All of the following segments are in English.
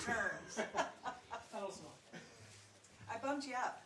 turns. I don't smoke. I bumped you up.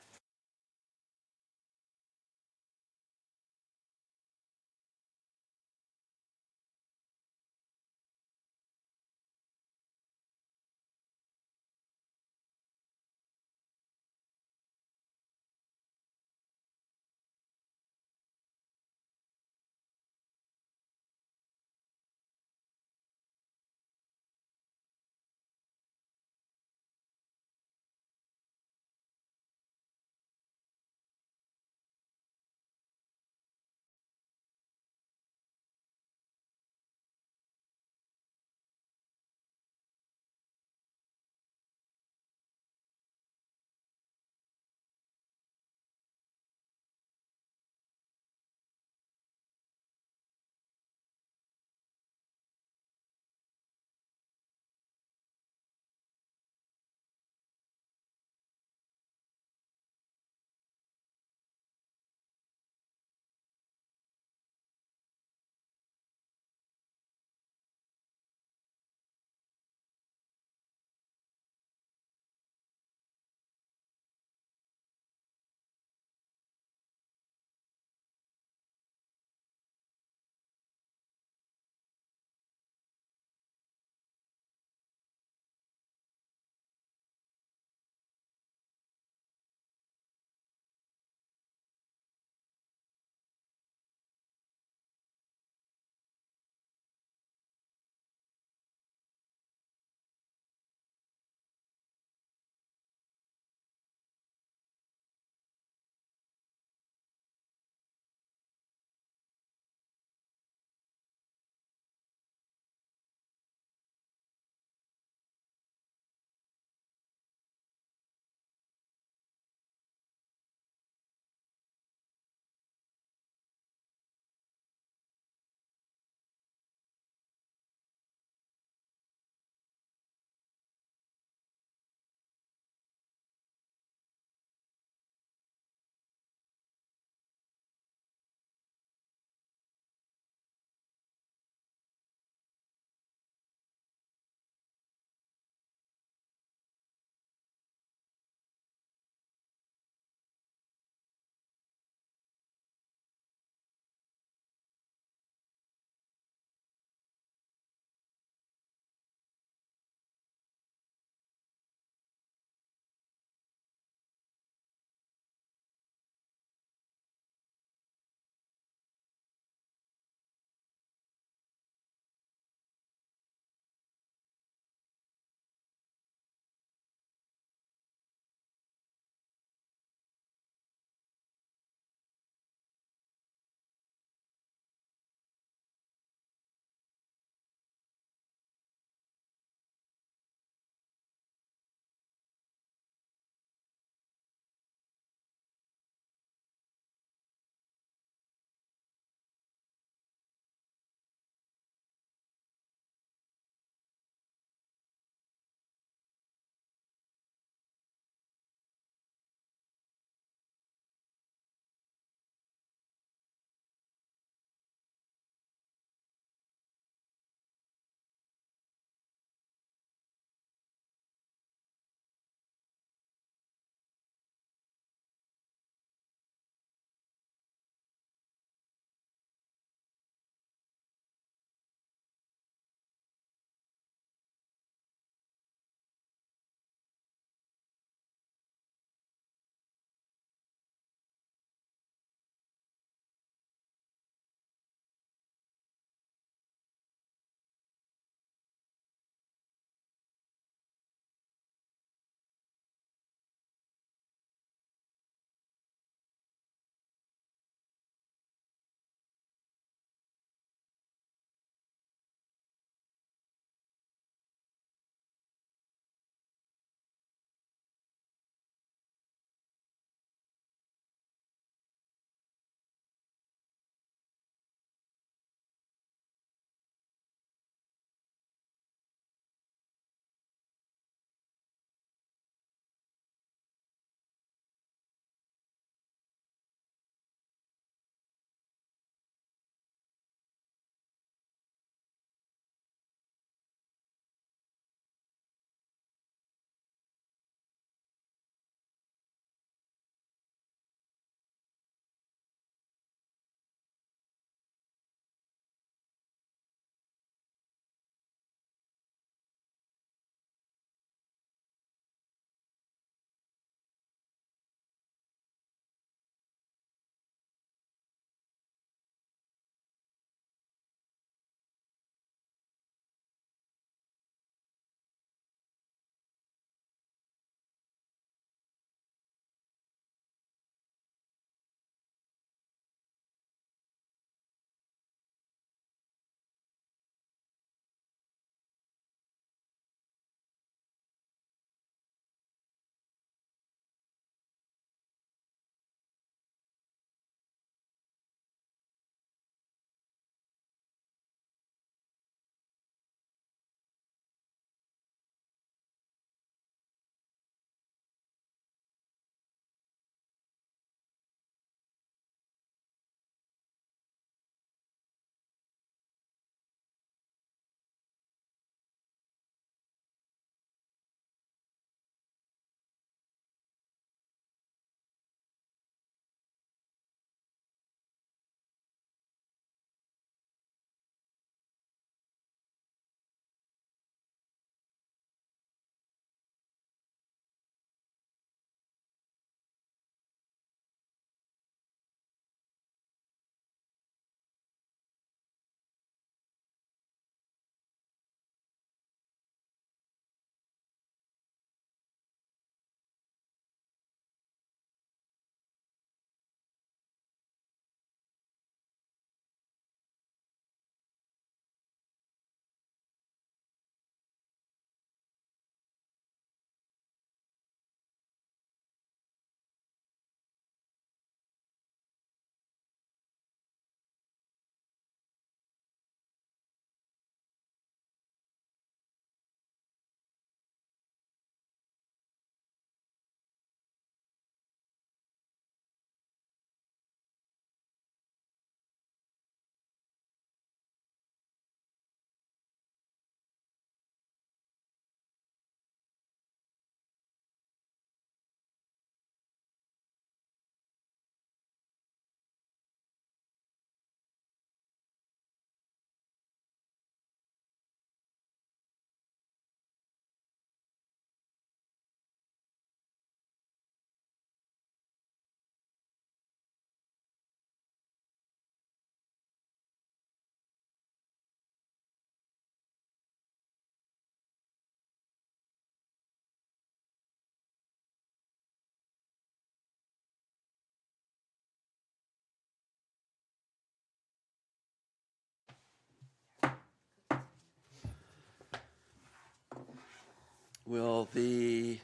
Will the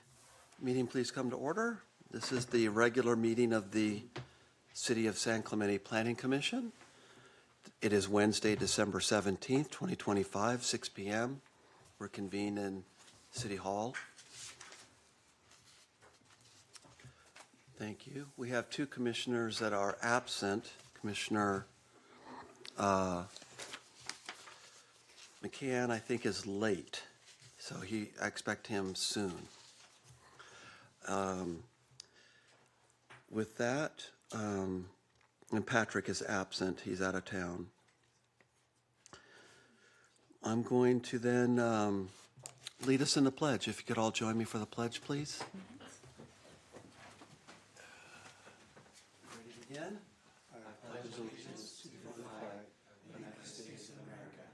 meeting please come to order? This is the regular meeting of the City of San Clemente Planning Commission. It is Wednesday, December 17th, 2025, 6 p.m. We're convened in City Hall. Thank you. We have two commissioners that are absent. Commissioner McCann, I think, is late, so I expect him soon. With that, and Patrick is absent. He's out of town. I'm going to then lead us in the pledge. If you could all join me for the pledge, please. Ready to begin? I pledge allegiance to the flag of the United States of America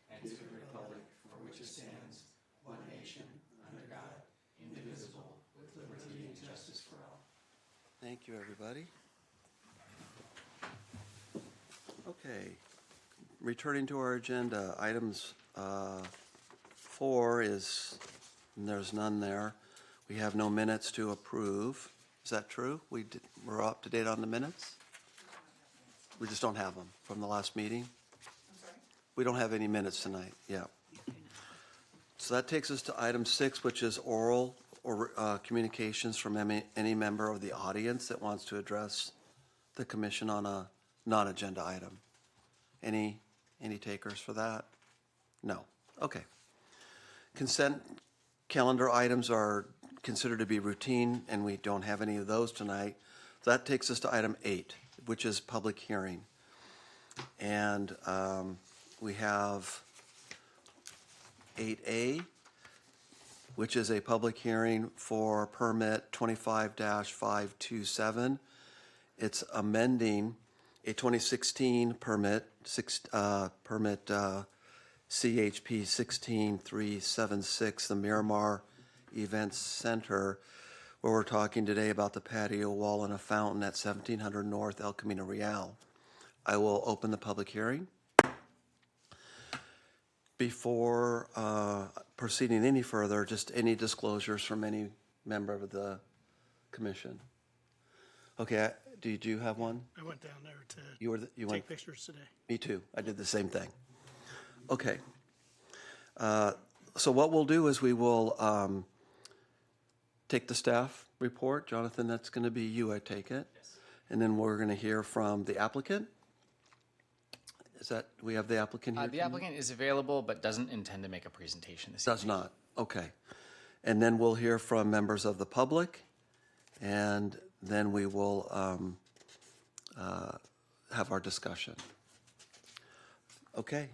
and to the republic for which it stands, one nation, under God, indivisible, with liberty and justice for all. Thank you, everybody. Okay, returning to our agenda, items 4 is, and there's none there. We have no minutes to approve. Is that true? We're up to date on the minutes? We just don't have them from the last meeting? I'm sorry? We don't have any minutes tonight, yeah. So that takes us to item 6, which is oral or communications from any member of the audience that wants to address the commission on a non-agenda item. Any takers for that? No. Okay. Consent calendar items are considered to be routine, and we don't have any of those tonight. So that takes us to item 8, which is public hearing. And we have 8A, which is a public hearing for permit 25-527. It's amending a 2016 permit, permit CHP 16376, the Miramar Events Center, where we're talking today about the patio wall and a fountain at 1700 North El Camino Real. I will open the public hearing. Before proceeding any further, just any disclosures from any member of the commission. Okay, did you have one? I went down there to You take pictures today. Me too. I did the same thing. Okay. So what we'll do is we will take the staff report. Jonathan, that's going to be you, I take it. Yes. And then we're going to hear from the applicant. We have the applicant here? The applicant is available but doesn't intend to make a presentation this evening. Does not. Okay. And then we'll hear from members of the public, and then we will have our discussion. Okay.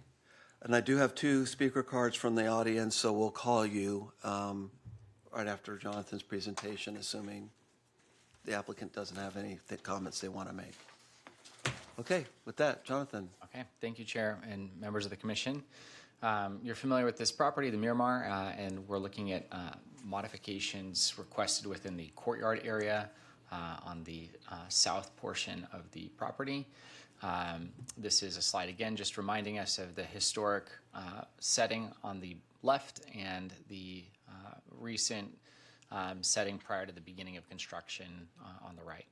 And I do have 2 speaker cards from the audience, so we'll call you right after Jonathan's presentation, assuming the applicant doesn't have any comments they want to make. Okay, with that, Jonathan. Okay, thank you, Chair and members of the Commission. You're familiar with this property, the Miramar, and we're looking at modifications requested within the courtyard area on the south portion of the property. This is a slide, again, just reminding us of the historic setting on the left and the recent setting prior to the beginning of construction on the right.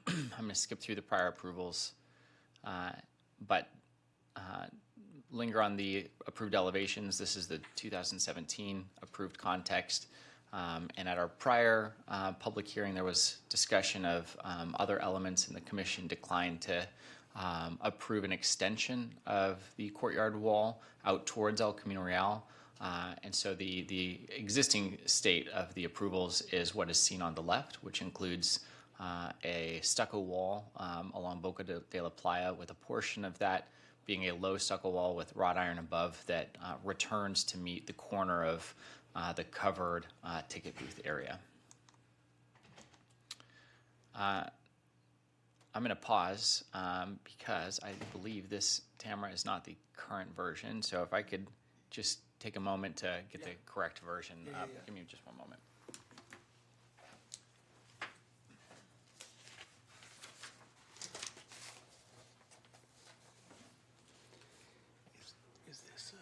I'm going to skip through the prior approvals, but linger on the approved elevations. This is the 2017 approved context. And at our prior public hearing, there was discussion of other elements, and the commission declined to approve an extension of the courtyard wall out towards El Camino Real. And so the existing state of the approvals is what is seen on the left, which includes a stucco wall along Boca de la Playa, with a portion of that being a low stucco wall with wrought iron above that returns to meet the corner of the covered ticket booth area. I'm going to pause because I believe this, Tamara, is not the current version. So if I could just take a moment to get the correct version up. Give me just one moment. Is this a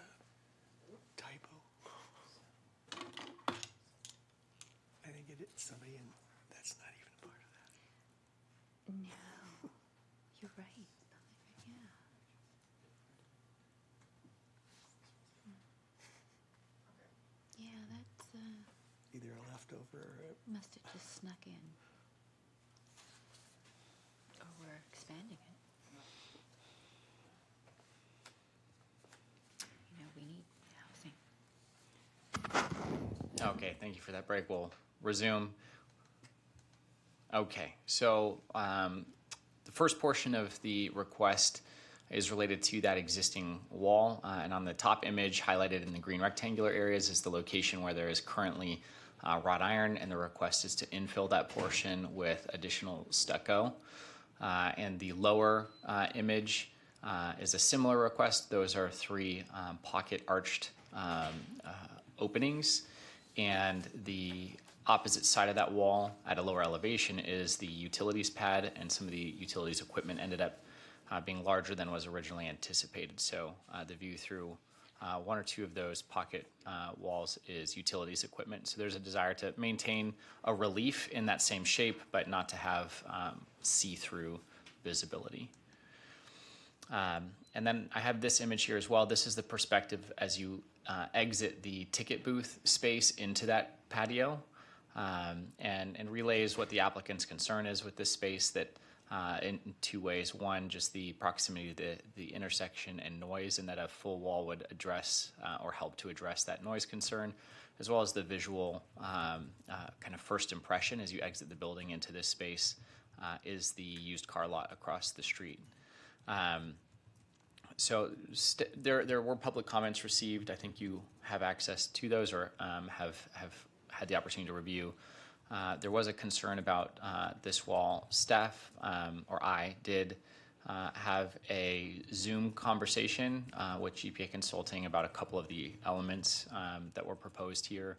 typo? Must have just snuck in. Or we're expanding it. You know, we need housing. Okay, thank you for that break. We'll resume. Okay, so the first portion of the request is related to that existing wall. And on the top image, highlighted in the green rectangular areas, is the location where there is currently wrought iron, and the request is to infill that portion with additional stucco. And the lower image is a similar request. Those are three pocket arched openings, and the opposite side of that wall at a lower elevation is the utilities pad, and some of the utilities equipment ended up being larger than was originally anticipated. So the view through one or two of those pocket walls is utilities equipment. So there's a desire to maintain a relief in that same shape, but not to have see-through visibility. And then I have this image here as well. This is the perspective as you exit the ticket booth space into that patio, and relays what the applicant's concern is with this space, that in two ways. One, just the proximity to the intersection and noise, and that a full wall would address or help to address that noise concern, as well as the visual kind of first impression as you exit the building into this space is the used car lot across the street. So there were public comments received. I think you have access to those, or have had the opportunity to review. There was a concern about this wall. Staff, or I, did have a Zoom conversation with GPA Consulting about a couple of the elements that were proposed here.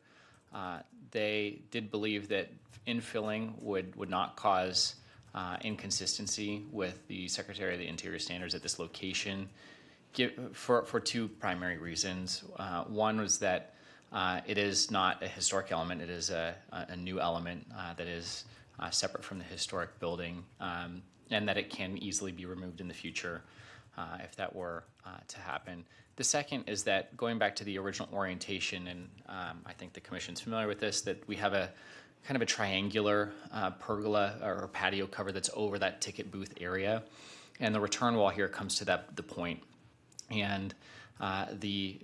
They did believe that infilling would not cause inconsistency with the Secretary of the Interior standards at this location, for two primary reasons. One was that it is not a historic element. It is a new element that is separate from the historic building, and that it can easily be removed in the future if that were to happen. The second is that, going back to the original orientation, and I think the Commission's familiar with this, that we have a kind of a triangular pergola or patio cover that's over that ticket booth area, and the return wall here comes to the point. And the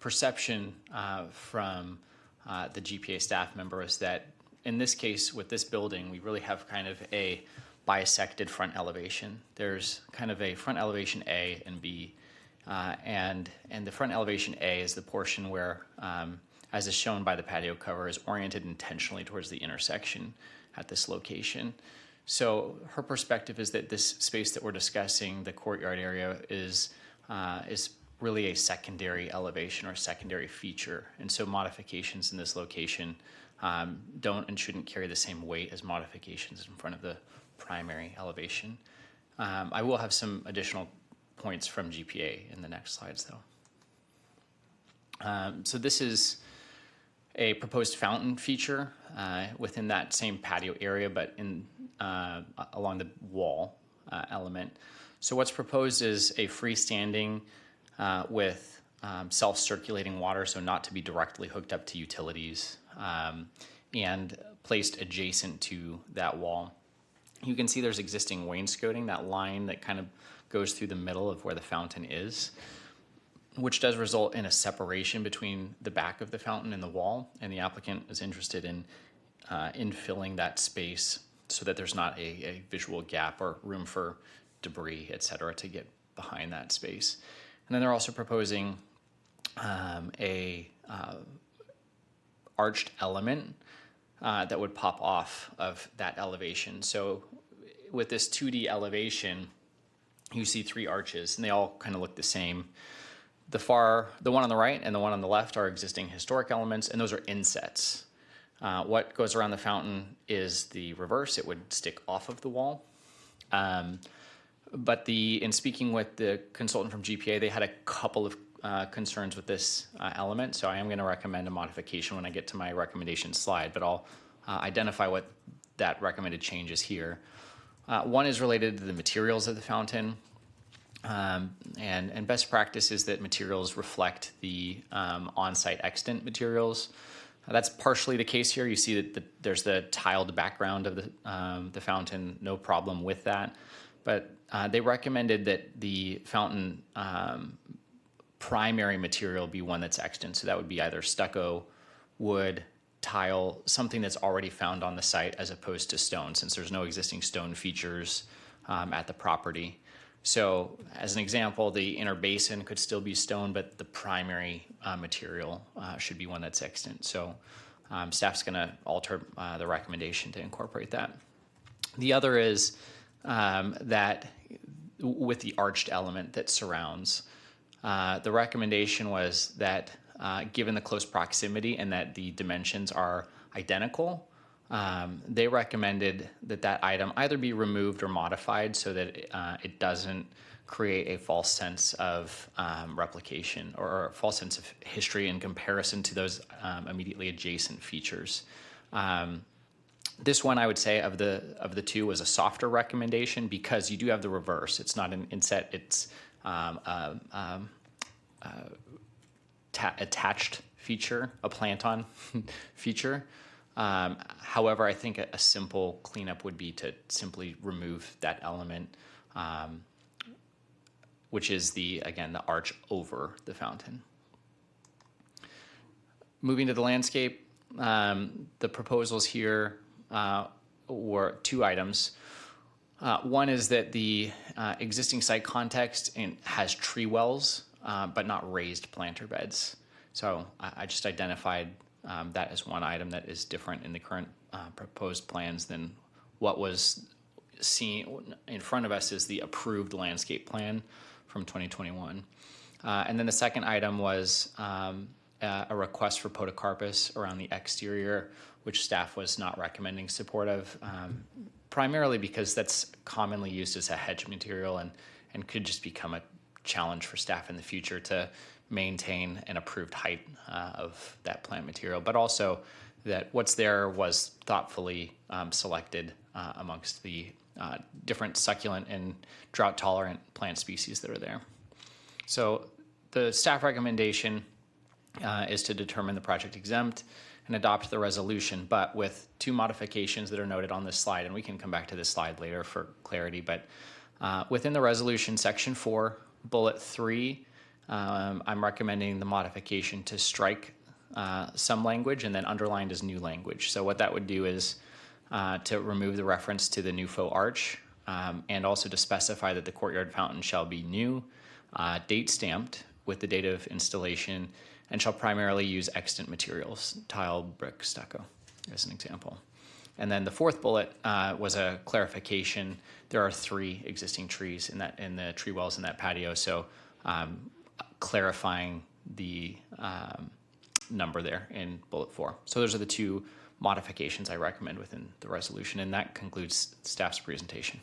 perception from the GPA staff member is that in this case, with this building, we really have kind of a bisected front elevation. There's kind of a front elevation A and B, and the front elevation A is the portion where, as is shown by the patio cover, is oriented intentionally towards the intersection at this location. So her perspective is that this space that we're discussing, the courtyard area, is really a secondary elevation or secondary feature. And so modifications in this location don't and shouldn't carry the same weight as modifications in front of the primary elevation. I will have some additional points from GPA in the next slides, though. So this is a proposed fountain feature within that same patio area, but along the wall element. So what's proposed is a freestanding with self-circulating water, so not to be directly hooked up to utilities, and placed adjacent to that wall. You can see there's existing wainscoting, that line that kind of goes through the middle of where the fountain is, which does result in a separation between the back of the fountain and the wall, and the applicant is interested in infilling that space so that there's not a visual gap or room for debris, et cetera, to get behind that space. And then they're also proposing a arched element that would pop off of that elevation. So with this 2D elevation, you see three arches, and they all kind of look the same. The one on the right and the one on the left are existing historic elements, and those are insets. What goes around the fountain is the reverse. It would stick off of the wall. But in speaking with the consultant from GPA, they had a couple of concerns with this element, so I am going to recommend a modification when I get to my recommendation slide, but I'll identify what that recommended change is here. One is related to the materials of the fountain, and best practice is that materials reflect the on-site extant materials. That's partially the case here. You see that there's the tiled background of the fountain, no problem with that. But they recommended that the fountain primary material be one that's extant. So that would be either stucco, wood, tile, something that's already found on the site as opposed to stone, since there's no existing stone features at the property. So as an example, the inner basin could still be stone, but the primary material should be one that's extant. So staff's going to alter the recommendation to incorporate that. The other is that with the arched element that surrounds, the recommendation was that given the close proximity and that the dimensions are identical, they recommended that that item either be removed or modified so that it doesn't create a false sense of replication or a false sense of history in comparison to those immediately adjacent features. This one, I would say, of the two was a softer recommendation because you do have the reverse. It's not an inset, it's attached feature, a plant-on feature. However, I think a simple cleanup would be to simply remove that element, which is the arch over the fountain. Moving to the landscape, the proposals here were two items. One is that the existing site context has tree wells, but not raised planter beds. So I just identified that as one item that is different in the current proposed plans than what was seen in front of us is the approved landscape plan from 2021. And then the second item was a request for podocarpus around the exterior, which staff was not recommending support of, primarily because that's commonly used as a hedge material and could just become a challenge for staff in the future to maintain an approved height of that plant material, but also that what's there was thoughtfully selected amongst the different succulent and drought-tolerant plant species that are there. So the staff recommendation is to determine the project exempt and adopt the resolution, but with two modifications that are noted on this slide, and we can come back to this slide later for clarity, but within the resolution, section 4, bullet 3, I'm recommending the modification to strike some language and then underlined as new language. So what that would do is to remove the reference to the new faux arch and also to specify that the courtyard fountain shall be new, date stamped with the date of installation, and shall primarily use extant materials, tile, brick, stucco, as an example. And then the fourth bullet was a clarification. There are 3 existing trees in the tree wells in that patio, so clarifying the number there in bullet 4. So those are the 2 modifications I recommend within the resolution, and that concludes staff's presentation.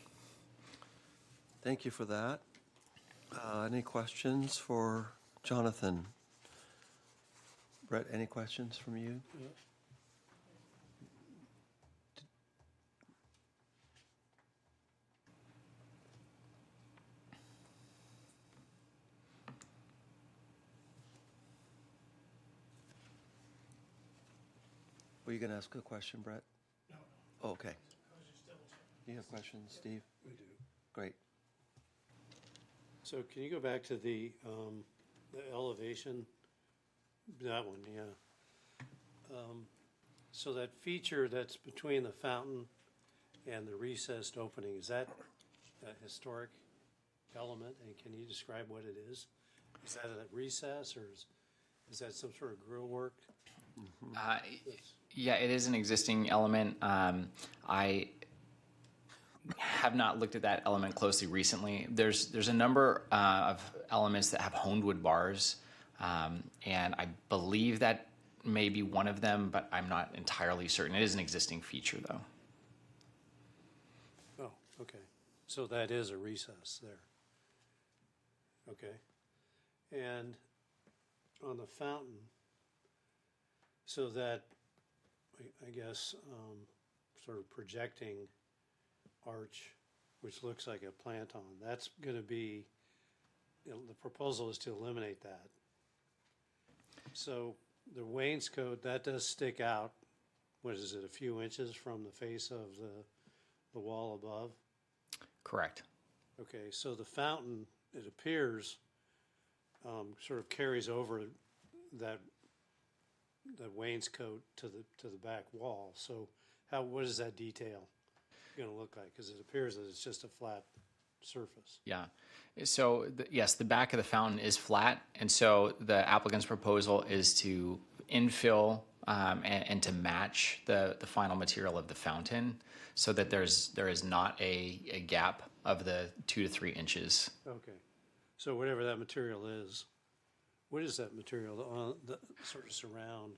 Thank you for that. Any questions for Jonathan? Brett, any questions from you? Were you going to ask a question, Brett? No. Oh, okay. Do you have questions, Steve? We do. Great. So can you go back to the elevation? That one, yeah. So that feature that's between the fountain and the recessed opening, is that a historic element? And can you describe what it is? Is that a recess or is that some sort of grill work? Yeah, it is an existing element. I have not looked at that element closely recently. There's a number of elements that have honed wood bars, and I believe that may be one of them, but I'm not entirely certain. It is an existing feature, though. Oh, okay. So that is a recess there. Okay. And on the fountain, so that, I guess, sort of projecting arch, which looks like a plant-on, that's going to be, the proposal is to eliminate that. So the wainscot, that does stick out, what is it, a few inches from the face of the wall above? Correct. Okay, so the fountain, it appears, sort of carries over that wainscot to the back wall. So what is that detail gonna look like? Because it appears that it's just a flat surface. Yeah. So, yes, the back of the fountain is flat, and so the applicant's proposal is to infill and to match the final material of the fountain so that there is not a gap of the 2 to 3 inches. Okay, so whatever that material is, what is that material, the sort of surround?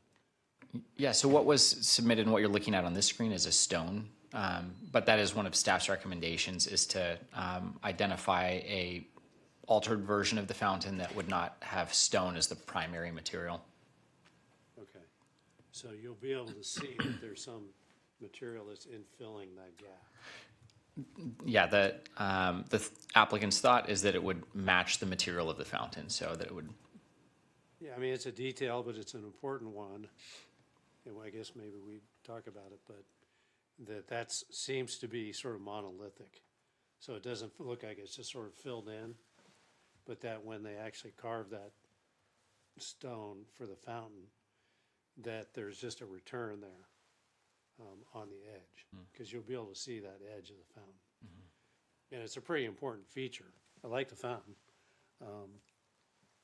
Yeah, so what was submitted and what you're looking at on this screen is a stone, but that is one of staff's recommendations, is to identify a altered version of the fountain that would not have stone as the primary material. Okay, so you'll be able to see that there's some material that's infilling that gap. Yeah, the applicant's thought is that it would match the material of the fountain, so that it would. Yeah, I mean, it's a detail, but it's an important one. And I guess maybe we talk about it, but that seems to be sort of monolithic. So it doesn't look like it's just sort of filled in, but that when they actually carve that stone for the fountain, that there's just a return there on the edge, because you'll be able to see that edge of the fountain. And it's a pretty important feature. I like the fountain.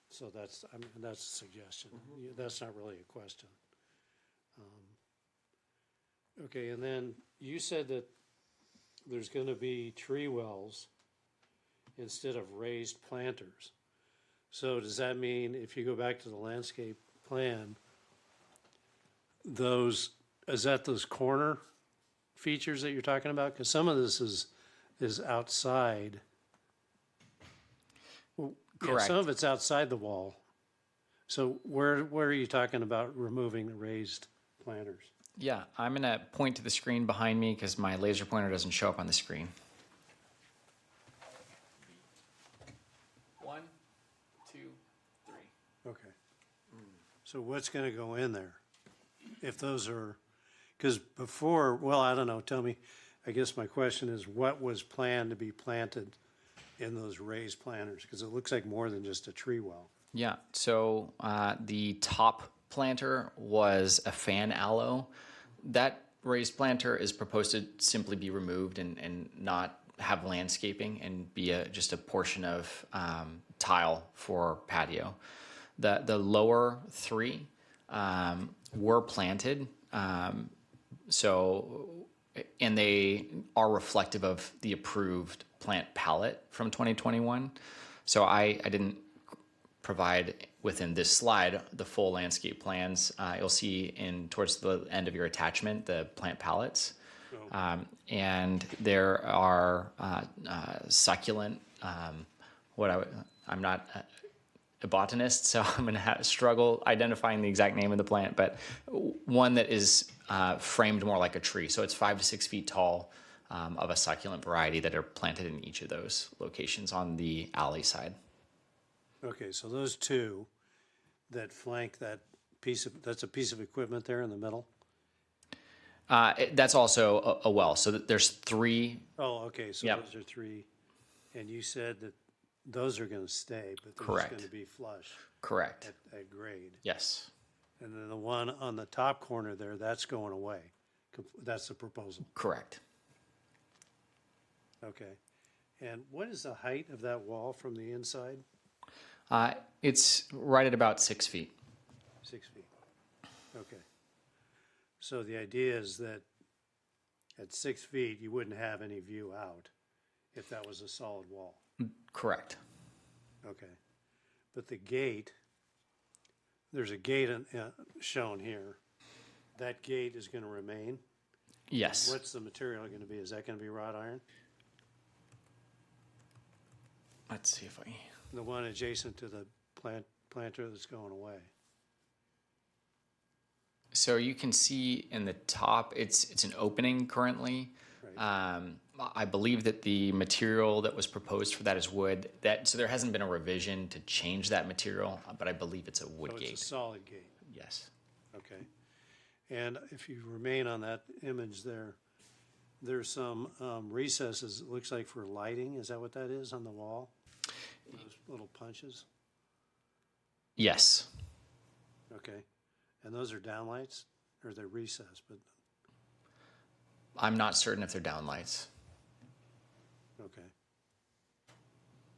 So that's a suggestion. Yeah, that's not really a question. Okay, and then you said that there's going to be tree wells instead of raised planters. So does that mean, if you go back to the landscape plan, is that those corner features that you're talking about? Because some of this is outside. Well, yeah, Correct. some of it's outside the wall. So where are you talking about removing the raised planters? Yeah, I'm going to point to the screen behind me because my laser pointer doesn't show up on the screen. 1, 2, 3. Okay. So what's going to go in there? If those are, because before, well, I don't know, tell me, I guess my question is, what was planned to be planted in those raised planters? Because it looks like more than just a tree well. Yeah, so the top planter was a fan aloe. That raised planter is proposed to simply be removed and not have landscaping and be just a portion of tile for patio. The lower 3 were planted, and they are reflective of the approved plant palette from 2021. So I didn't provide within this slide the full landscape plans. You'll see towards the end of your attachment the plant palettes, and there are succulent. I'm not a botanist, so I'm going to struggle identifying the exact name of the plant, but one that is framed more like a tree. So it's 5 to 6 feet tall, of a succulent variety that are planted in each of those locations on the alley side. Okay, so those two that flank that that's a piece of equipment there in the middle? That's also a well. So there's 3. Oh, okay, so Yep. those are 3. And you said that those are going to stay, but they're Correct. just going to be flush Correct. at grade. Yes. And then the one on the top corner there, that's going away. That's the proposal. Correct. Okay. And what is the height of that wall from the inside? It's right at about 6 feet. 6 feet. Okay. So the idea is that at 6 feet, you wouldn't have any view out if that was a solid wall. Correct. Okay. But the gate, there's a gate shown here. That gate is going to remain. Yes. What's the material going to be? Is that going to be wrought iron? Let's see if I. The one adjacent to the planter that's going away. So you can see in the top, it's an opening currently. Right. I believe that the material that was proposed for that is wood. So there hasn't been a revision to change that material, but I believe it's a wood So gate. it's a solid gate. Yes. Okay. And if you remain on that image there, there's some recesses, it looks like for lighting. Is that what that is on the wall? Those little punches? Yes. Okay. And those are downlights or they're recessed, but, I'm not certain if they're downlights. okay.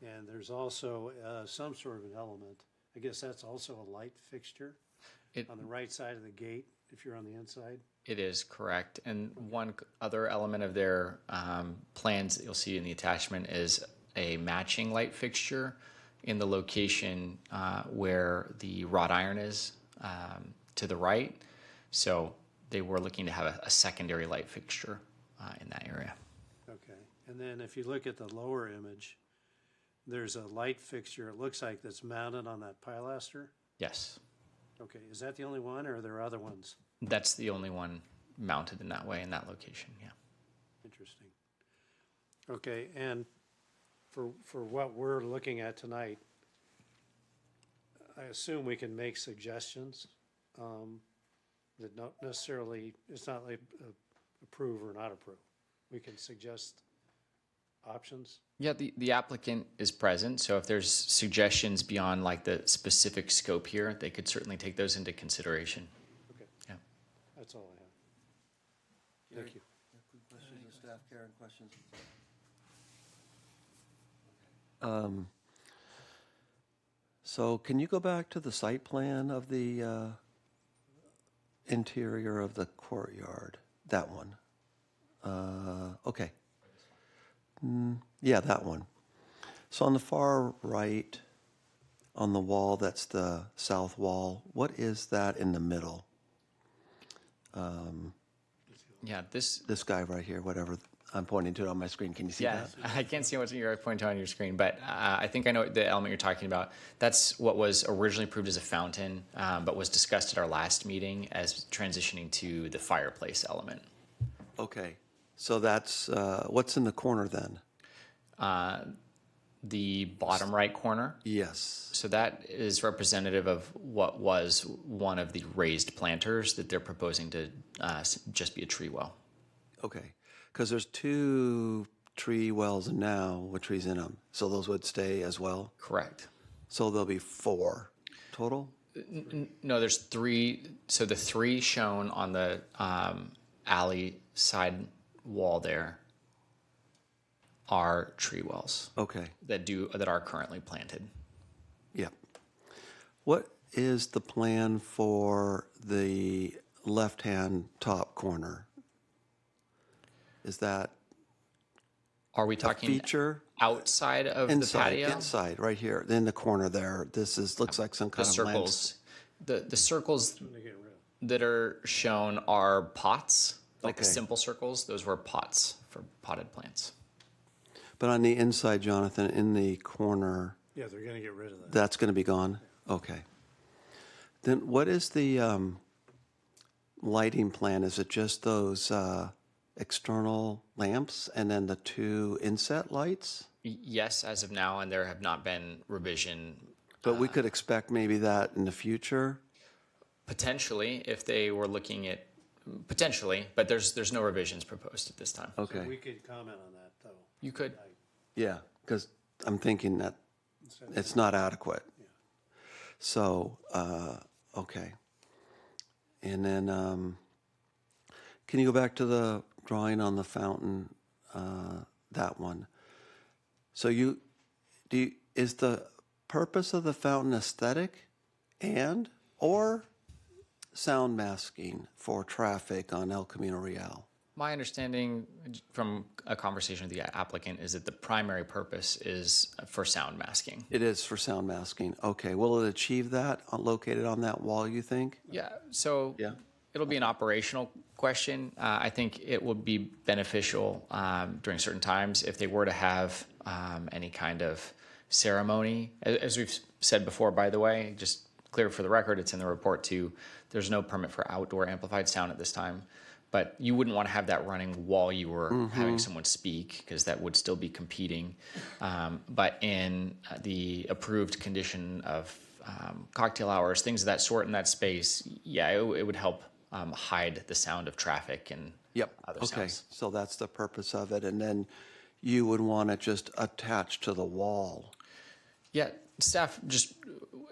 And there's also some sort of an element. I guess that's also a light fixture It, on the right side of the gate if you're on the inside. it is correct. And one other element of their plans that you'll see in the attachment is a matching light fixture in the location where the wrought iron is to the right. So they were looking to have a secondary light fixture in that area. Okay. And then if you look at the lower image, there's a light fixture, it looks like, that's mounted on that pilaster. Yes, Okay, is that the only one or are there other ones? that's the only one mounted in that way in that location, yeah. Interesting. Okay, and for what we're looking at tonight, I assume we can make suggestions that not necessarily, it's not like approve or not approve. We can suggest options. Yeah, the applicant is present, so if there's suggestions beyond like the specific scope here, they could certainly take those into consideration. Okay, Yeah. that's all I have. Thank you. Questions of staff, Karen, questions? So can you go back to the site plan of the interior of the courtyard? That one. Okay. Yeah, that one. So on the far right, on the wall, that's the south wall, what is that in the middle? Yeah, this, This guy right here, whatever, I'm pointing to it on my screen, can you see yeah, that? I can't see what you're pointing to on your screen, but I think I know the element you're talking about. That's what was originally approved as a fountain, but was discussed at our last meeting as transitioning to the fireplace element. Okay, so that's, what's in the corner then? The bottom right corner. Yes, So that is representative of what was one of the raised planters that they're proposing to just be a tree well. okay, because there's 2 tree wells now with trees in them, so those would stay as well? Correct. So there'll be 4 total? No, there's 3. So the 3 shown on the alley side wall there are tree wells Okay, that are currently planted. yep. What is the plan for the left-hand top corner? Is that Are we a talking feature? outside of the Inside, patio? inside, right here, in the corner there. This is, looks like some The kind of lands- circles. The circles To get rid of. that are shown are pots, like the Okay. simple circles. Those were pots for potted plants. But on the inside, Jonathan, in the corner, Yeah, they're gonna get rid of that. that's going to be gone? Okay. Then what is the lighting plan? Is it just those external lamps and then the 2 inset lights? Yes, as of now, and there have not been revision. But we could expect maybe that in the future? Potentially, if they were looking at, potentially, but there's no revisions proposed at this time. We Okay, could comment on that, though. You could. yeah, because I'm thinking that it's not adequate. So, okay. And then, can you go back to the drawing on the fountain, that one? So is the purpose of the fountain aesthetic or sound masking for traffic on El Camino Real? My understanding from a conversation with the applicant is that the primary purpose is for sound masking. It is for sound masking. Okay, will it achieve that located on that wall, you think? Yeah, so Yeah. it'll be an operational question. I think it would be beneficial during certain times if they were to have any kind of ceremony. As we've said before, by the way, just clear for the record, it's in the report too. There's no permit for outdoor amplified sound at this time. But you wouldn't want to have that running while you were having someone speak, because that would still be competing. But in the approved condition of cocktail hours, things of that sort in that space, yeah, it would help hide the sound of traffic and Yep, other okay, sounds. so that's the purpose of it, and then you would want it just attached to the wall. Yeah, staff just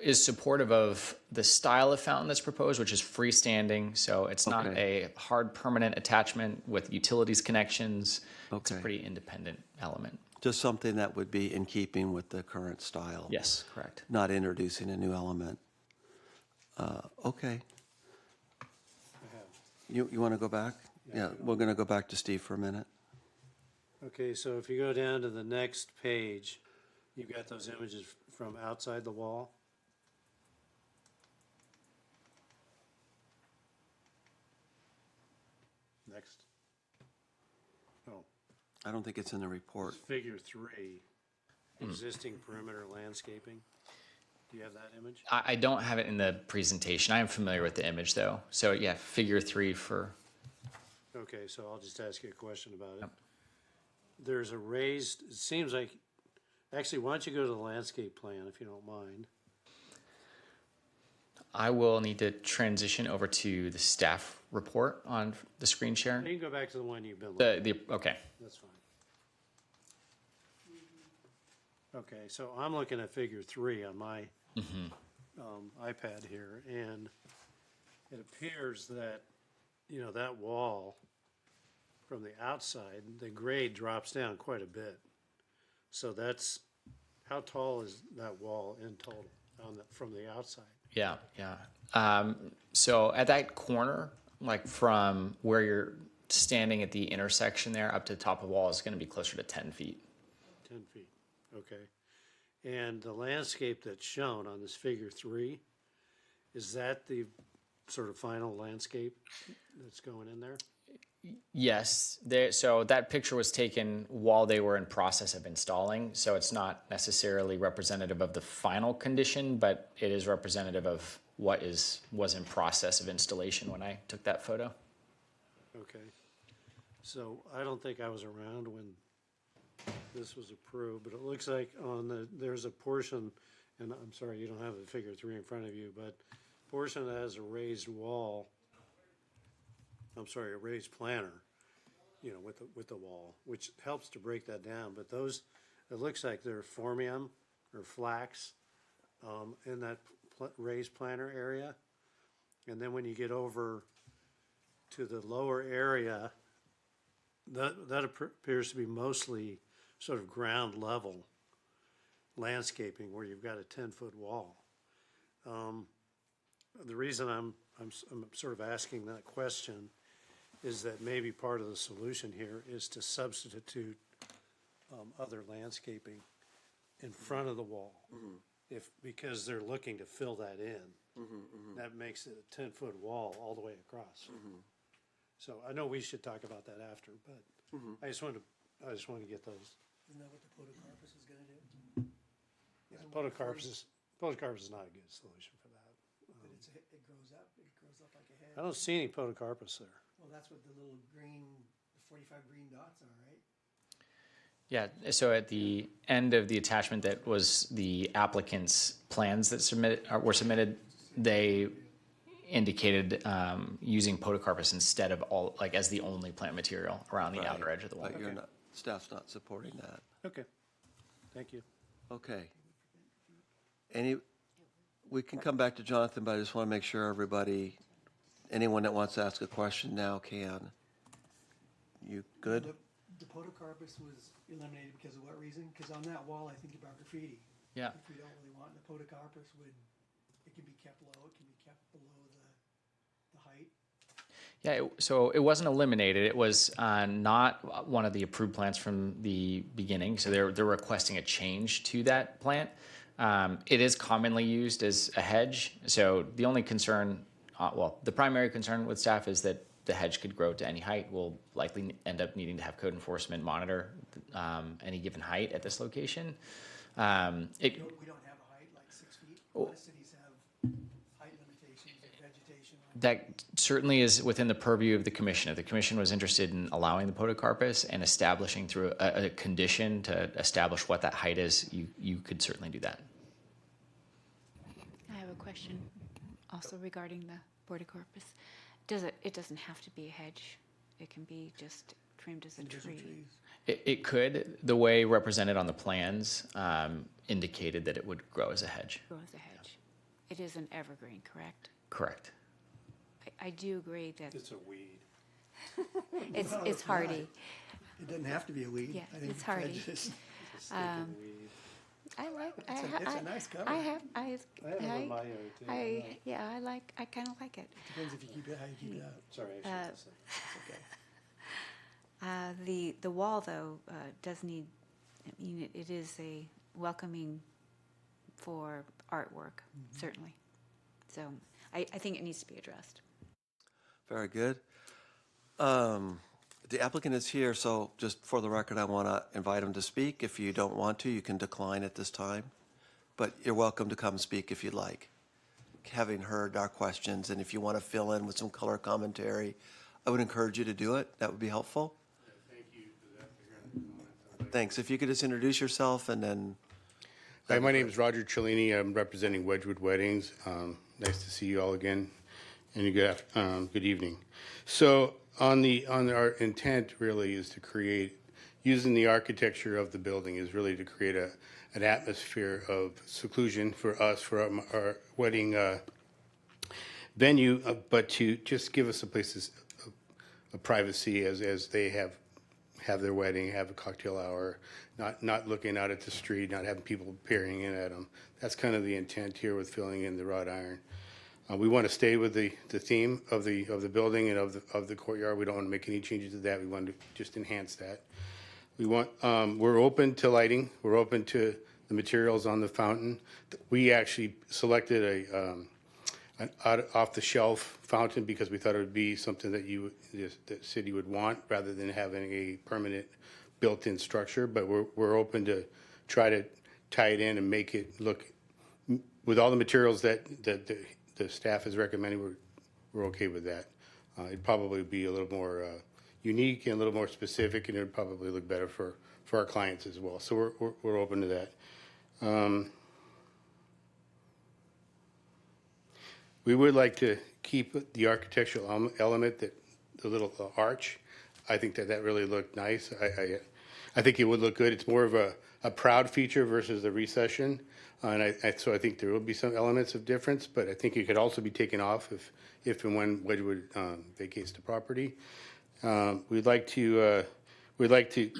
is supportive of the style of fountain that's proposed, which is freestanding. So it's not Okay. a hard permanent attachment with utilities connections. It's a Okay. pretty independent element. Just something that would be in keeping with the current style. Yes, correct. Not introducing a new element. Okay. You want to go back? Yeah, we're going to go back to Steve for a minute. Okay, so if you go down to the next page, you've got those images from outside the wall. Next. Oh, I don't think it's in the report. figure 3, existing perimeter landscaping. Do you have that image? I don't have it in the presentation. I am familiar with the image though. So yeah, figure 3 for, Okay, so I'll just ask you a question about it. There's a raised, it seems like, actually, why don't you go to the landscape plan if you don't mind? I will need to transition over to the staff report on the screen share. You can go back to the one you've been looking at. Okay. That's fine. Okay, so I'm looking at figure 3 on my iPad here, and it appears that, you know, that wall from the outside, the grade drops down quite a bit. So that's, how tall is that wall in total from the outside? Yeah, yeah. So at that corner, like from where you're standing at the intersection there up to the top of the wall is going to be closer to 10 feet. 10 feet, okay. And the landscape that's shown on this figure 3, is that the sort of final landscape that's going in there? Yes, so that picture was taken while they were in process of installing, so it's not necessarily representative of the final condition, but it is representative of what was in process of installation when I took that photo. Okay. So I don't think I was around when this was approved, but it looks like there's a portion, and I'm sorry, you don't have the figure 3 in front of you, but portion that has a raised wall, I'm sorry, a raised planter, you know, with the wall, which helps to break that down, but those, it looks like they're formium or flax in that raised planter area. And then when you get over to the lower area, that appears to be mostly sort of ground level landscaping where you've got a 10-foot wall. The reason I'm sort of asking that question is that maybe part of the solution here is to substitute other landscaping in front of the wall. Because they're looking to fill that in. That makes it a 10-foot wall all the way across. So I know we should talk about that after, but I just wanted to get those. Isn't that what the podocarpus is gonna do? Podocarpus is not a good solution for that. But it grows up like a head. I don't see any podocarpus there. Well, that's what the little green, the 45 green dots are, right? Yeah, so at the end of the attachment that was the applicant's plans that were submitted, they indicated using podocarpus instead of as the only plant material around the outer edge of the wall. But you're not, staff's not supporting that. Okay, thank you. Okay. We can come back to Jonathan, but I just want to make sure anyone that wants to ask a question now can. You good? The podocarpus was eliminated because of what reason? Because on that wall, I think about graffiti. Yeah. If we don't really want the podocarpus, it can be kept low, it can be kept below the height. Yeah, so it wasn't eliminated. It was not one of the approved plants from the beginning. So they're requesting a change to that plant. It is commonly used as a hedge. So the only concern, the primary concern with staff is that the hedge could grow to any height. We'll likely end up needing to have code enforcement monitor any given height at this location. We don't have a height like 6 feet. A lot of cities have height limitations of vegetation. That certainly is within the purview of the commission. If the commission was interested in allowing the podocarpus and establishing through a condition to establish what that height is, you could certainly do that. question also regarding the Bordecorpus. It doesn't have to be a hedge. It can be just trimmed as a Individual tree. trees. It could, the way represented on the plans indicated that it would grow as a hedge. Grow as a hedge. It is an evergreen, correct? Correct. I do agree that It's a weed. it's No, it's it's not. hardy. It doesn't have to be a weed. Yeah, I think it's hardy. just- Stinking weed. I like. It's a nice cover. I have. I have it in my yard too. I kind of like it. Depends if you keep it, how you keep it out. Sorry, I shouldn't say. It's okay. The wall though does need. I mean, it is a welcoming for artwork, certainly. So I think it needs to be addressed. Very good. The applicant is here, so just for the record, I want to invite him to speak. If you don't want to, you can decline at this time, but you're welcome to come speak if you'd like. Having heard our questions, and if you want to fill in with some color commentary, I would encourage you to do it. That would be helpful. Thank you for that. They're gonna comment on it. Thanks. If you could just introduce yourself and then, Hi, my name is Roger Cellini. I'm representing Wedgwood Weddings. Nice to see you all again, and good evening. So our intent really is to create, using the architecture of the building, is really to create an atmosphere of seclusion for us, for our wedding venue, but to just give us a place of privacy as they have their wedding, have a cocktail hour, not looking out at the street, not having people peering in at them. That's kind of the intent here with filling in the wrought iron. We want to stay with the theme of the building and of the courtyard. We don't want to make any changes to that. We want to just enhance that. We're open to lighting. We're open to the materials on the fountain. We actually selected an off-the-shelf fountain because we thought it would be something that the city would want rather than having a permanent built-in structure. But we're open to try to tie it in and make it look, with all the materials that the staff is recommending, we're okay with that. It'd probably be a little more unique and a little more specific, and it'd probably look better for our clients as well. So we're open to that. We would like to keep the architectural element, that the little arch. I think that really looked nice. I think it would look good. It's more of a proud feature versus the recession. And so I think there will be some elements of difference, but I think it could also be taken off if and when Wedgwood vacates the property. We'd like to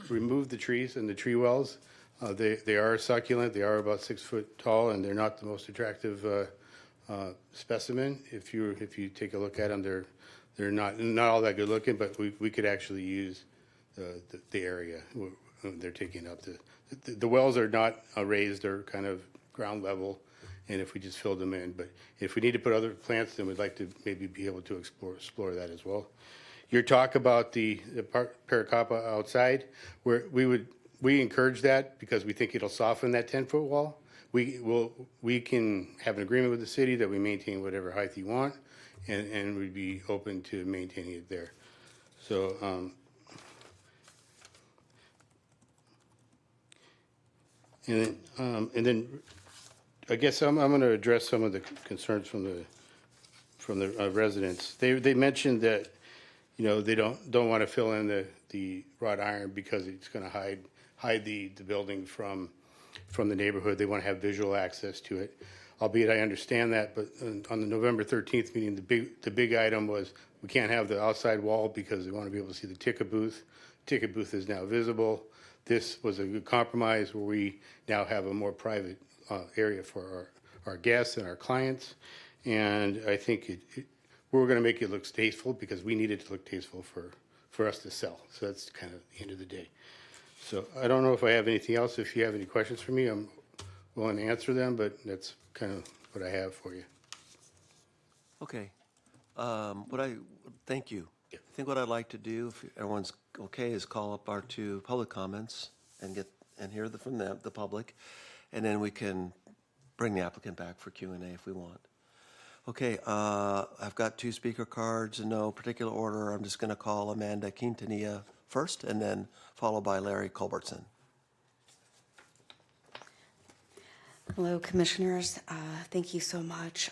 remove the trees and the tree wells. They are succulent. They are about 6 foot tall, and they're not the most attractive specimen. If you take a look at them, they're not all that good looking, but we could actually use the area they're taking up. The wells are not raised; they're kind of ground level, and if we just filled them in. But if we need to put other plants, then we'd like to maybe be able to explore that as well. Your talk about the Paracapa outside, we encourage that because we think it'll soften that 10-foot wall. We can have an agreement with the city that we maintain whatever height you want, and we'd be open to maintaining it there. So, and then I guess I'm going to address some of the concerns from the residents. They mentioned that, they don't want to fill in the wrought iron because it's going to hide the building from the neighborhood. They want to have visual access to it. Albeit I understand that, but on the November 13th meeting, the big item was we can't have the outside wall because they want to be able to see the ticket booth. Ticket booth is now visible. This was a good compromise where we now have a more private area for our guests and our clients. And I think we're going to make it look tasteful because we need it to look tasteful for us to sell. So that's kind of the end of the day. So I don't know if I have anything else. If you have any questions for me, I'm willing to answer them, but that's kind of what I have for you. okay. Thank you. I think what I'd like to do, if everyone's okay, is call up our two public comments and hear from the public, and then we can bring the applicant back for Q&A if we want. Okay, I've got two speaker cards in no particular order. I'm just going to call Amanda Quintanilla first, and then followed by Larry Culbertson. Hello, Commissioners. Thank you so much.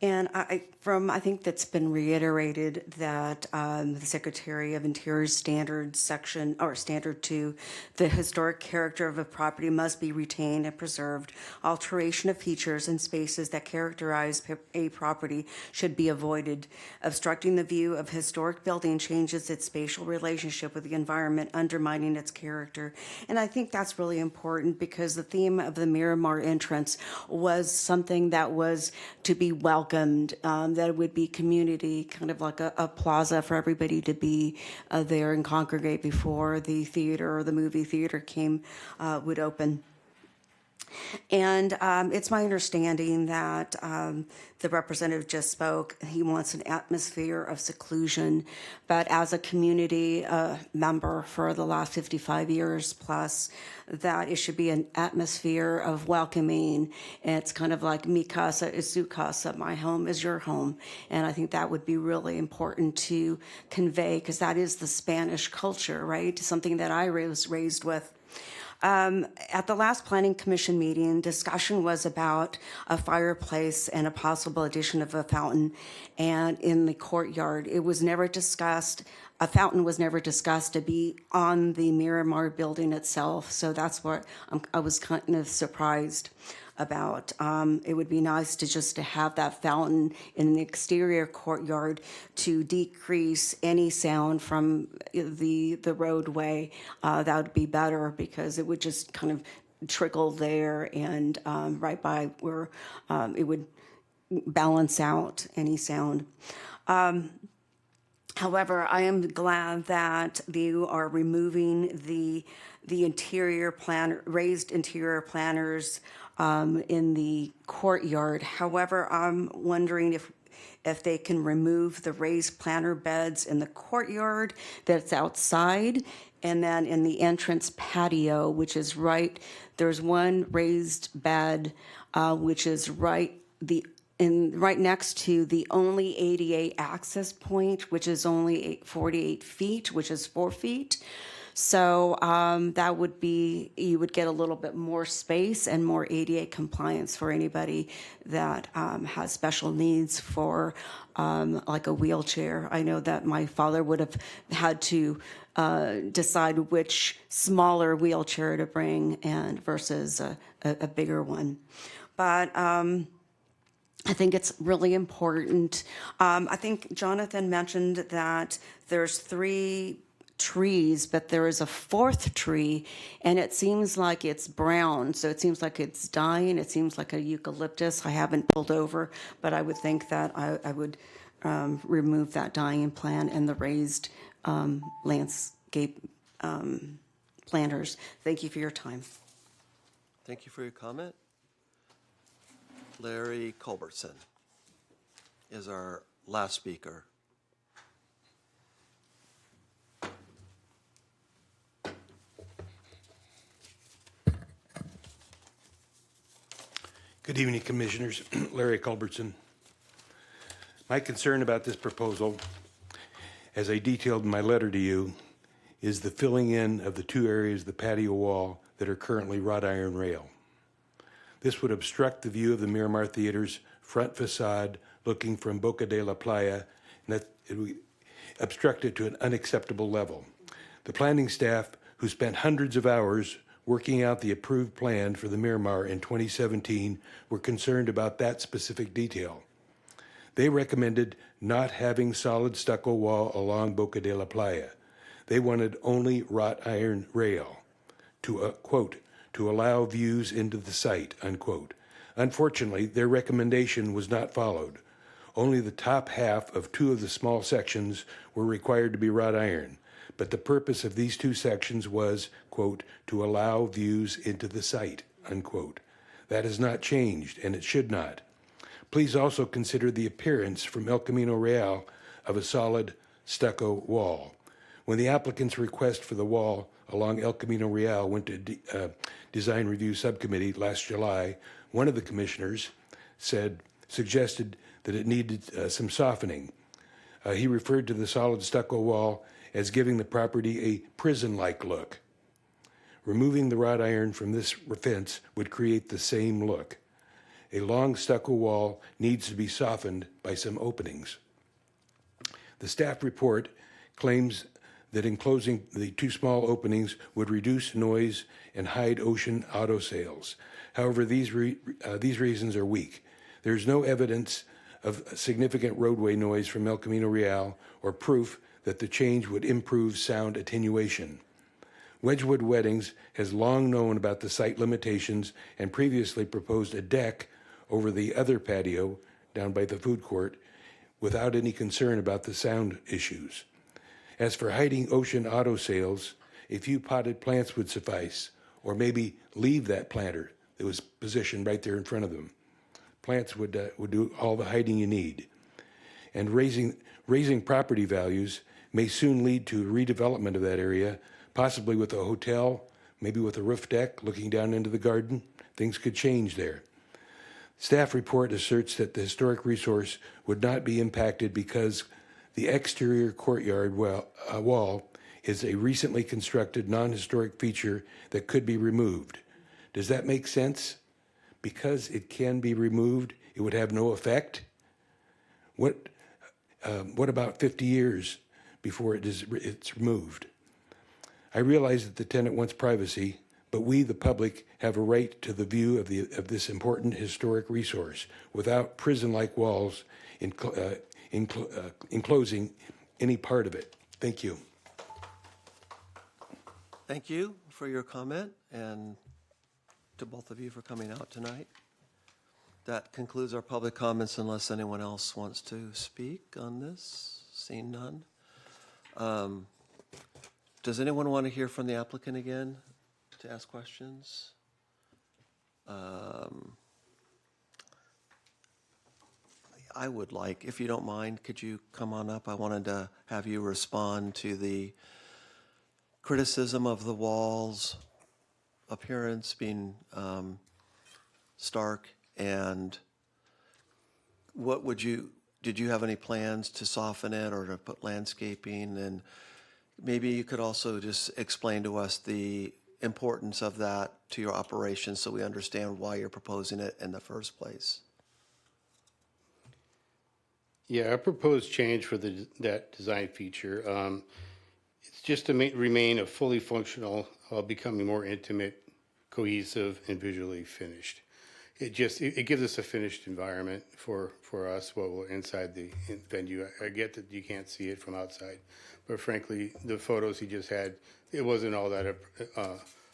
And I think that's been reiterated that the Secretary of Interior's standard section, or standard 2, the historic character of a property must be retained and preserved. Alteration of features and spaces that characterize a property should be avoided. Obstructing the view of historic building changes its spatial relationship with the environment, undermining its character. And I think that's really important because the theme of the Miramar entrance was something that was to be welcomed, that it would be community, kind of like a plaza for everybody to be there and congregate before the theater or the movie theater would open. And it's my understanding that the representative just spoke, he wants an atmosphere of seclusion, but as a community member for the last 55 years plus, that it should be an atmosphere of welcoming. It's kind of like mi casa is su casa, my home is your home. And I think that would be really important to convey, because that is the Spanish culture, right? Something that I was raised with. At the last Planning Commission meeting, discussion was about a fireplace and a possible addition of a fountain and in the courtyard. It was never discussed, a fountain was never discussed to be on the Miramar building itself. So that's what I was kind of surprised about. It would be nice to have that fountain in the exterior courtyard to decrease any sound from the roadway. That would be better because it would just kind of trickle there and right by where it would balance out any sound. However, I am glad that you are removing the raised interior planters in the courtyard. However, I'm wondering if they can remove the raised planter beds in the courtyard that's outside, and then in the entrance patio, which is there's one raised bed, which is right next to the only ADA access point, which is only 48 feet, which is 4 feet. So that would be, you would get a little bit more space and more ADA compliance for anybody that has special needs for like a wheelchair. I know that my father would have had to decide which smaller wheelchair to bring versus a bigger one. But I think it's really important. I think Jonathan mentioned that there's 3 trees, but there is a 4th tree, and it seems like it's brown, so it seems like it's dying. It seems like a eucalyptus. I haven't pulled over, but I would think that I would remove that dying plant and the raised landscape planters. Thank you for your time. Thank you for your comment. Larry Culbertson is our last speaker. Good evening, Commissioners. Larry Culbertson. My concern about this proposal, as I detailed in my letter to you, is the filling in of the 2 areas of the patio wall that are currently wrought iron rail. This would obstruct the view of the Miramar Theater's front facade looking from Boca de la Playa, and that it would obstruct it to an unacceptable level. The planning staff, who spent hundreds of hours working out the approved plan for the Miramar in 2017, were concerned about that specific detail. They recommended not having solid stucco wall along Boca de la Playa. They wanted only wrought iron rail to, quote, to allow views into the site, unquote. Unfortunately, their recommendation was not followed. Only the top half of 2 of the small sections were required to be wrought iron, but the purpose of these 2 sections was, quote, to allow views into the site, unquote. That has not changed, and it should not. Please also consider the appearance from El Camino Real of a solid stucco wall. When the applicant's request for the wall along El Camino Real went to Design Review Subcommittee last July, one of the commissioners suggested that it needed some softening. He referred to the solid stucco wall as giving the property a prison-like look. Removing the wrought iron from this fence would create the same look. A long stucco wall needs to be softened by some openings. The staff report claims that enclosing the two small openings would reduce noise and hide ocean auto sales. However, these reasons are weak. There's no evidence of significant roadway noise from El Camino Real or proof that the change would improve sound attenuation. Wedgwood Weddings has long known about the site limitations and previously proposed a deck over the other patio down by the food court without any concern about the sound issues. As for hiding ocean auto sales, a few potted plants would suffice, or maybe leave that planter that was positioned right there in front of them. Plants would do all the hiding you need. And raising property values may soon lead to redevelopment of that area, possibly with a hotel, maybe with a roof deck looking down into the garden. Things could change there. Staff report asserts that the historic resource would not be impacted because the exterior courtyard wall is a recently constructed non-historic feature that could be removed. Does that make sense? Because it can be removed, it would have no effect? What about 50 years before it's removed? I realize that the tenant wants privacy, but we, the public, have a right to the view of this important historic resource without prison-like walls enclosing any part of it. Thank you. Thank you for your comment, and to both of you for coming out tonight. That concludes our public comments unless anyone else wants to speak on this. Seeing none. Does anyone want to hear from the applicant again to ask questions? I would like, if you don't mind, could you come on up? I wanted to have you respond to the criticism of the walls' appearance being stark, and did you have any plans to soften it or to put landscaping? And maybe you could also just explain to us the importance of that to your operation so we understand why you're proposing it in the first place. Yeah, our proposed change for that design feature, it's just to remain a fully functional, becoming more intimate, cohesive, and visually finished. It gives us a finished environment for us while we're inside the venue. I get that you can't see it from outside, but frankly, the photos he just had, it wasn't all that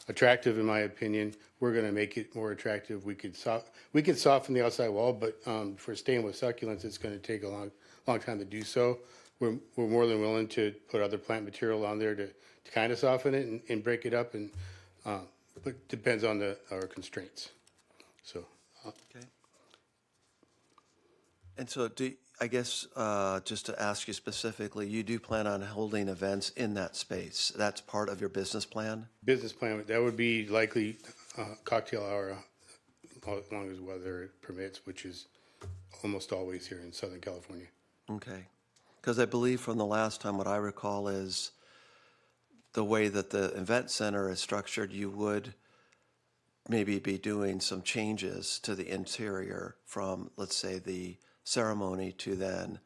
attractive in my opinion. We're going to make it more attractive. We could soften the outside wall, but for staying with succulents, it's going to take a long time to do so. We're more than willing to put other plant material on there to kind of soften it and break it up, and but depends on our constraints. So. Okay. And so I guess just to ask you specifically, you do plan on holding events in that space? That's part of your business plan? Business plan, that would be likely cocktail hour, as long as weather permits, which is almost always here in Southern California. Okay. Because I believe from the last time, what I recall is the way that the event center is structured, you would maybe be doing some changes to the interior from, let's say, the ceremony to then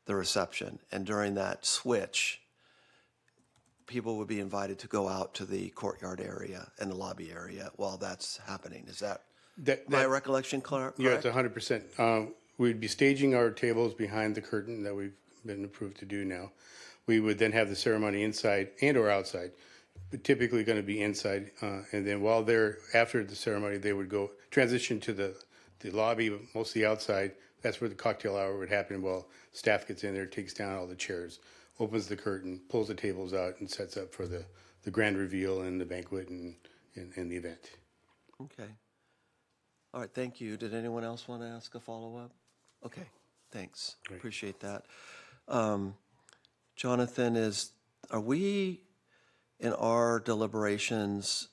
the reception. And during that switch, people would be invited to go out to the courtyard area and the lobby area while that's happening. Is that my recollection correct? Yeah, it's 100%. We'd be staging our tables behind the curtain that we've been approved to do now. We would then have the ceremony inside and or outside, but typically going to be inside. And then while they're, after the ceremony, they would go transition to the lobby, mostly outside. That's where the cocktail hour would happen while staff gets in there, takes down all the chairs, opens the curtain, pulls the tables out, and sets up for the grand reveal and the banquet and the event. Okay. All right, thank you. Did anyone else want to ask a follow-up? Okay, thanks. Great. Appreciate that. Jonathan, are we in our deliberations,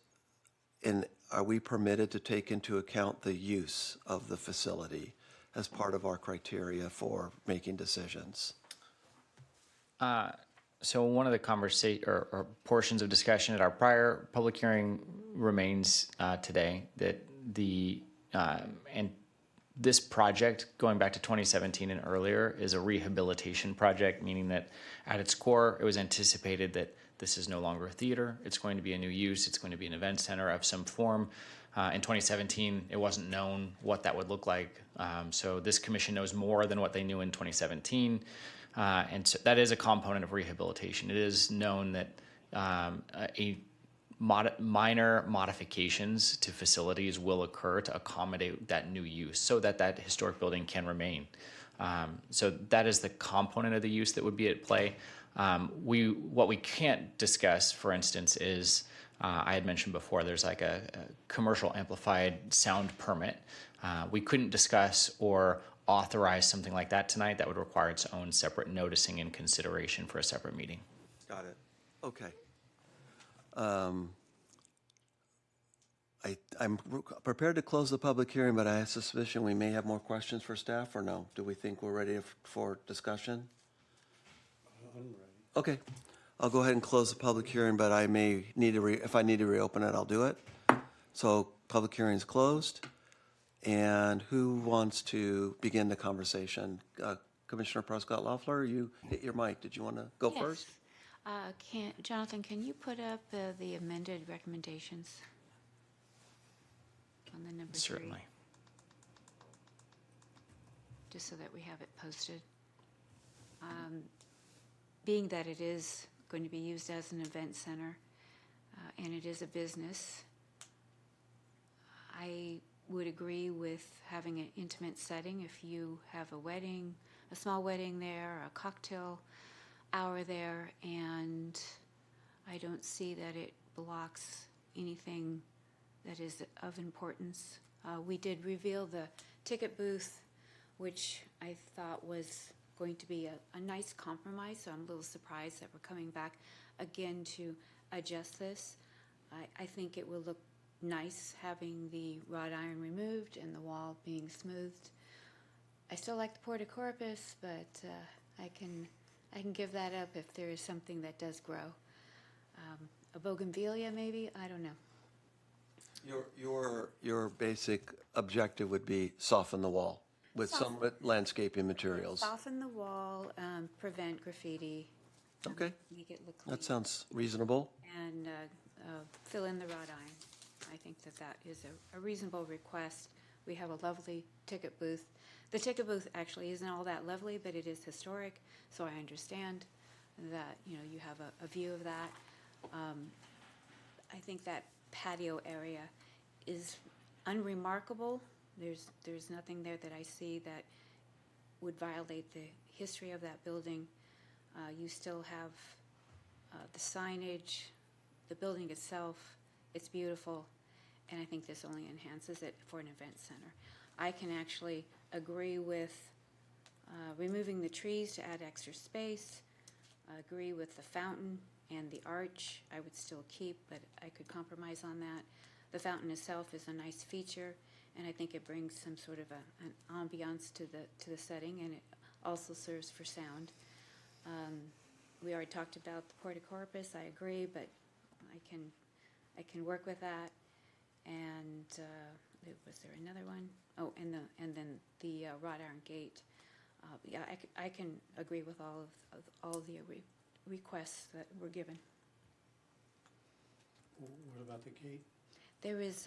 are we permitted to take into account the use of the facility as part of our criteria for making decisions? So one of the or portions of discussion at our prior public hearing remains today that and this project, going back to 2017 and earlier, is a rehabilitation project, meaning that at its core, it was anticipated that this is no longer a theater. It's going to be a new use. It's going to be an event center of some form. In 2017, it wasn't known what that would look like. So this commission knows more than what they knew in 2017. And so that is a component of rehabilitation. It is known that minor modifications to facilities will occur to accommodate that new use so that that historic building can remain. So that is the component of the use that would be at play. What we can't discuss, for instance, is I had mentioned before there's like a commercial amplified sound permit. We couldn't discuss or authorize something like that tonight. That would require its own separate noticing and consideration for a separate meeting. Got it. Okay. I'm prepared to close the public hearing, but I have suspicion we may have more questions for staff, or no? Do we think we're ready for discussion? I'm ready. Okay. I'll go ahead and close the public hearing, but I may need to, if I need to reopen it, I'll do it. So public hearing is closed. And who wants to begin the conversation? Commissioner Prescott Loeffler, you hit your mic. Did you want to go Yes. first? Jonathan, can you put up the amended recommendations on the number 3? Certainly. Just so that we have it posted. Being that it is going to be used as an event center and it is a business, I would agree with having an intimate setting. If you have a wedding, a small wedding there, a cocktail hour there, and I don't see that it blocks anything that is of importance. We did reveal the ticket booth, which I thought was going to be a nice compromise, so I'm a little surprised that we're coming back again to adjust this. I think it will look nice having the wrought iron removed and the wall being smoothed. I still like the porticorpus, but I can give that up if there is something that does grow. A bougainvillea, maybe? I don't know. Your basic objective would be soften the wall with some landscaping materials. Soften the wall, prevent graffiti. Okay, Make it look clean. that sounds reasonable. And fill in the wrought iron. I think that is a reasonable request. We have a lovely ticket booth. The ticket booth actually isn't all that lovely, but it is historic, so I understand that, you have a view of that. I think that patio area is unremarkable. There's nothing there that I see that would violate the history of that building. You still have the signage, the building itself. It's beautiful, and I think this only enhances it for an event center. I can actually agree with removing the trees to add extra space, agree with the fountain and the arch. I would still keep, but I could compromise on that. The fountain itself is a nice feature, and I think it brings some sort of an ambiance to the setting, and it also serves for sound. We already talked about the porticorpus. I agree, but I can work with that. And was there another one? Oh, and then the wrought iron gate. Yeah, I can agree with all the requests that were given. What about the gate? There is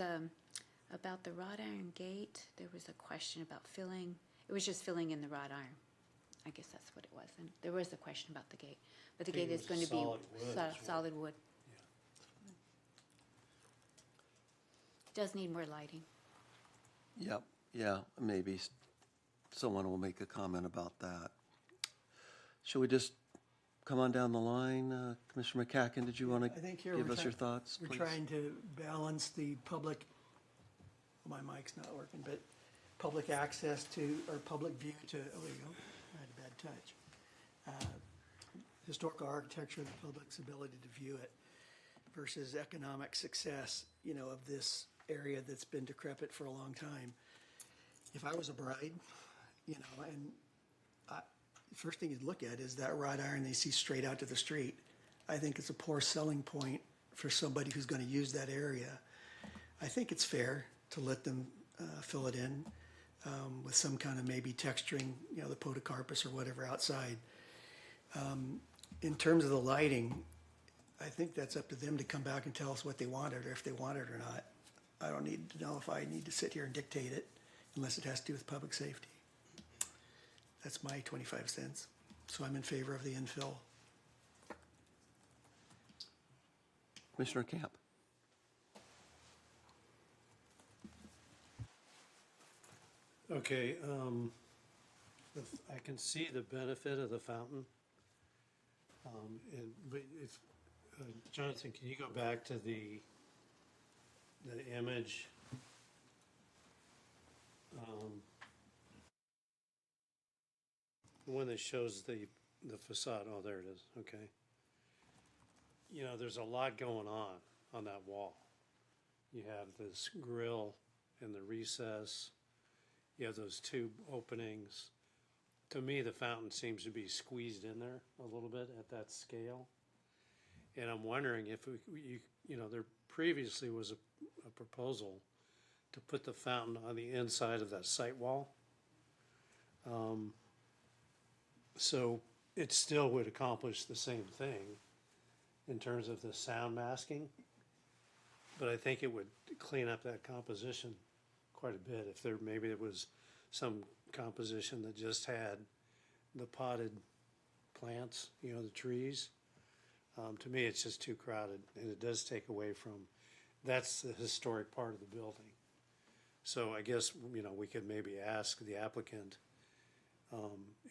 about the wrought iron gate. There was a question about filling. It was just filling in the wrought iron. I guess that's what it was. And there was a question about the gate, but the gate is going to be solid wood. Does need more lighting. Yep, yeah, maybe someone will make a comment about that. Should we just come on down the line? Commissioner McCacken, did you want I to think here give we're us your thoughts, We're please? trying to balance the public, my mic's not working, but public access to, or public view to, oh, there you go, I had a bad touch. Historical architecture, the public's ability to view it versus economic success, of this area that's been decrepit for a long time. If I was a bride, and the first thing you'd look at is that wrought iron they see straight out to the street. I think it's a poor selling point for somebody who's gonna use that area. I think it's fair to let them fill it in with some kind of maybe texturing, the podocarpus or whatever outside. In terms of the lighting, I think that's up to them to come back and tell us what they wanted or if they want it or not. I don't need to know if I need to sit here and dictate it unless it has to do with public safety. That's my 25 cents. So I'm in favor of the infill. Commissioner Camp? Okay, I can see the benefit of the fountain. But if, Jonathan, can you go back to the image? The one that shows the facade, oh, there it is, okay. There's a lot going on that wall. You have this grill and the recess. You have those two openings. To me, the fountain seems to be squeezed in there a little bit at that scale. And I'm wondering if there previously was a proposal to put the fountain on the inside of that site wall. So it still would accomplish the same thing in terms of the sound masking. But I think it would clean up that composition quite a bit if maybe there was some composition that just had the potted plants, the trees. To me, it's just too crowded, and it does take away from, that's the historic part of the building. So I guess, we could maybe ask the applicant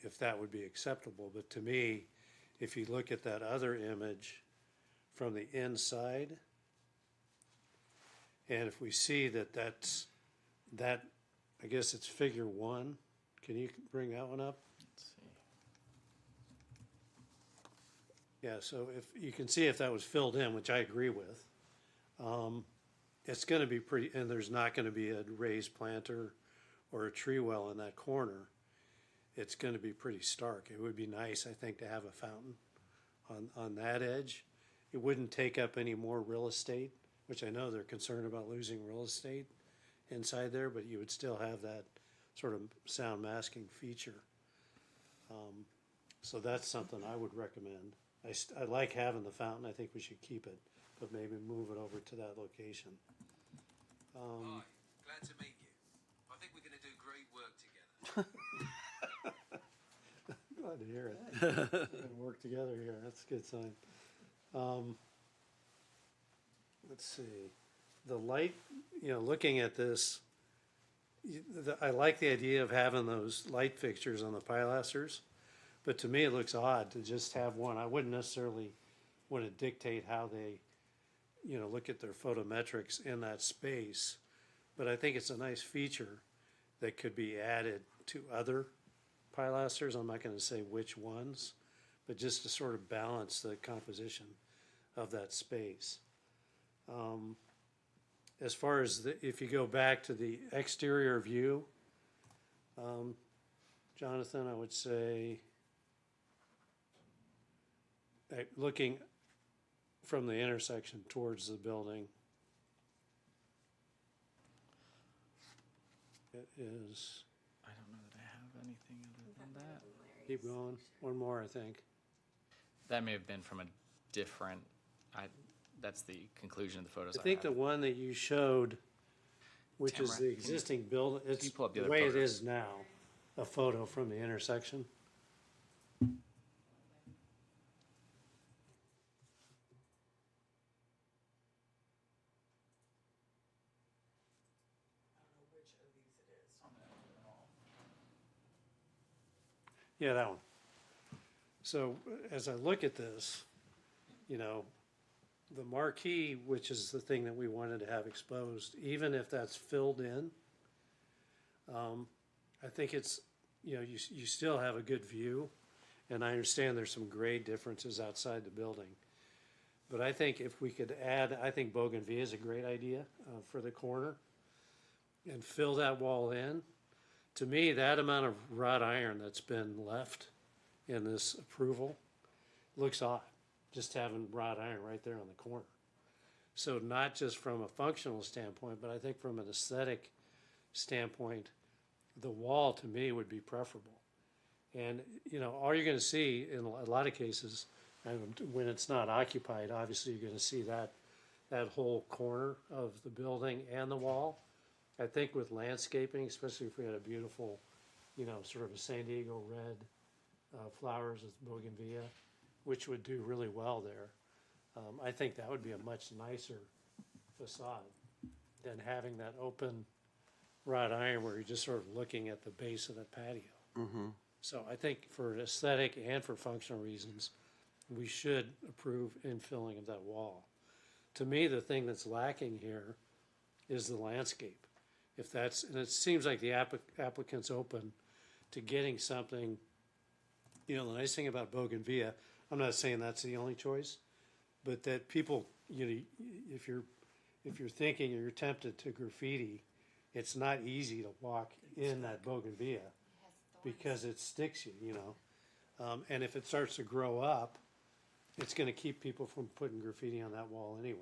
if that would be acceptable. But to me, if you look at that other image from the inside, and if we see that, I guess it's figure 1. Can you bring that one up? Let's see. Yeah, so if you can see if that was filled in, which I agree with, it's gonna be pretty, and there's not gonna be a raised planter or a tree well in that corner. It's gonna be pretty stark. It would be nice, I think, to have a fountain on that edge. It wouldn't take up any more real estate, which I know they're concerned about losing real estate inside there, but you would still have that sort of sound masking feature. So that's something I would recommend. I like having the fountain. I think we should keep it, but maybe move it over to that location. Hi, glad to meet you. I think we're going to do great work together. Glad to hear it. We're gonna work together here. That's a good sign. Let's see. The light, looking at this, I like the idea of having those light fixtures on the pilasters, but to me it looks odd to just have one. I wouldn't necessarily want to dictate how they, look at their photometrics in that space, but I think it's a nice feature that could be added to other pilasters. I'm not going to say which ones, but just to sort of balance the composition of that space. As far as if you go back to the exterior view, Jonathan, I would say, looking from the intersection towards the building, it is, I don't know that I have anything other than that. keep going, one more, I think. That may have been from a different, that's the conclusion of the photos I think have. the one that you showed, which is Tamara, the existing building, it's you pull up the the other way it photos? is now, a photo from the intersection. Yeah, that one. So as I look at this, the marquee, which is the thing that we wanted to have exposed, even if that's filled in, I think it's, you still have a good view. And I understand there's some grade differences outside the building. But I think if we could add, I think Bougainvillea is a great idea for the corner and fill that wall in. To me, that amount of wrought iron that's been left in this approval. Looks odd, just having wrought iron right there on the corner. So not just from a functional standpoint, but I think from an aesthetic standpoint, the wall to me would be preferable. And, you know, all you're gonna see in a lot of cases, and when it's not occupied, obviously you're gonna see that whole corner of the building and the wall. I think with landscaping, especially if we had a beautiful, you know, sort of a San Diego red flowers with bougainvillea, which would do really well there. I think that would be a much nicer facade than having that open wrought iron where you're just sort of looking at the base of the patio. So I think for aesthetic and for functional reasons, we should approve infilling of that wall. To me, the thing that's lacking here is the landscape. If that's, and it seems like the applicant's open to getting something, you know, the nice thing about bougainvillea, I'm not saying that's the only choice, but that people, you know, if you're thinking or you're tempted to graffiti, it's not easy to walk in that bougainvillea because it sticks you, you know. And if it starts to grow up, it's gonna keep people from putting graffiti on that wall anyway.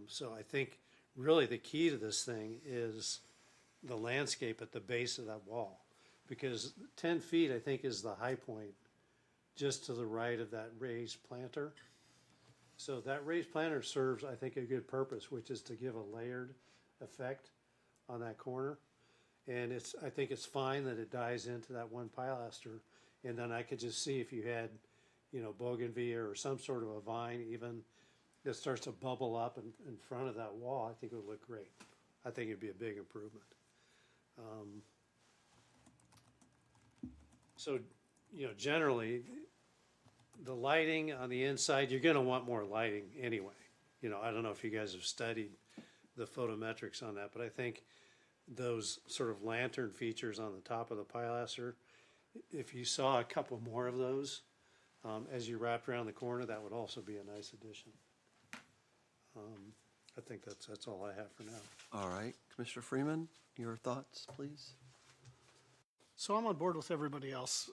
So I think really the key to this thing is the landscape at the base of that wall. Because 10 feet, I think, is the high point just to the right of that raised planter. So that raised planter serves, I think, a good purpose, which is to give a layered effect on that corner. And I think it's fine that it dies into that one pilaster. And then I could just see if you had, you know, bougainvillea or some sort of a vine even that starts to bubble up in front of that wall, I think it would look great. I think it'd be a big improvement. So, you know, generally, the lighting on the inside, you're gonna want more lighting anyway. You know, I don't know if you guys have studied the photometrics on that, but I think those sort of lantern features on the top of the pilaster, if you saw a couple more of those as you wrapped around the corner, that would also be a nice addition. I think that's all I have for now. All right, Commissioner Freeman, your thoughts, please? So I'm on board with everybody else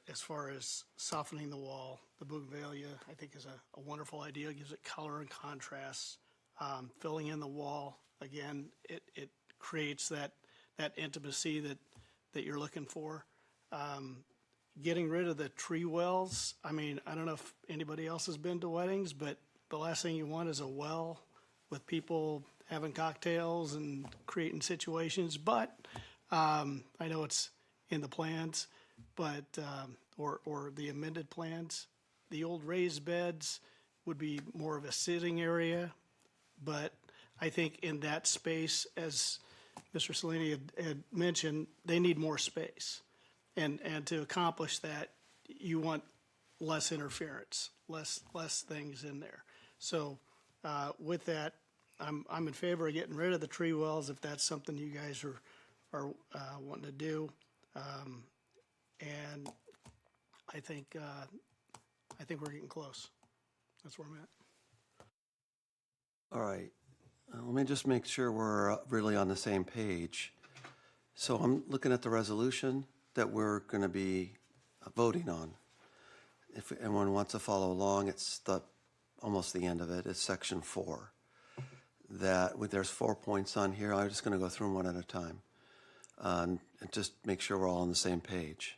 as far as softening the wall. The bougainvillea, I think, is a wonderful idea. It gives it color and contrast. Filling in the wall, again, it creates that intimacy that you're looking for. Getting rid of the tree wells, I mean, I don't know if anybody else has been to weddings, but the last thing you want is a well with people having cocktails and creating situations. But I know it's in the plans, but, or the amended plans. The old raised beds would be more of a sitting area, but I think in that space, as Mr. Salini had mentioned, they need more space. And to accomplish that, you want less interference, less things in there. So with that, I'm in favor of getting rid of the tree wells if that's something you guys are wanting to do. And I think we're getting close. That's where I'm at. All right, let me just make sure we're really on the same page. So I'm looking at the resolution that we're going to be voting on. If anyone wants to follow along, it's almost the end of it. It's section 4. There's 4 points on here. I'm just going to go through them one at a time. And just make sure we're all on the same page.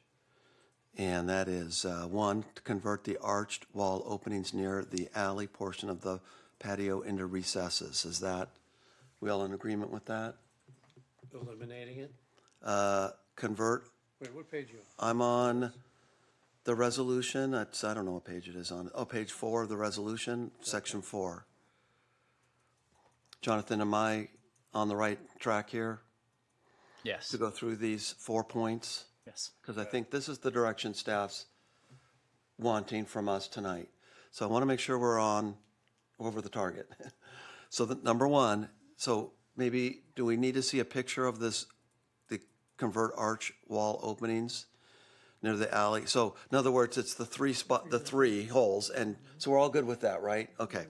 And that is, 1, to convert the arched wall openings near the alley portion of the patio into recesses. Is that, we all in agreement with that? Eliminating it? Convert, Wait, what page are you on? I'm on the resolution. I don't know what page it is on. Oh, page 4 of the resolution, section 4. Jonathan, am I on the right track here Yes. to go through these 4 points? Yes. Because I think this is the direction staff's wanting from us tonight. So I want to make sure we're over the target. So number 1, so maybe, do we need to see a picture of this, the convert arch wall openings near the alley? So in other words, it's the 3 holes, and so we're all good with that, right? Okay.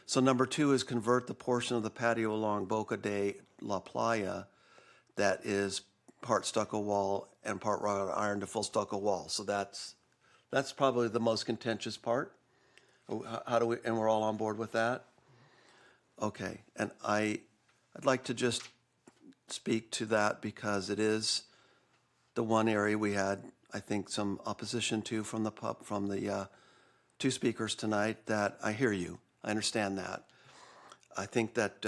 So number 2 is convert the portion of the patio along Boca de la Playa that is part stucco wall and part wrought iron to full stucco wall. So that's probably the most contentious part. How do we, and we're all on board with that? Okay, and I'd like to just speak to that because it is the one area we had, I think, some opposition to from the two speakers tonight. That I hear you, I understand that. I think that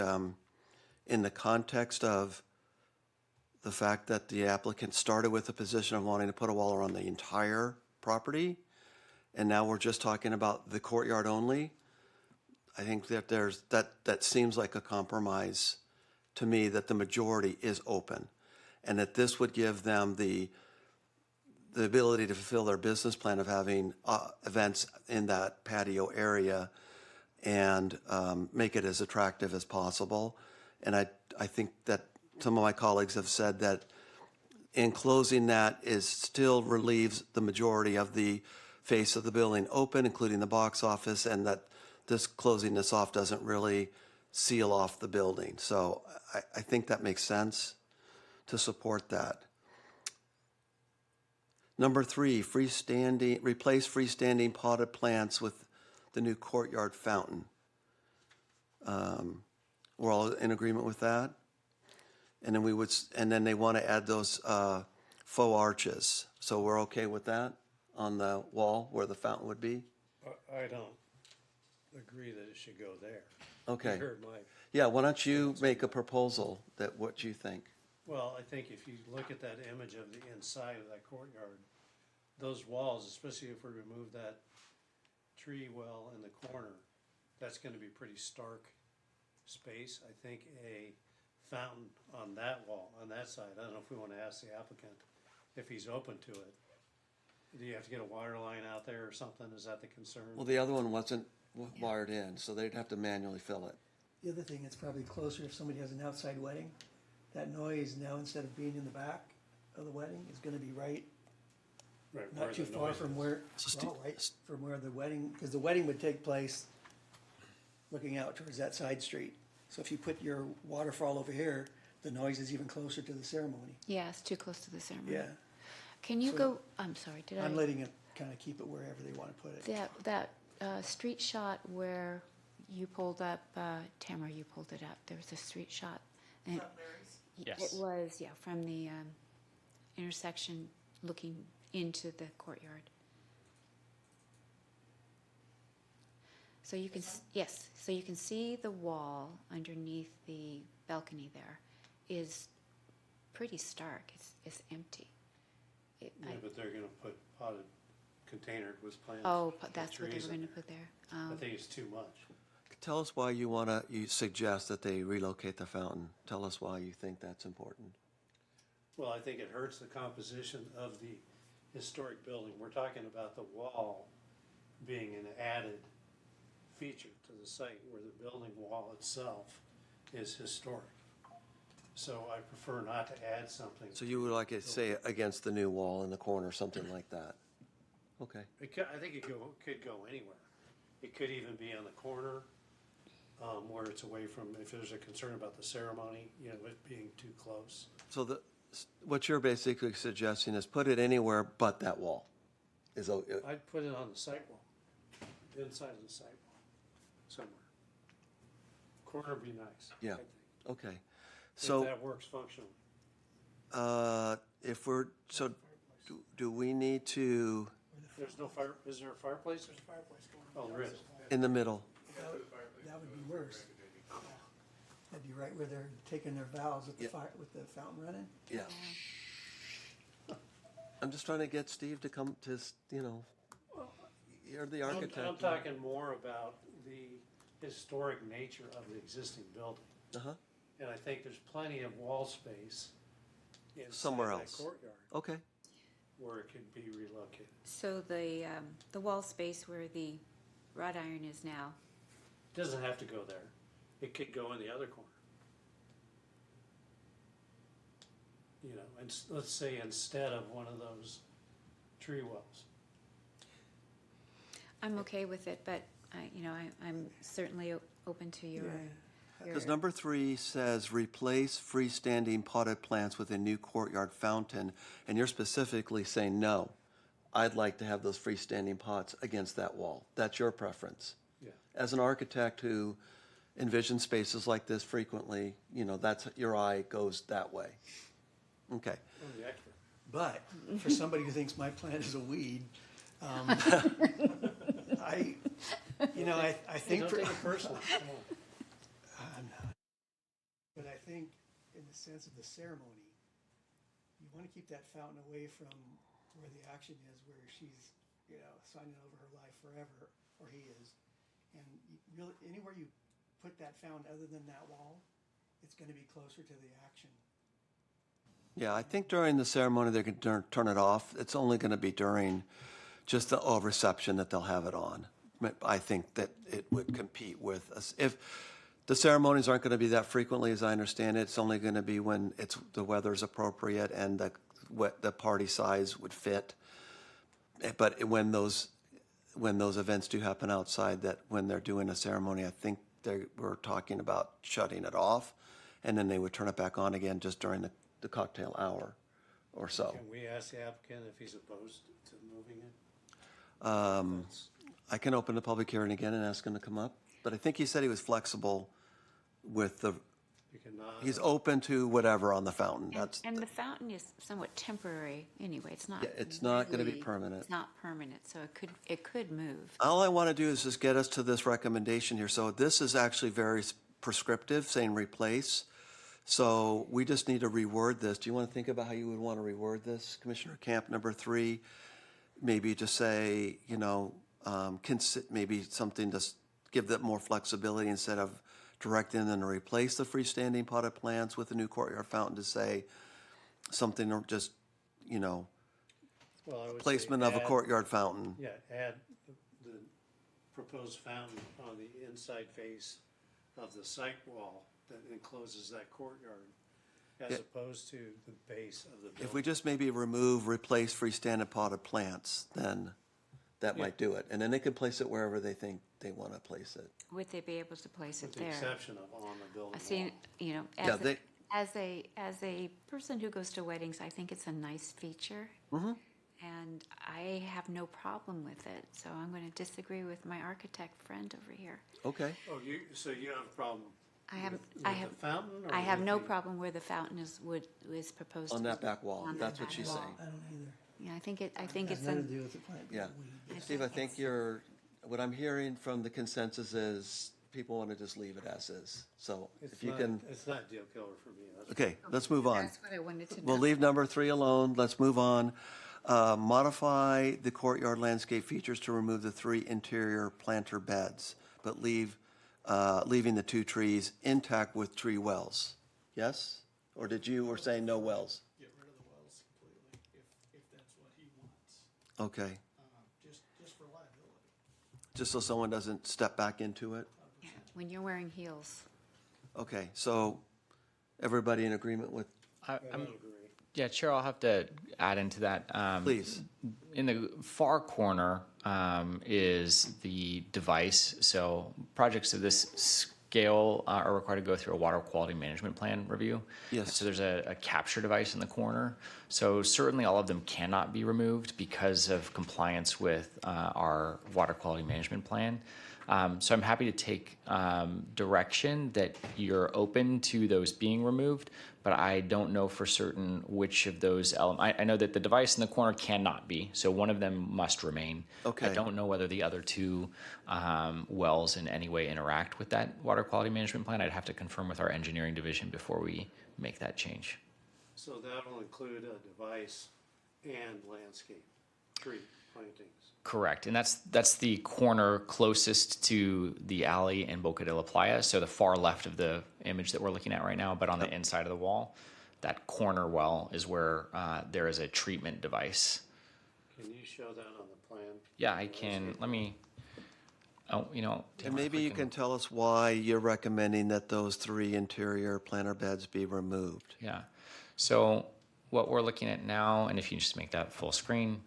in the context of the fact that the applicant started with a position of wanting to put a wall around the entire property, and now we're just talking about the courtyard only, I think that that seems like a compromise to me, that the majority is open, and that this would give them the ability to fulfill their business plan of having events in that patio area and make it as attractive as possible. And I think that some of my colleagues have said that enclosing that still relieves the majority of the face of the building open, including the box office, and that this closing this off doesn't really seal off the building. So I think that makes sense to support that. Number 3, replace freestanding potted plants with the new courtyard fountain. We're all in agreement with that? And then they want to add those faux arches. So we're okay with that on the wall where the fountain would be? I don't agree that it should go there. Okay. You heard Mike. Yeah, why don't you make a proposal that what you think? Well, I think if you look at that image of the inside of that courtyard, those walls, especially if we remove that tree well in the corner, that's gonna be pretty stark space. I think a fountain on that wall, on that side, I don't know if we wanna ask the applicant if he's open to it. Do you have to get a water line out there or something? Is that the concern? Well, the other one wasn't wired in, so they'd have to manually fill it. The other thing, it's probably closer if somebody has an outside wedding. That noise now, instead of being in the back of the wedding, is gonna be right, Right, where not too the far noise from is. where, well, right from where the wedding, because the wedding would take place looking out towards that side street. So if you put your waterfall over here, the noise is even closer to the ceremony. Yeah, it's too close to the ceremony. Yeah, Can you So- go, I'm sorry, did I'm I, letting it kind of keep it wherever they want to put it. that street shot where you pulled up, Tamara, you pulled it up, there was a street shot. and Yes. It was, yeah, from the intersection looking into the courtyard. So you can, yes, so you can see the wall underneath the balcony there is pretty stark, it's empty. Yeah, but they're gonna put potted container with plants. Oh, with that's what they trees were in gonna put there. I think it's too much. Tell us why you suggest that they relocate the fountain. Tell us why you think that's important. Well, I think it hurts the composition of the historic building. We're talking about the wall being an added feature to the site where the building wall itself is historic. So I prefer not to add something. So you would like to say against the new wall in the corner, something like that? Okay. I think it could go anywhere. It could even be on the corner, where it's away from, if there's a concern about the ceremony, you know, it being too close. So what you're basically suggesting is put it anywhere but that wall. I'd put it on the sidewalk, inside of the sidewalk, somewhere. Corner would be nice. Yeah. I think, Okay. if So that works functionally. do we need to, There's no fire, is there a fireplace? There's a fireplace going. Oh, there is. in the middle? That would be worse. That'd be right where they're taking their vows with the Yeah. fire, with the fountain running. Yeah. I'm just trying to get Steve to come to, you're the architect. I'm talking more about the historic nature of the existing building. Uh-huh. And I think there's plenty of wall space Somewhere inside that else. courtyard Okay. where it could be relocated. So the wall space where the wrought iron is now, Doesn't have to go there. It could go in the other corner. You know, and let's say instead of one of those tree wells. I'm okay with it, but I'm certainly open to your, Yeah. Because number 3 says replace freestanding potted plants with a new courtyard fountain, and you're specifically saying, no, I'd like to have those freestanding pots against that wall. That's your preference. Yeah. As an architect who envisions spaces like this frequently, that's, your eye goes that way. Okay. I'm the expert. But for somebody who thinks my plant is a weed, I think. Don't take it personally. Come on. I'm not. But I think in the sense of the ceremony, you want to keep that fountain away from where the action is, where she's, signing over her life forever, or he is. And really, anywhere you put that fountain other than that wall, it's going to be closer to the action. Yeah, I think during the ceremony, they can turn it off. It's only going to be during just the reception that they'll have it on. I think that it would compete with us. If the ceremonies aren't going to be that frequently, as I understand it, it's only going to be when the weather's appropriate and the party size would fit. But when those events do happen outside, that when they're doing a ceremony, I think we're talking about shutting it off, and then they would turn it back on again just during the cocktail hour or so. Can we ask the applicant if he's opposed to moving it? I can open the public hearing again and ask him to come up, but I think he said he was flexible with You cannot. he's open to whatever on the fountain. And the fountain is somewhat temporary anyway. It's not. Yeah, it's not going to be really- permanent. It's not permanent, so it could move. All I want to do is just get us to this recommendation here. So this is actually very prescriptive, saying replace. So we just need to reword this. Do you want to think about how you would want to reword this, Commissioner Camp? Number 3, maybe just say, maybe something to give that more flexibility instead of directing them to replace the freestanding potted plants with a new courtyard fountain, to say something or just, Well, I would say placement of a add- courtyard fountain. Yeah, add the proposed fountain on the inside face of the site wall that encloses that courtyard, as Yeah. opposed to the base of the building. If we just maybe replace freestanding potted plants, then that might do it. And then they can place it wherever they think they want to place it. Would they be able to place With it the there? exception of on the building I see, wall. as a person who goes to weddings, I think it's a nice feature. And I have no problem with it, so I'm going to disagree with my architect friend over here. Okay. Oh, so you have a problem I have, with I the have, fountain? Or I have with no the- problem where the fountain is proposed. On to that be. back wall. On that That's what back she's wall. saying. I don't either. Yeah, I think Has it's nothing to a, do with the plant. Yeah. Weed. Steve, I think what I'm hearing from the consensus is people want to just leave it as is. So if you can, It's not a deal killer for me. That's okay, let's move on. that's what I wanted to know. We'll leave number 3 alone. Let's move on. Modify the courtyard landscape features to remove the 3 interior planter beds, but leaving the 2 trees intact with tree wells. Yes? Or were saying no wells? Get rid of the wells completely, if that's what he wants, Okay. just for liability. Just so someone doesn't step back into it? Yeah, when you're wearing heels. Okay, so everybody in agreement with, I don't agree. Yeah, Chair, I'll have to add into that. please? In the far corner is the device. So projects of this scale are required to go through a water quality management plan review. Yes. So there's a capture device in the corner. So certainly all of them cannot be removed because of compliance with our water quality management plan. So I'm happy to take direction that you're open to those being removed, but I don't know for certain which of those elements. I know that the device in the corner cannot be, so one of them must remain. Okay. I don't know whether the other 2 wells in any way interact with that water quality management plan. I'd have to confirm with our engineering division before we make that change. So that'll include a device and landscape, tree plantings. Correct, and that's the corner closest to the alley in Boca de la Playa, so the far left of the image that we're looking at right now, but on the inside of the wall, that corner well is where there is a treatment device. Can you show that on the plan? Yeah, I can, let me, Tim, And maybe if we you can tell us why you're recommending that those 3 interior planter beds be removed. Yeah, so what we're looking at now, and if you just make that full screen,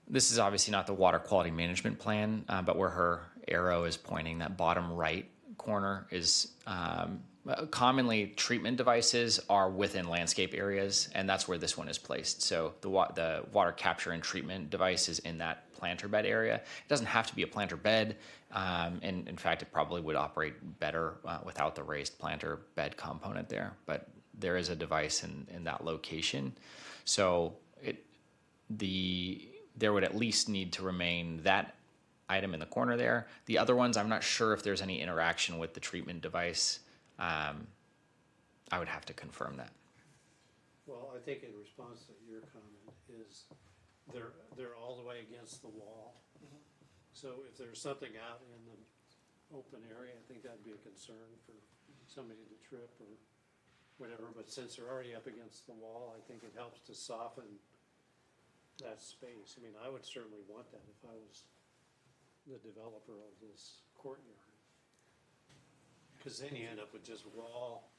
this is obviously not the water quality management plan, but where her arrow is pointing, that bottom right corner is commonly treatment devices are within landscape areas, and that's where this one is placed. So the water capture and treatment device is in that planter bed area. It doesn't have to be a planter bed, and in fact, it probably would operate better without the raised planter bed component there. But there is a device in that location, so there would at least need to remain that item in the corner there. The other ones, I'm not sure if there's any interaction with the treatment device. I would have to confirm that. Well, I think in response to your comment is they're all the way against the wall. So if there's something out in the open area, I think that'd be a concern for somebody to trip or whatever. But since they're already up against the wall, I think it helps to soften that space. I mean, I would certainly want that if I was the developer of this courtyard. Because then you end up with just wall.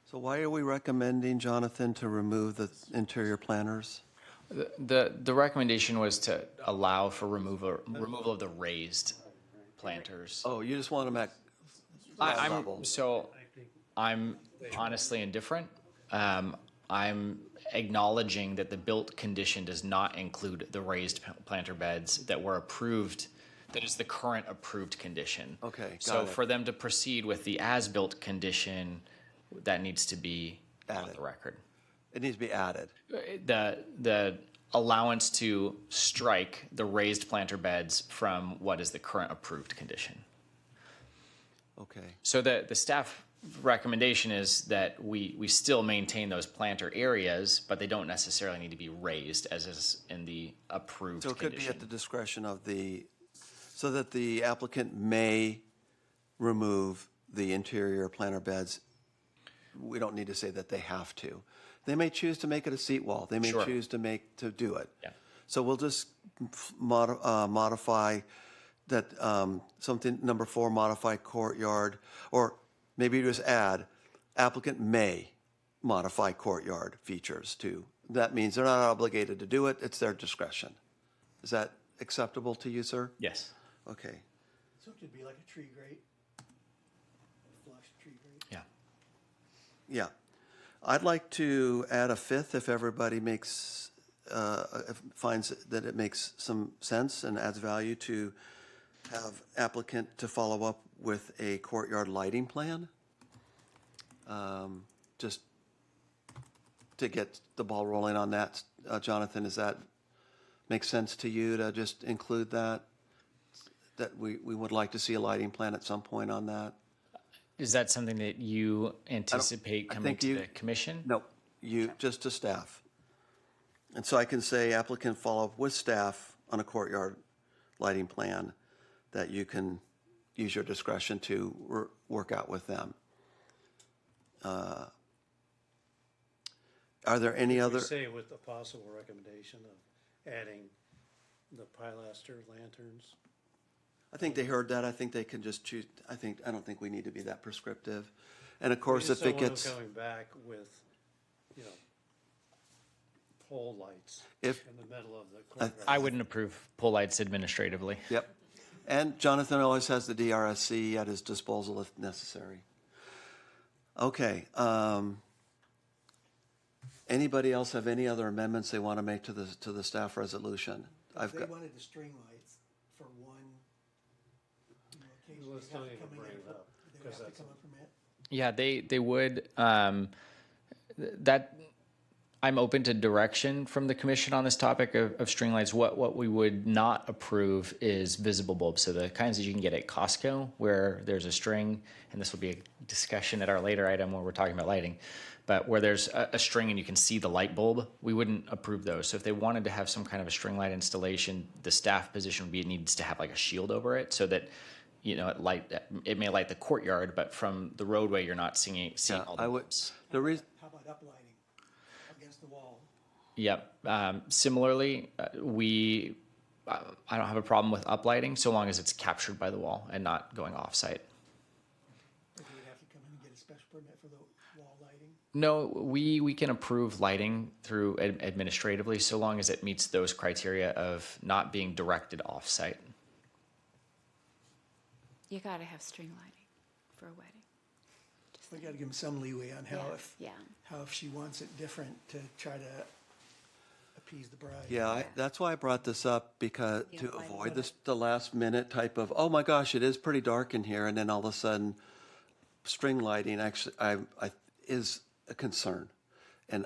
So why are we recommending, Jonathan, to remove the interior planters? The recommendation was to allow for removal of the raised planters. Oh, you just want them at level. I'm honestly indifferent. I'm acknowledging that the built condition does not include the raised planter beds that were approved. That is the current approved condition. Okay, got So it. for them to proceed with the as-built condition, that needs to be on Added. the record. It needs to be added. The allowance to strike the raised planter beds from what is the current approved condition. Okay. So the staff recommendation is that we still maintain those planter areas, but they don't necessarily need to be raised as is in the approved So it could be condition. at the discretion of so that the applicant may remove the interior planter beds. We don't need to say that they have to. They may choose to make it a seat wall. They may Sure. choose to do it. Yeah. So we'll just modify that, something, number 4, modify courtyard, or maybe just add, applicant may modify courtyard features too. That means they're not obligated to do it, it's their discretion. Is that acceptable to you, sir? Yes. Okay. So it could be like a tree grate, flush tree grate. Yeah. Yeah. I'd like to add a 5th if everybody finds that it makes some sense and adds value to have applicant to follow up with a courtyard lighting plan. Just to get the ball rolling on that. Jonathan, does that make sense to you to just include that? That we would like to see a lighting plan at some point on that? Is that something that you anticipate I coming think to you- the commission? No, just to staff. And so I can say applicant follow up with staff on a courtyard lighting plan that you can use your discretion to work out with them. Are there any We other? say with the possible recommendation of adding the pilaster lanterns. I think they heard that. I think they can just choose. I don't think we need to be that prescriptive. And of course, if it gets, Coming back with, pole lights If- in the middle of the courtyard. I wouldn't approve pole lights administratively. yep. And Jonathan always has the DRSC at his disposal if necessary. Okay. Anybody else have any other amendments they want to make to the staff resolution? If they wanted the string lights for one location, Let's they'd have don't to even come in bring here it for- up, they'd because have to that's come in for Matt. Yeah, they would. That I'm open to direction from the commission on this topic of string lights. What we would not approve is visible bulbs. So the kinds that you can get at Costco, where there's a string, and this will be a discussion at our later item where we're talking about lighting, but where there's a string and you can see the light bulb, we wouldn't approve those. So if they wanted to have some kind of a string light installation, the staff position would be it needs to have like a shield over it so that it may light the courtyard, but from the roadway you're not seeing Yeah, all the I would. bulbs. The reason. How about uplighting against the wall? Yep. Similarly, I don't have a problem with uplighting so long as it's captured by the wall and not going off-site. Or do we have to come in and get a special permit for the wall lighting? No, we can approve lighting through administratively so long as it meets those criteria of not being directed off-site. You gotta have string lighting for a wedding. Just We gotta give them some leeway on how Yeah, if she wants it different to try to appease the bride. Yeah, that's why I brought this up, because Yeah, to I avoid love this, the last minute type of, oh my gosh, it is pretty dark in here, and then all of a sudden, string lighting actually, is a concern. And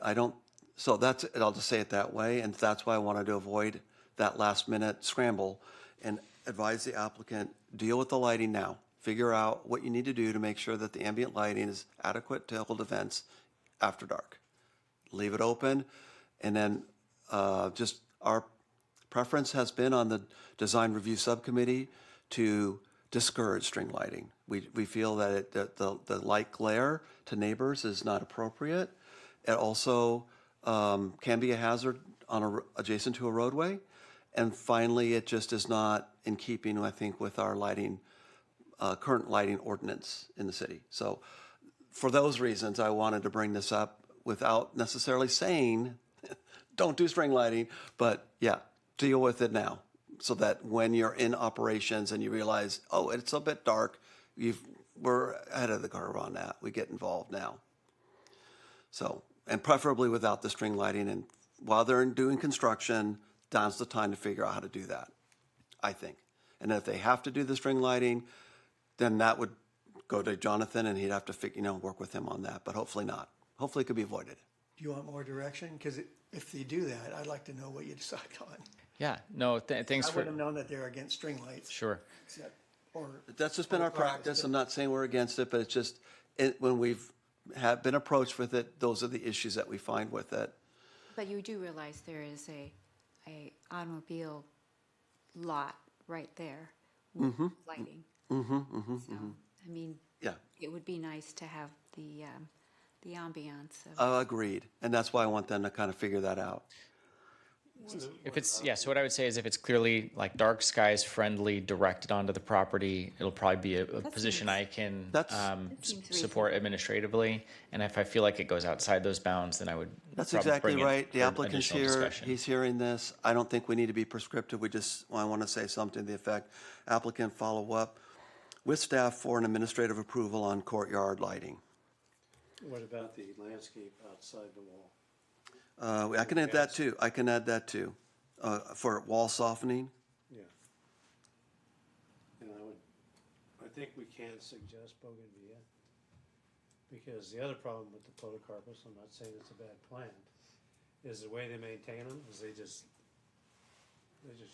I don't, so that's, I'll just say it that way, and that's why I wanted to avoid that last minute scramble and advise the applicant, deal with the lighting now. Figure out what you need to do to make sure that the ambient lighting is adequate to hold events after dark. Leave it open, and then just our preference has been on the design review subcommittee to discourage string lighting. We feel that the light glare to neighbors is not appropriate. It also can be a hazard adjacent to a roadway. And finally, it just is not in keeping, I think, with our lighting, current lighting ordinance in the city. So for those reasons, I wanted to bring this up without necessarily saying, don't do string lighting, but yeah, deal with it now, so that when you're in operations and you realize, oh, it's a bit dark, we're ahead of the curve on that. We get involved now. So, and preferably without the string lighting. And while they're doing construction, now's the time to figure out how to do that, I think. And if they have to do the string lighting, then that would go to Jonathan, and he'd have to work with him on that. But hopefully not. Hopefully it could be avoided. Do you want more direction? Because if you do that, I'd like to know what you decide on. Yeah, no, thanks I for, wouldn't have known that they're against string lights. sure. Or That's just been our practice. I'm not saying we're against it, but it's just, when we've been approached with it, those are the issues that we find with it. but you do realize there is a automobile lot right there with lighting. So, I mean, Yeah, it would be nice to have the ambiance of. agreed. And that's why I want them to kind of figure that out. If it's, yeah, so what I would say is if it's clearly like dark skies friendly, directed onto the property, it'll probably be a position I can seems support administratively. And if I feel like it goes outside those bounds, then I would. That's probably exactly bring it right. The for applicant's additional here, discussion. he's hearing this. I don't think we need to be prescriptive. I want to say something to the effect, applicant follow up with staff for an administrative approval on courtyard lighting. What about the landscape outside the wall? I can add that too. I can add that too, for wall softening. Yeah. And I think we can suggest bougainvillea, because the other problem with the podocarpus, I'm not saying it's a bad plant, is the way they maintain them, is they just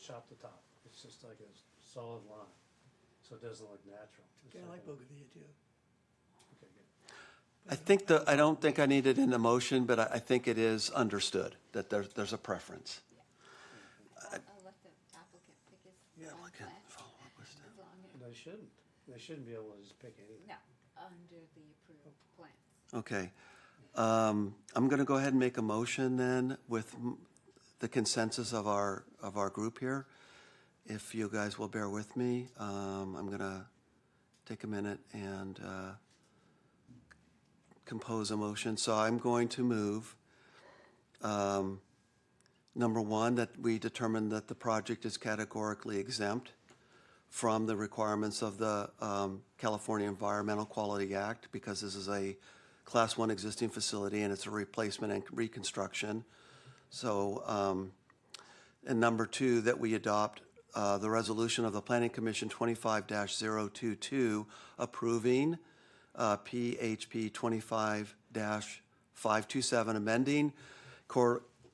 chop the top. It's just like a solid line, so it doesn't look natural. It's Yeah, I like a- bougainvillea too. Okay, good. I don't think I need it in the motion, but I think it is understood that there's a preference. I'll let the applicant pick his own Applicant, plant, follow up with staff. as long as, They shouldn't be able to just pick anything. no, under the approved plan. Okay. I'm going to go ahead and make a motion then with the consensus of our group here. If you guys will bear with me, I'm going to take a minute and compose a motion. So I'm going to move, number one, that we determine that the project is categorically exempt from the requirements of the California Environmental Quality Act, because this is a Class 1 existing facility and it's a replacement and reconstruction. So, and number two, that we adopt the resolution of the Planning Commission 25-022 approving PHP 25-527, amending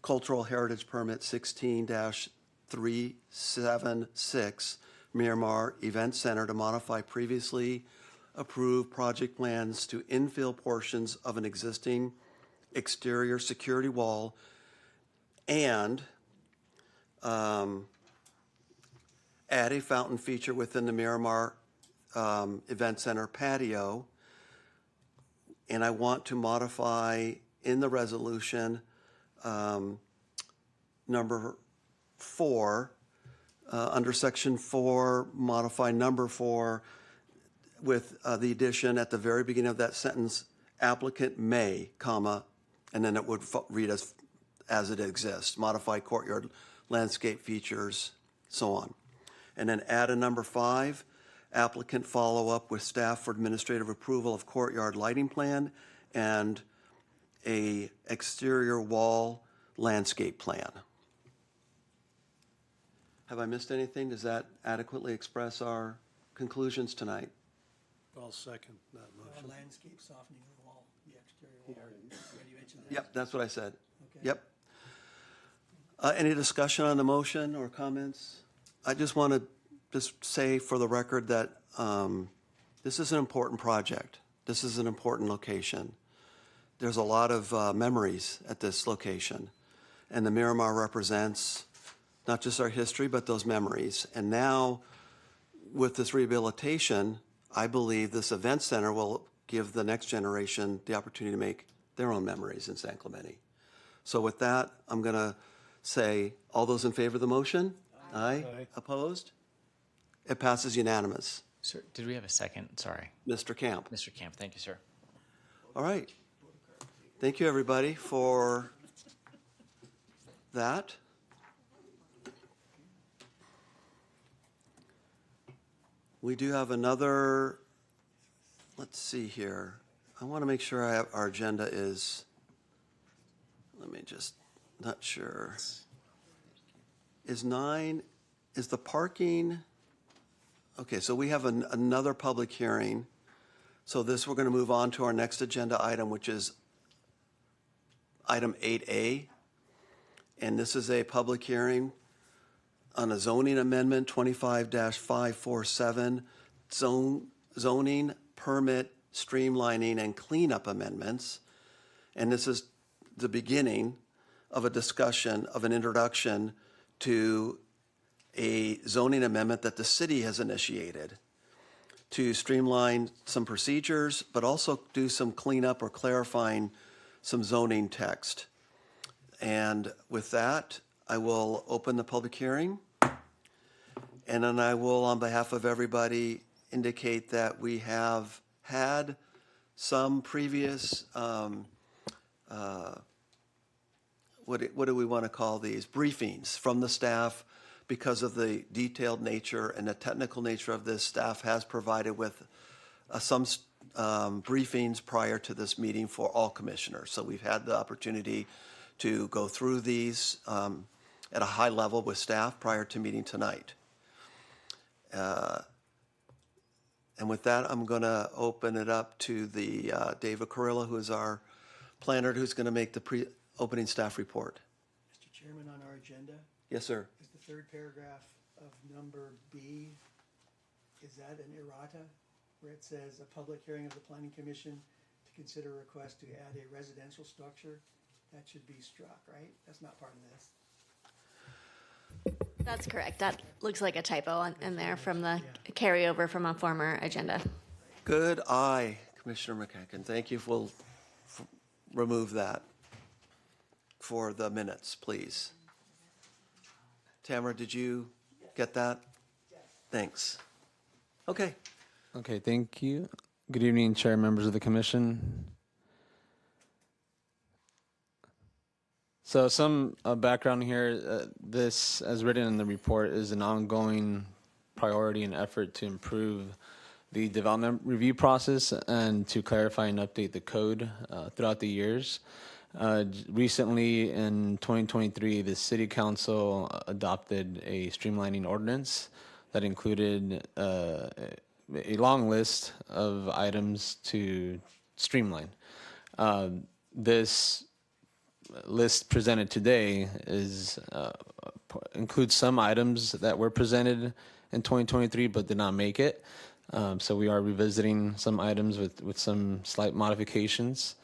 Cultural Heritage Permit 16-376 Miramar Event Center to modify previously approved project plans to infill portions of an existing exterior security wall and add a fountain feature within the Miramar Event Center patio. And I want to modify in the resolution number 4, under section 4, modify number 4 with the addition at the very beginning of that sentence, applicant may, comma, and then it would read as it exists, modify courtyard landscape features, so on. And then add a number 5, applicant follow up with staff for administrative approval of courtyard lighting plan and a exterior wall landscape plan. Have I missed anything? Does that adequately express our conclusions tonight? I'll second that motion. Landscape softening of the wall, the exterior wall. Already mentioned that. Yep, that's what I said. Okay. Yep. Any discussion on the motion or comments? I just want to just say for the record that this is an important project. This is an important location. There's a lot of memories at this location, and the Miramar represents not just our history, but those memories. And now, with this rehabilitation, I believe this event center will give the next generation the opportunity to make their own memories in San Clemente. So with that, I'm going to say, all those in favor of the motion? Aye. Aye. Opposed? It passes unanimous. Sir, did we have a second? Sorry. Mr. Camp. Mr. Camp, thank you, sir. All right. Thank you, everybody, for that. We do have another, let's see here. I want to make sure our agenda is, let me just, not sure. Is the parking, okay, so we have another public hearing. So we're going to move on to our next agenda item, which is item 8A. And this is a public hearing on a zoning amendment 25-547, zoning permit streamlining and cleanup amendments. And this is the beginning of a discussion of an introduction to a zoning amendment that the city has initiated to streamline some procedures, but also do some cleanup or clarifying some zoning text. And with that, I will open the public hearing. And then I will, on behalf of everybody, indicate that we have had some previous, what do we want to call these? Briefings from the staff. Because of the detailed nature and the technical nature of this, staff has provided with some briefings prior to this meeting for all commissioners. So we've had the opportunity to go through these at a high level with staff prior to meeting tonight. And with that, I'm going to open it up to the David Carrillo, who is our planner, who's going to make the opening staff report. Mr. Chairman, on our agenda, Yes, sir. is the third paragraph of number B, is that an errata? Where it says a public hearing of the planning commission to consider a request to add a residential structure? That should be struck, right? That's not part of this. That's correct. That looks like a typo in there from the carryover from a former agenda. Good eye, Commissioner McEachen. Thank you. We'll remove that for the minutes, please. Tamara, did you get that? Yes. Thanks. Okay. Okay, thank you. Good evening, Chair, members of the Commission. So some background here. This, as written in the report, is an ongoing priority and effort to improve the development review process and to clarify and update the code throughout the years. Recently, in 2023, the City Council adopted a streamlining ordinance that included a long list of items to streamline. This list presented today includes some items that were presented in 2023 but did not make it. So we are revisiting some items with some slight modifications.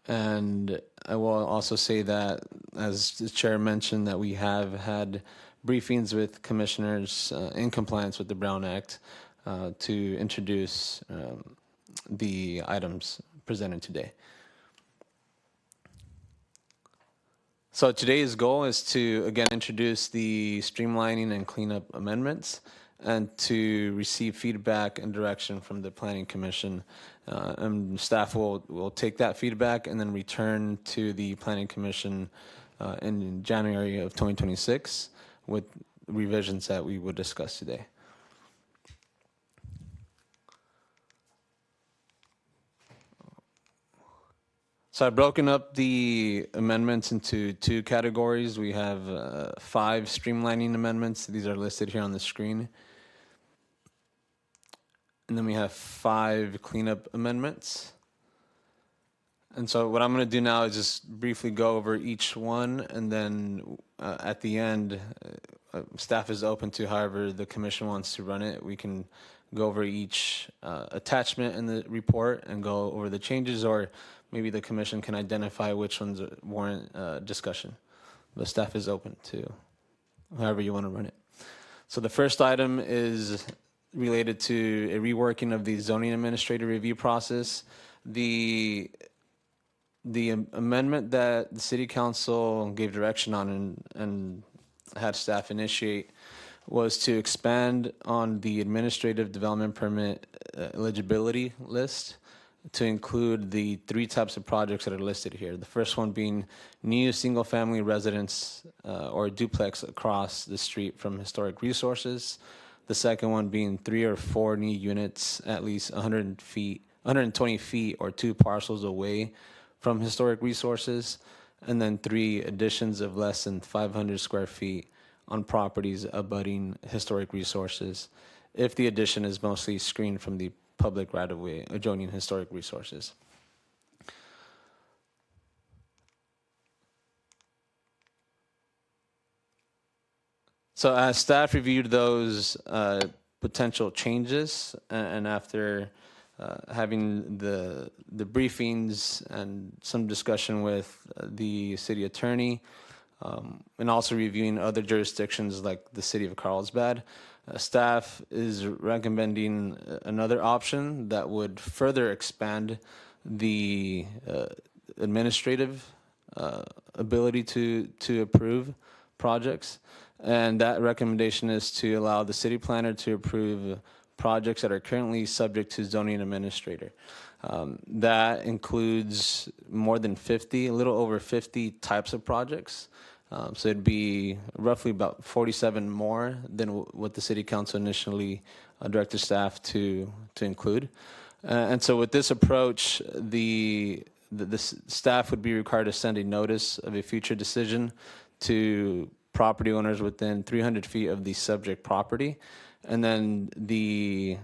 And I will also say that, as the chair mentioned, that we have had briefings with commissioners in compliance with the Brown Act to introduce the items presented today. So today's goal is to, again, introduce the streamlining and cleanup amendments and to receive feedback and direction from the Planning Commission. And staff will take that feedback and then return to the Planning Commission in January of 2026 with revisions that we would discuss today. So I've broken up the amendments into two categories. We have 5 streamlining amendments. These are listed here on the screen. And then we have 5 cleanup amendments. And so what I'm going to do now is just briefly go over each one, and then at the end, staff is open to however the commission wants to run it. We can go over each attachment in the report and go over the changes, or maybe the commission can identify which ones warrant discussion. The staff is open to however you want to run it. So the first item is related to a reworking of the zoning administrative review process. The amendment that the city council gave direction on and had staff initiate was to expand on the administrative development permit eligibility list to include the 3 types of projects that are listed here. The first one being new single-family residence or duplex across the street from historic resources. The second one being 3 or 4 new units at least 120 feet or 2 parcels away from historic resources, and then 3 additions of less than 500 square feet on properties abutting historic resources, if the addition is mostly screened from the public right-of-way adjoining historic resources. So as staff reviewed those potential changes, and after having the briefings and some discussion with the city attorney, and also reviewing other jurisdictions like the city of Carlsbad, staff is recommending another option that would further expand the administrative ability to approve projects. And that recommendation is to allow the city planner to approve projects that are currently subject to zoning administrator. That includes more than 50, a little over 50 types of projects. So it'd be roughly about 47 more than what the city council initially directed staff to include. And so with this approach, the staff would be required to send a notice of a future decision to property owners within 300 feet of the subject property. And then the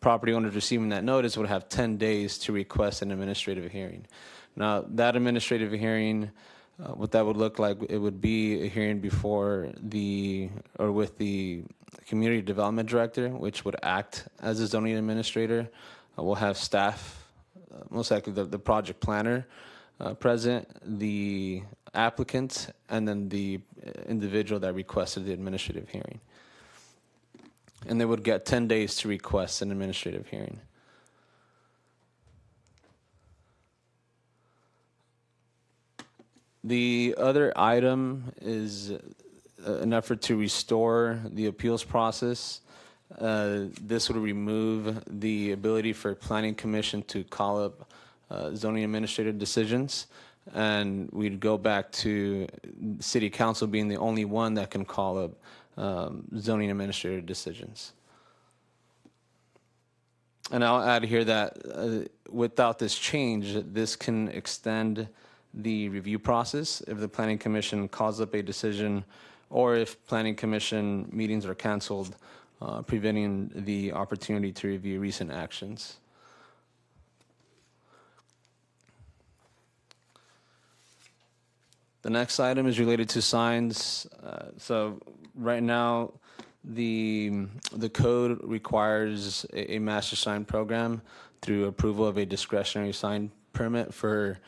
property owners receiving that notice would have 10 days to request an administrative hearing. Now, that administrative hearing, what that would look like, it would be a hearing before with the community development director, which would act as a zoning administrator. We'll have staff, most likely the project planner present, the applicant, and then the individual that requested the administrative hearing. And they would get 10 days to request an administrative hearing. The other item is an effort to restore the appeals process. This would remove the ability for planning commission to call up zoning administrative decisions, and we'd go back to city council being the only one that can call up zoning administrative decisions. And I'll add here that without this change, this can extend the review process if the planning commission calls up a decision, or if planning commission meetings are canceled, preventing the opportunity to review recent actions. The next item is related to signs. So right now, the code requires a master sign program through approval of a discretionary sign permit for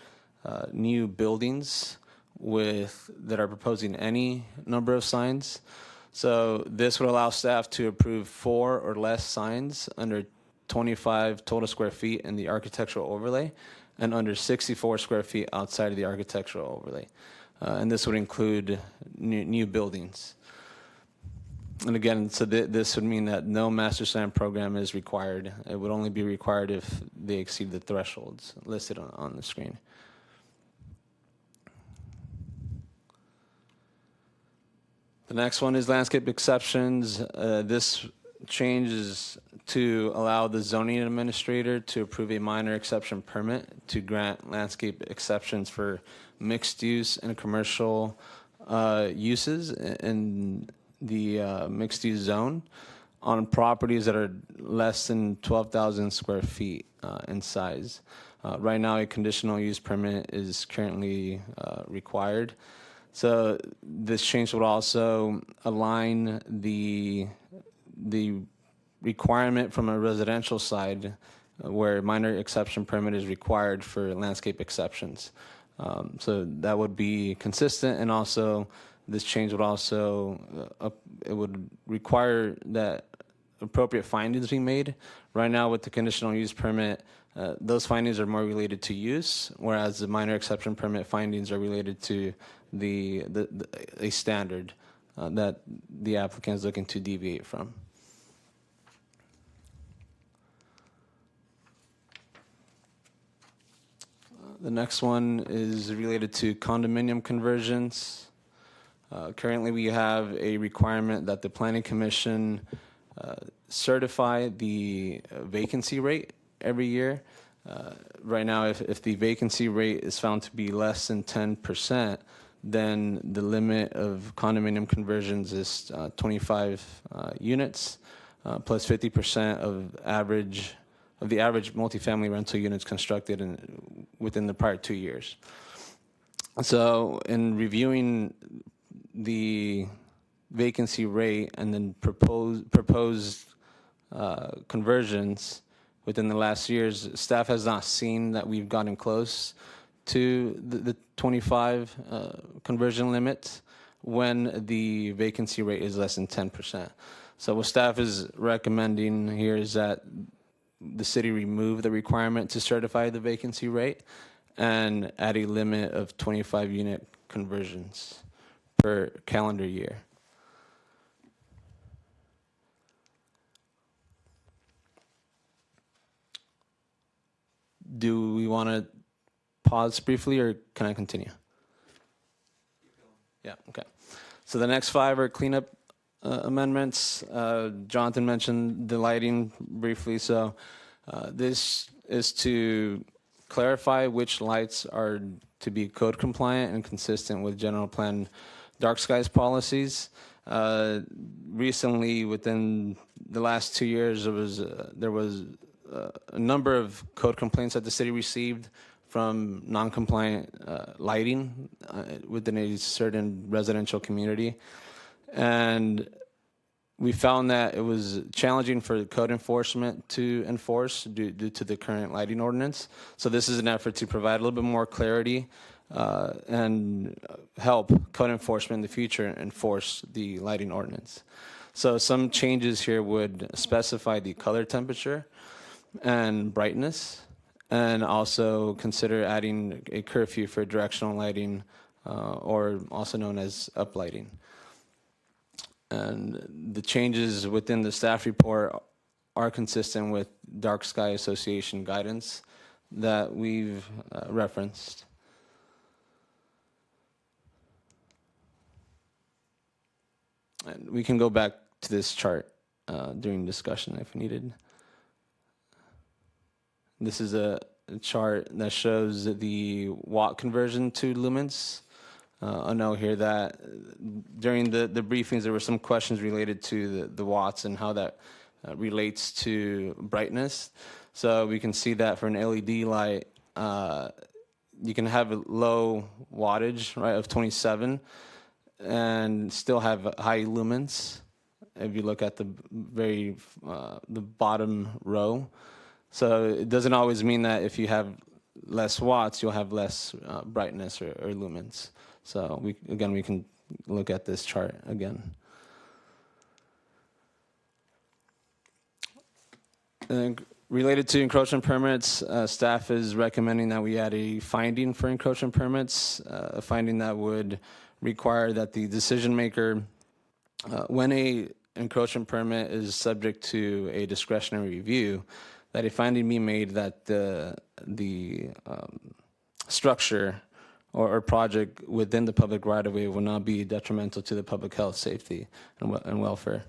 new buildings that are proposing any number of signs. So this would allow staff to approve 4 or less signs under 25 total square feet in the architectural overlay, and under 64 square feet outside of the architectural overlay. And this would include new buildings. And again, so this would mean that no master sign program is required. It would only be required if they exceed the thresholds listed on the screen. The next one is landscape exceptions. This changes to allow the zoning administrator to approve a minor exception permit to grant landscape exceptions for mixed use and commercial uses in the mixed use zone on properties that are less than 12,000 square feet in size. Right now, a conditional use permit is currently required. So this change would also align the requirement from a residential side where minor exception permit is required for landscape exceptions. So that would be consistent, and also this change would also, it would require that appropriate findings be made. Right now with the conditional use permit, those findings are more related to use, whereas the minor exception permit findings are related to a standard that the applicant is looking to deviate from. The next one is related to condominium conversions. Currently, we have a requirement that the Planning Commission certify the vacancy rate every year. Right now, if the vacancy rate is found to be less than 10%, then the limit of condominium conversions is 25 units, plus 50% of the average multifamily rental units constructed within the prior 2 years. So in reviewing the vacancy rate and then proposed conversions within the last years, staff has not seen that we've gotten close to the 25 conversion limit when the vacancy rate is less than 10%. So what staff is recommending here is that the city remove the requirement to certify the vacancy rate and add a limit of 25 unit conversions per calendar year. Do we want to pause briefly, or can I continue? Yeah, okay. So the next 5 are cleanup amendments. Jonathan mentioned the lighting briefly, so this is to clarify which lights are to be code compliant and consistent with general plan dark skies policies. Recently, within the last 2 years, there was a number of code complaints that the city received from non-compliant lighting within a certain residential community. And we found that it was challenging for code enforcement to enforce due to the current lighting ordinance. So this is an effort to provide a little bit more clarity and help code enforcement in the future enforce the lighting ordinance. So some changes here would specify the color temperature and brightness, and also consider adding a curfew for directional lighting, or also known as uplighting. And the changes within the staff report are consistent with Dark Sky Association guidance that we've referenced. And we can go back to this chart during discussion if needed. This is a chart that shows the watt conversion to lumens. I know here that during the briefings there were some questions related to the watts and how that relates to brightness. So we can see that for an LED light, you can have a low wattage, right, of 27 and still have high lumens if you look at the the bottom row. So it doesn't always mean that if you have less watts, you'll have less brightness or lumens. So we can look at this chart again. And related to encroachment permits, staff is recommending that we add a finding for encroachment permits, a finding that would require that the decision maker, when a encroachment permit is subject to a discretionary review, that a finding be made that the structure or project within the public right-of-way will not be detrimental to the public health, safety, and welfare.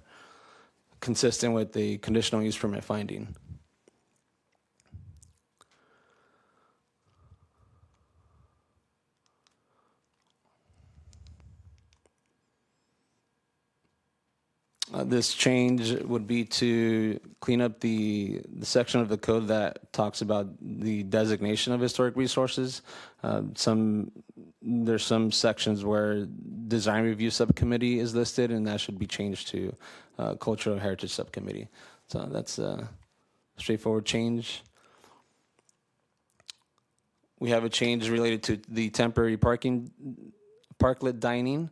consistent with the conditional use permit finding. This change would be to clean up the section of the code that talks about the designation of historic resources. There's some sections where design review subcommittee is listed, and that should be changed to cultural heritage subcommittee. So that's a straightforward change. We have a change related to the temporary parklet dining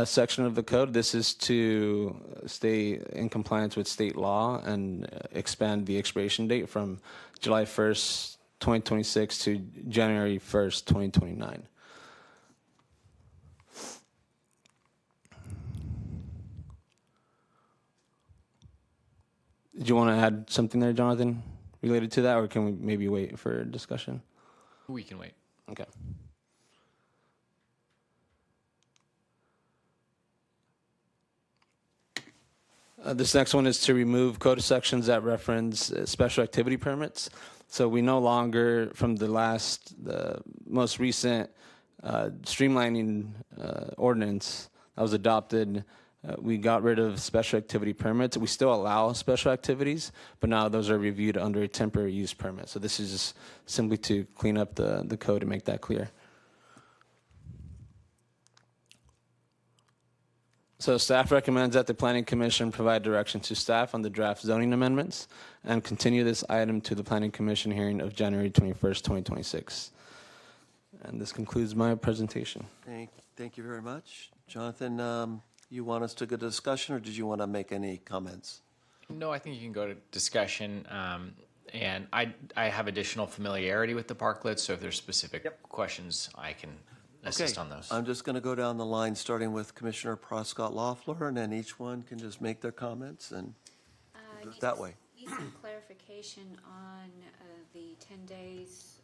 section of the code. This is to stay in compliance with state law and expand the expiration date from July 1st, 2026 to January 1st, 2029. Did you want to add something there, Jonathan, related to that, or can we maybe wait for discussion? We can wait. Okay. This next one is to remove code sections that reference special activity permits. So we no longer, from the most recent streamlining ordinance that was adopted, we got rid of special activity permits. We still allow special activities, but now those are reviewed under a temporary use permit. So this is just simply to clean up the code and make that clear. So staff recommends that the Planning Commission provide direction to staff on the draft zoning amendments and continue this item to the Planning Commission hearing of January 21st, 2026. And this concludes my presentation. Thank you very much. Jonathan, you want us to go to discussion, or did you want to make any comments? No, I think you can go to discussion. And I have additional familiarity with the parklets, so if there's specific questions, I can assist on those. I'm just going to go down the line, starting with Commissioner Prescott Loeffler, and then each one can just make their comments and do it that way. Need some clarification on the 10 days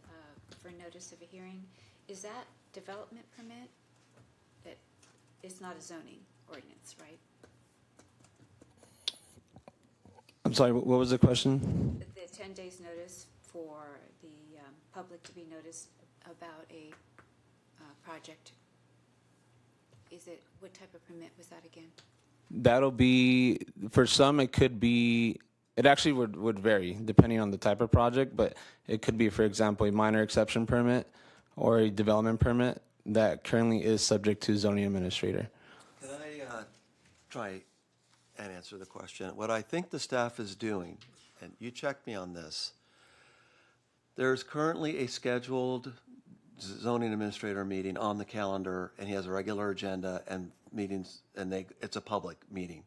for notice of a hearing. Is that development permit? That is not a zoning ordinance, right? I'm sorry, what was the question? The 10 days notice for the public to be noticed about a project. What type of permit was that again? That'll be, for some, it could be, it actually would vary depending on the type of project, but it could be, for example, a minor exception permit or a development permit that currently is subject to zoning administrator. Can I try and answer the question? What I think the staff is doing, and you check me on this, there's currently a scheduled zoning administrator meeting on the calendar, and he has a regular agenda and meetings, and it's a public meeting.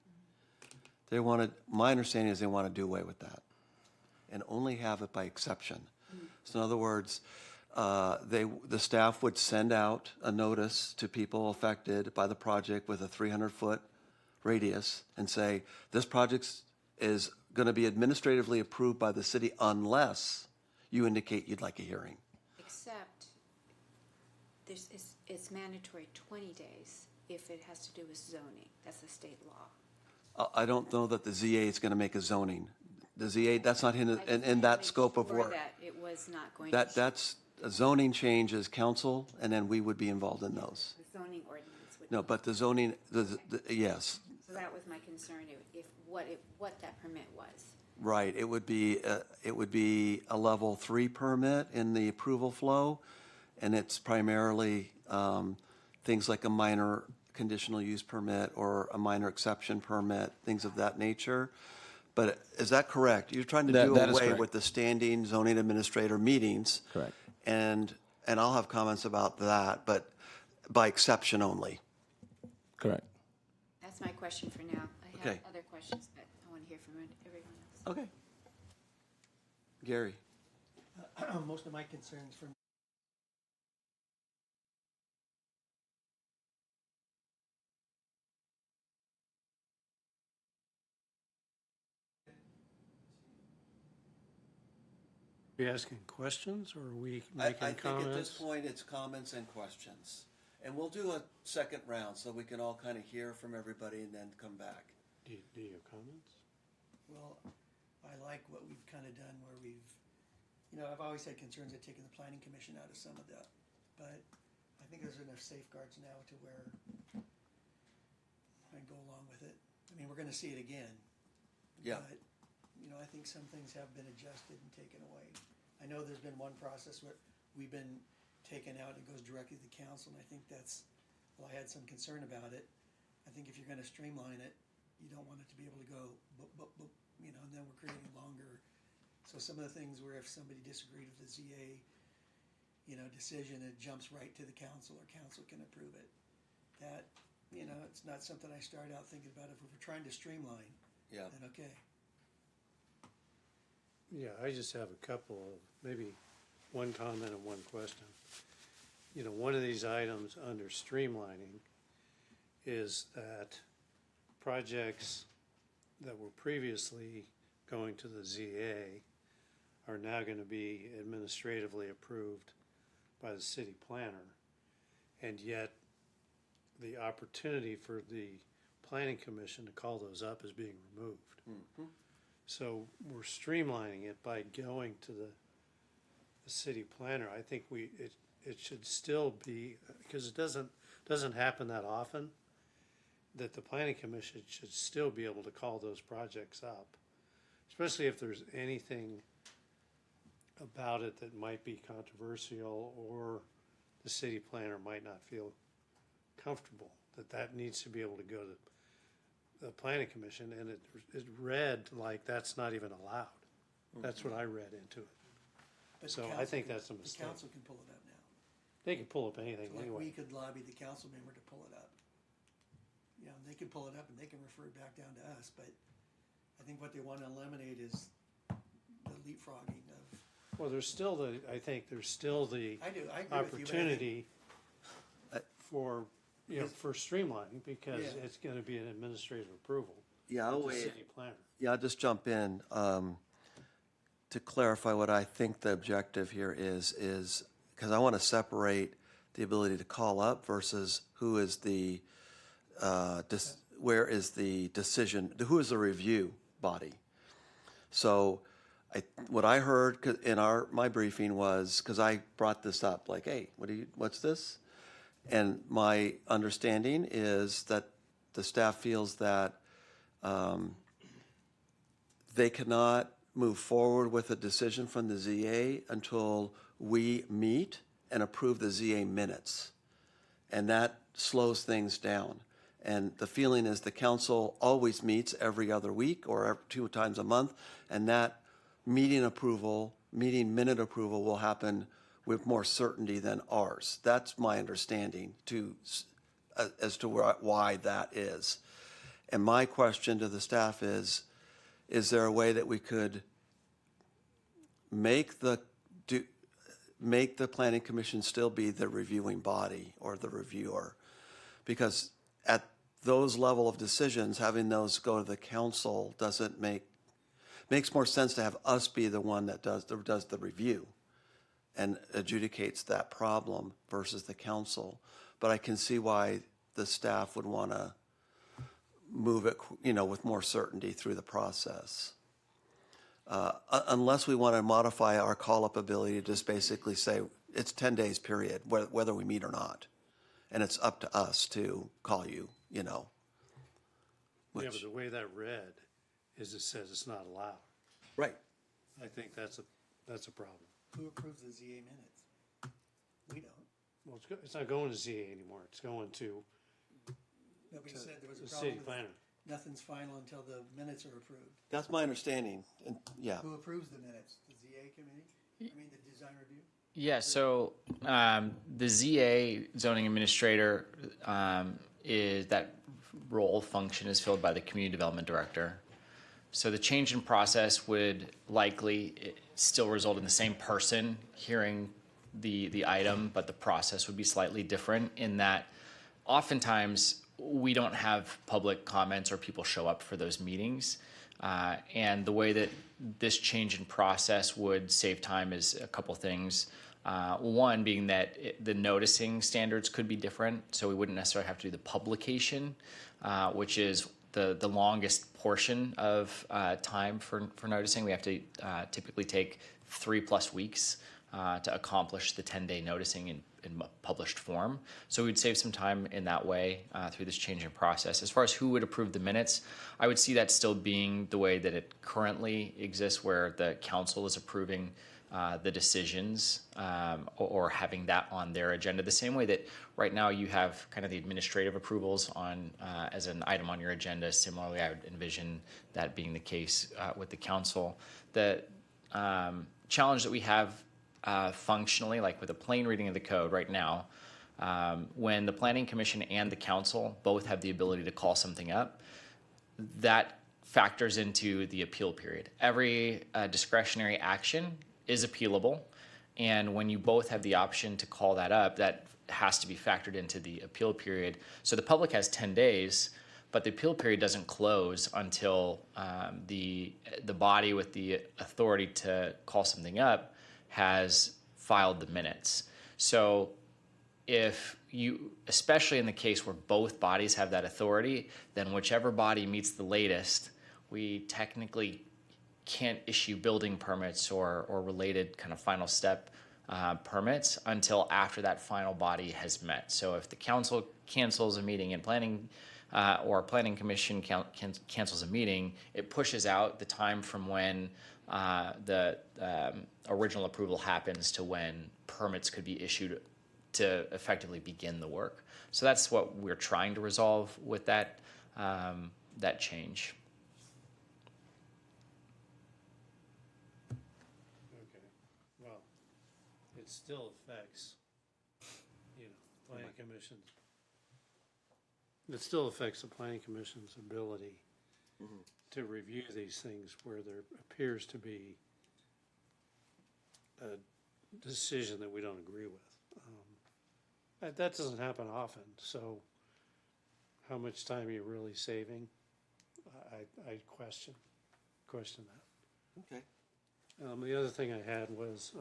My understanding is they want to do away with that and only have it by exception. So in other words, the staff would send out a notice to people affected by the project with a 300-foot radius and say, this project is going to be administratively approved by the city unless you indicate you'd like a hearing. Except it's mandatory 20 days if it has to do with zoning. That's a state law. I don't know that the ZA is going to make a zoning. The ZA, that's not in that scope of work. That it was not going to. That's a zoning change is council, and then we would be involved in those. The zoning ordinance would. No, but the zoning, yes, So that was my concern, if what that permit was. right. It would be a level 3 permit in the approval flow, and it's primarily things like a minor conditional use permit or a minor exception permit, things of that nature. But is that correct? You're trying to do That is away correct. with the standing zoning administrator meetings. Correct. And I'll have comments about that, but by exception only. Correct. That's my question for now. I have Okay. other questions, but I want to hear from everyone else. Okay. Gary? Most of my concerns from Are we asking questions or are we I making think comments? at this point, it's comments and questions. And we'll do a second round so we can all kind of hear from everybody and then come back. Do you have comments? Well, I like what we've kind of done where we've, I've always had concerns at taking the planning commission out of some of that. But I think there's enough safeguards now to where I go along with it. I mean, we're gonna see it again. Yeah. But, I think some things have been adjusted and taken away. I know there's been one process where we've been taken out and it goes directly to the council, and I think that's, well, I had some concern about it. I think if you're gonna streamline it, you don't want it to be able to go, boop, and then we're creating longer. So some of the things where if somebody disagreed with the ZA, decision, it jumps right to the council, or council can approve it. That, it's not something I started out thinking about. If we're trying to streamline, Yeah. then okay. Yeah, I just have a couple of, maybe one comment and one question. One of these items under streamlining is that projects that were previously going to the ZA are now going to be administratively approved by the city planner. And yet, the opportunity for the planning commission to call those up is being removed. So we're streamlining it by going to the city planner. I think it should still be, because it doesn't happen that often, that the planning commission should still be able to call those projects up, especially if there's anything about it that might be controversial or the city planner might not feel comfortable, that needs to be able to go to the planning commission, and it read like that's not even allowed. That's what I read into it. But the So I council think can- that's a mistake. The council can pull it up now. They can pull up anything Like we anyway. could lobby the council member to pull it up. They can pull it up and they can refer it back down to us, but I think what they want to eliminate is the leapfrogging of, Well, I think there's still the I do, I agree with you. but I think- opportunity I- for, for streamlining, because Yeah. it's gonna be an administrative approval. Yeah, I'll of the wait. city planner. Yeah, I'll just jump in to clarify what I think the objective here is because I want to separate the ability to call up versus who is the, where is the decision, who is the review body. So what I heard in my briefing was, because I brought this up, like, hey, what's this? And my understanding is that the staff feels that they cannot move forward with a decision from the ZA until we meet and approve the ZA minutes. And that slows things down. And the feeling is the council always meets every other week or 2 times a month, and that meeting minute approval will happen with more certainty than ours. That's my understanding as to why that is. And my question to the staff is there a way that we could make the planning commission still be the reviewing body or the reviewer? Because at those level of decisions, having those go to the council makes more sense to have us be the one that does the review and adjudicates that problem versus the council. But I can see why the staff would want to move it, with more certainty through the process. Unless we want to modify our call-up ability to just basically say, it's 10 days period, whether we meet or not. And it's up to us to call you, Yeah, but which, the way that read is it says it's not allowed. right. I think that's a problem. Who approves the ZA minutes? We don't. Well, it's not going to ZA anymore. It's going to Nobody said there was the a city problem with planner. nothing's final until the minutes are approved. That's my understanding, and yeah. Who approves the minutes? The ZA committee? I mean, the design review? Yeah, so the ZA zoning administrator is that role function is filled by the community development director. So the change in process would likely still result in the same person hearing the item, but the process would be slightly different in that oftentimes we don't have public comments or people show up for those meetings. And the way that this change in process would save time is a couple things. One being that the noticing standards could be different, so we wouldn't necessarily have to do the publication, which is the longest portion of time for noticing. We have to typically take 3+ weeks to accomplish the 10-day noticing in published form. So we'd save some time in that way through this change in process. As far as who would approve the minutes, I would see that still being the way that it currently exists, where the council is approving the decisions or having that on their agenda, the same way that right now you have kind of the administrative approvals on as an item on your agenda. Similarly, I would envision that being the case with the council. The challenge that we have functionally, like with a plain reading of the code right now, when the Planning Commission and the council both have the ability to call something up, that factors into the appeal period. Every discretionary action is appealable, and when you both have the option to call that up, that has to be factored into the appeal period. So the public has 10 days, but the appeal period doesn't close until the body with the authority to call something up has filed the minutes. So if you, especially in the case where both bodies have that authority, then whichever body meets the latest, we technically can't issue building permits or related kind of final step permits until after that final body has met. So if the council cancels a meeting and planning or planning commission cancels a meeting, it pushes out the time from when the original approval happens to when permits could be issued to effectively begin the work. So that's what we're trying to resolve with that that change. Okay, well, it still affects, planning commission. It still affects the planning commission's ability to review these things where there appears to be a decision that we don't agree with. That doesn't happen often, so how much time are you really saving? I question that. Okay. The other thing I had was,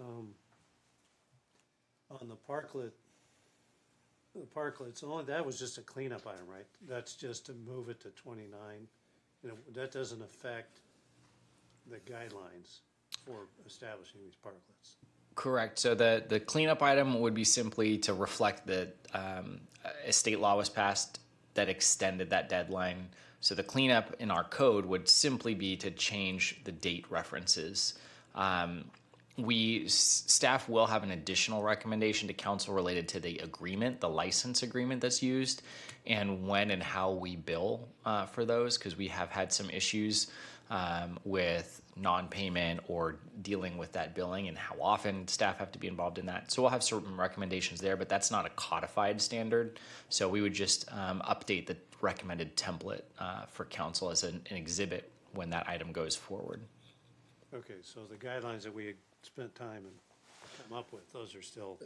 on the parklets, that was just a cleanup item, right? That's just to move it to 29. That doesn't affect the guidelines for establishing these parklets. Correct. So the cleanup item would be simply to reflect that a state law was passed that extended that deadline. So the cleanup in our code would simply be to change the date references. Staff will have an additional recommendation to council related to the agreement, the license agreement that's used, and when and how we bill for those, because we have had some issues with non-payment or dealing with that billing and how often staff have to be involved in that. So we'll have certain recommendations there, but that's not a codified standard. So we would just update the recommended template for council as an exhibit when that item goes forward. Okay, so the guidelines that we had spent time and come up with, those are still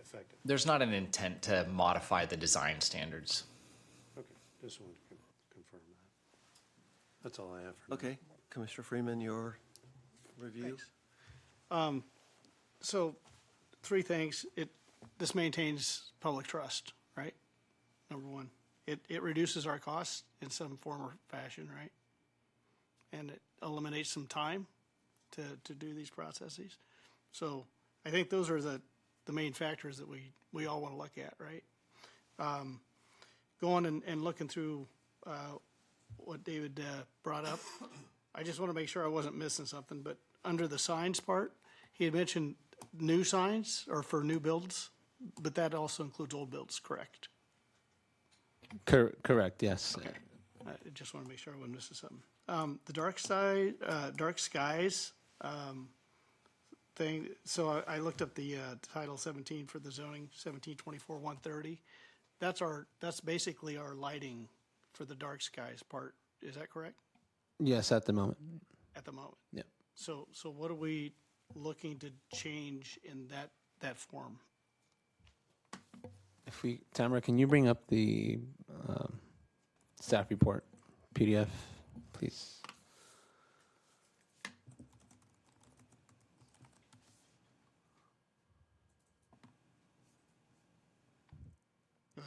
effective. There's not an intent to modify the design standards. Okay, just wanted to confirm that. That's all I have for now. Okay, Commissioner Freeman, your review? So, three things. This maintains public trust, right? Number one. It reduces our costs in some form or fashion, right? And it eliminates some time to do these processes. So I think those are the main factors that we all want to look at, right? Going and looking through what David brought up, I just want to make sure I wasn't missing something, but under the signs part, he had mentioned new signs or for new builds, but that also includes old builds, correct? Correct, yes. Okay. I just want to make sure I wasn't missing something. The dark skies thing, so I looked up the Title 17 for the zoning, 1724-130. That's basically our lighting for the dark skies part. Is that correct? Yes, at the moment. At the moment? Yeah. So what are we looking to change in that form? Tamara, can you bring up the staff report PDF, please?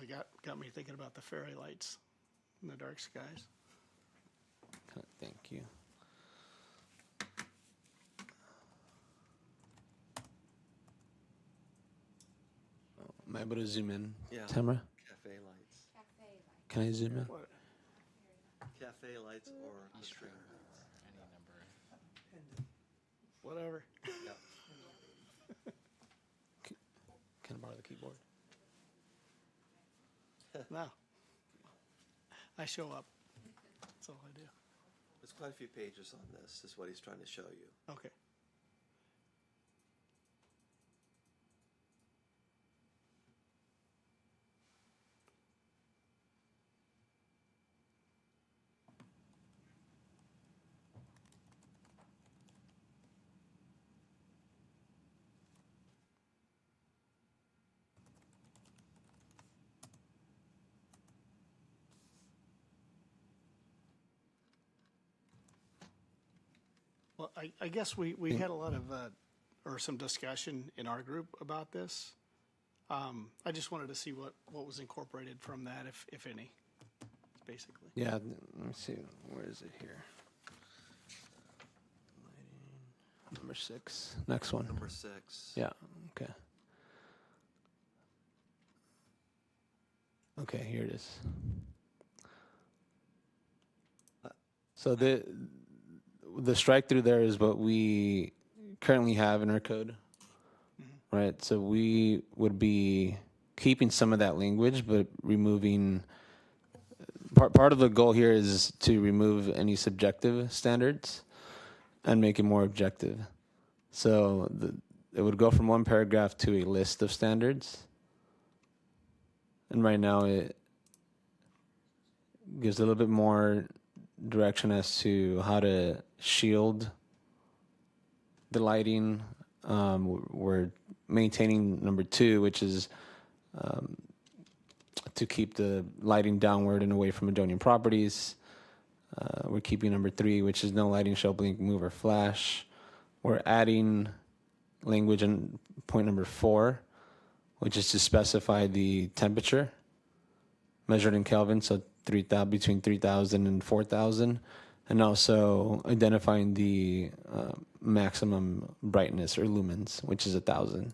It got me thinking about the fairy lights in the dark skies. Thank you. Am I able to zoom in, Yeah. Tamara? Cafe lights. Can I zoom in? Cafe lights or the string lights. Whatever. Can I borrow the keyboard? No. I show up. That's all I do. There's quite a few pages on this, is what he's trying to show you. Okay. Well, I guess we had a lot of, or some discussion in our group about this. I just wanted to see what was incorporated from that, if any, basically. Yeah, let me see. Where is it here? Number 6. Next one. Number 6. Yeah, okay. Okay, here it is. So the strike through there is what we currently have in our code, right? So we would be keeping some of that language, but removing. Part of the goal here is to remove any subjective standards and make it more objective. So it would go from one paragraph to a list of standards. And right now it gives a little bit more direction as to how to shield the lighting. We're maintaining number 2, which is to keep the lighting downward and away from adjoining properties. We're keeping number 3, which is no lighting shall blink, move, or flash. We're adding language in point number 4, which is to specify the temperature measured in Kelvin, so between 3,000 and 4,000, and also identifying the maximum brightness or lumens, which is 1,000.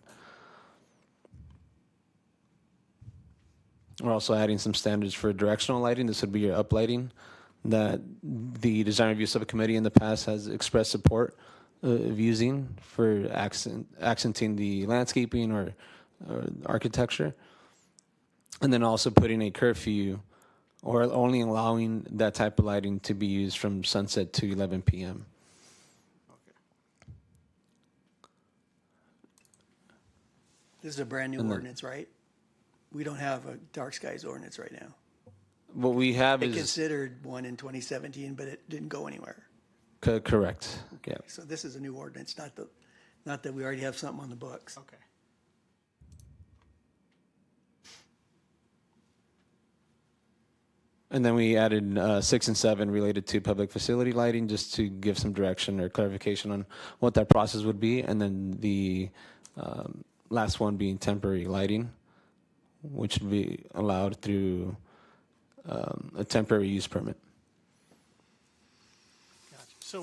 We're also adding some standards for directional lighting. This would be your uplighting that the design review subcommittee in the past has expressed support of using for accenting the landscaping or architecture. And then also putting a curfew or only allowing that type of lighting to be used from sunset to 11 p.m. This is a brand new ordinance, right? We don't have a dark skies ordinance right now. What we have They is considered one in 2017, but it didn't go anywhere. correct. Yeah. So this is a new ordinance, not that we already have something on the books. Okay. And then we added 6 and 7 related to public facility lighting, just to give some direction or clarification on what that process would be. And then the last one being temporary lighting, which would be allowed through a temporary use permit. Gotcha. So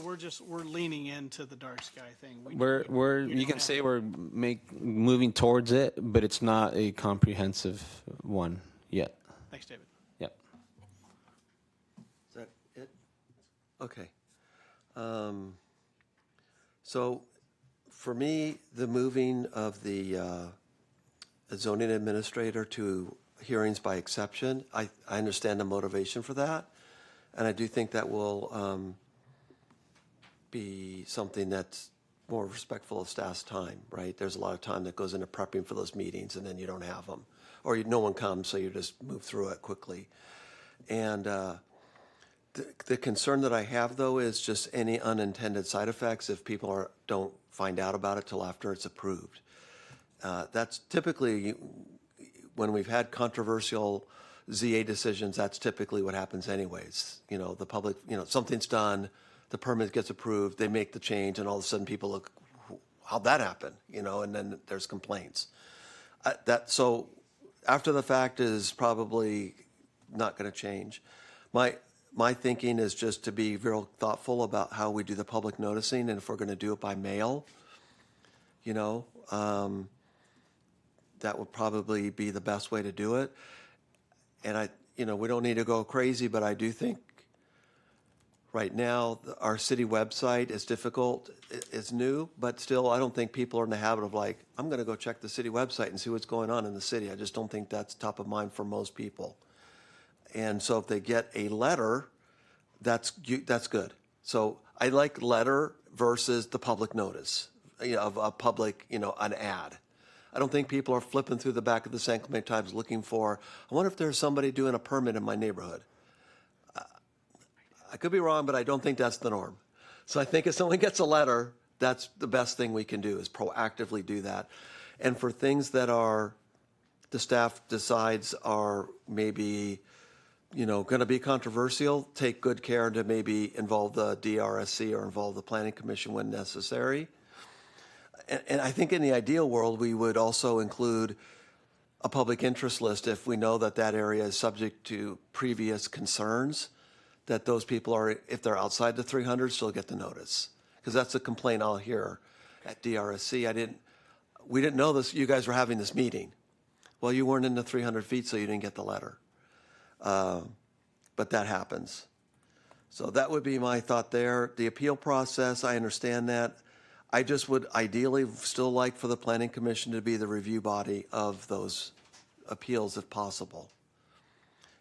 we're leaning into the dark sky thing. You can say we're moving towards it, but it's not a comprehensive one yet. Thanks, David. Yep. Is that it? Okay. So for me, the moving of the zoning administrator to hearings by exception, I understand the motivation for that. And I do think that will be something that's more respectful of staff's time, right? There's a lot of time that goes into prepping for those meetings, and then you don't have them. Or no one comes, so you just move through it quickly. And the concern that I have, though, is just any unintended side effects if people don't find out about it till after it's approved. That's typically, when we've had controversial ZA decisions, that's typically what happens anyways. You know, the public, something's done, the permit gets approved, they make the change, and all of a sudden people look, how'd that happen? And then there's complaints. So after the fact is probably not going to change. my thinking is just to be real thoughtful about how we do the public noticing, and if we're going to do it by mail, you know, that would probably be the best way to do it. And we don't need to go crazy, but I do think right now our city website is difficult. It's new, but still, I don't think people are in the habit of like, I'm going to go check the city website and see what's going on in the city. I just don't think that's top of mind for most people. And so if they get a letter, that's good. So I like letter versus the public notice, of a public, an ad. I don't think people are flipping through the back of the San Clemente Times looking for, I wonder if there's somebody doing a permit in my neighborhood. I could be wrong, but I don't think that's the norm. So I think if someone gets a letter, that's the best thing we can do is proactively do that. And for things that the staff decides are maybe, going to be controversial, take good care to maybe involve the DRSC or involve the Planning Commission when necessary. And I think in the ideal world, we would also include a public interest list if we know that that area is subject to previous concerns, that those people are, if they're outside the 300, still get the notice. Because that's a complaint I'll hear at DRSC. We didn't know this, you guys were having this meeting. Well, you weren't in the 300 feet, so you didn't get the letter. But that happens. So that would be my thought there. The appeal process, I understand that. I just would ideally still like for the Planning Commission to be the review body of those appeals if possible.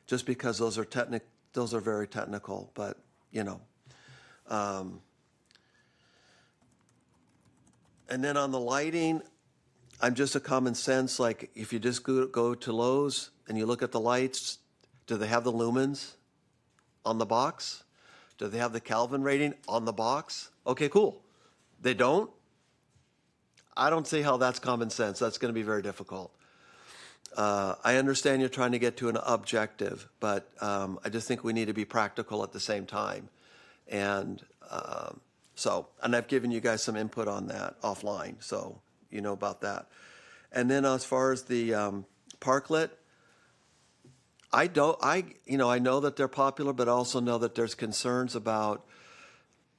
Just because those are very technical, but, and then on the lighting, I'm just a common sense, like if you just go to Lowe's and you look at the lights, do they have the lumens on the box? Do they have the Kelvin rating on the box? Okay, cool. They don't? I don't see how that's common sense. That's going to be very difficult. I understand you're trying to get to an objective, but I just think we need to be practical at the same time. And and I've given you guys some input on that offline, so you know about that. And then as far as the parklet, I know that they're popular, but I also know that there's concerns about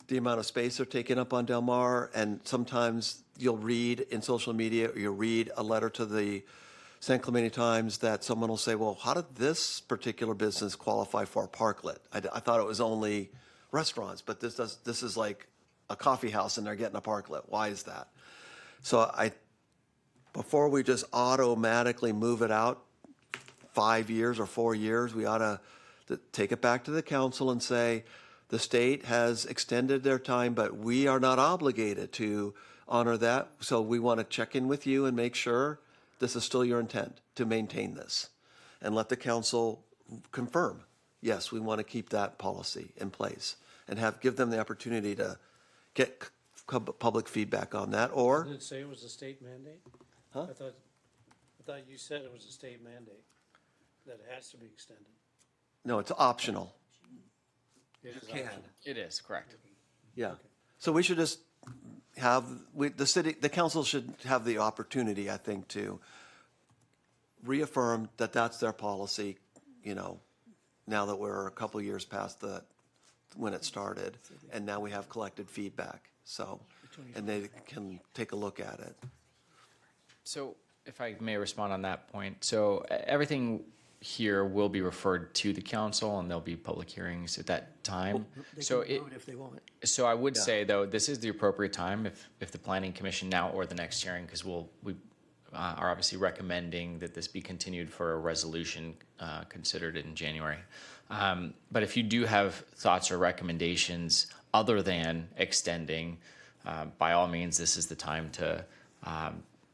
the amount of space they're taking up on Del Mar, and sometimes you'll read in social media or you'll read a letter to the San Clemente Times that someone will say, well, how did this particular business qualify for a parklet? I thought it was only restaurants, but this is like a coffee house and they're getting a parklet. Why is that? So before we just automatically move it out 5 years or 4 years, we ought to take it back to the council and say, the state has extended their time, but we are not obligated to honor that. So we want to check in with you and make sure this is still your intent to maintain this, and let the council confirm, yes, we want to keep that policy in place, and give them the opportunity to get public feedback on that. Or Did it say it was a state mandate? Huh? I thought you said it was a state mandate, that it has to be extended. no, it's optional. It is Can. optional. It is, correct. Yeah. So we should just the council should have the opportunity, I think, to reaffirm that that's their policy, now that we're a couple years past when it started, and now we have collected feedback. So, and they can take a look at it. So if I may respond on that point, so everything here will be referred to the council and there'll be public hearings at that time. They So can vote if they want. So I would say though, this is the appropriate time if the planning commission now or the next hearing, because we are obviously recommending that this be continued for a resolution considered in January. But if you do have thoughts or recommendations other than extending, by all means, this is the time to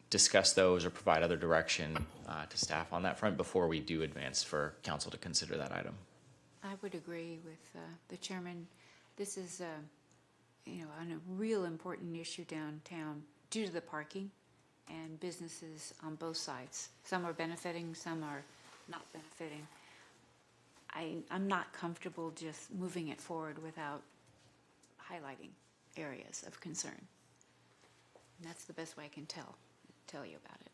discuss those or provide other direction to staff on that front before we do advance for council to consider that item. I would agree with the chairman. This is, a real important issue downtown due to the parking and businesses on both sides. Some are benefiting, some are not benefiting. I'm not comfortable just moving it forward without highlighting areas of concern. And that's the best way I can tell you about it.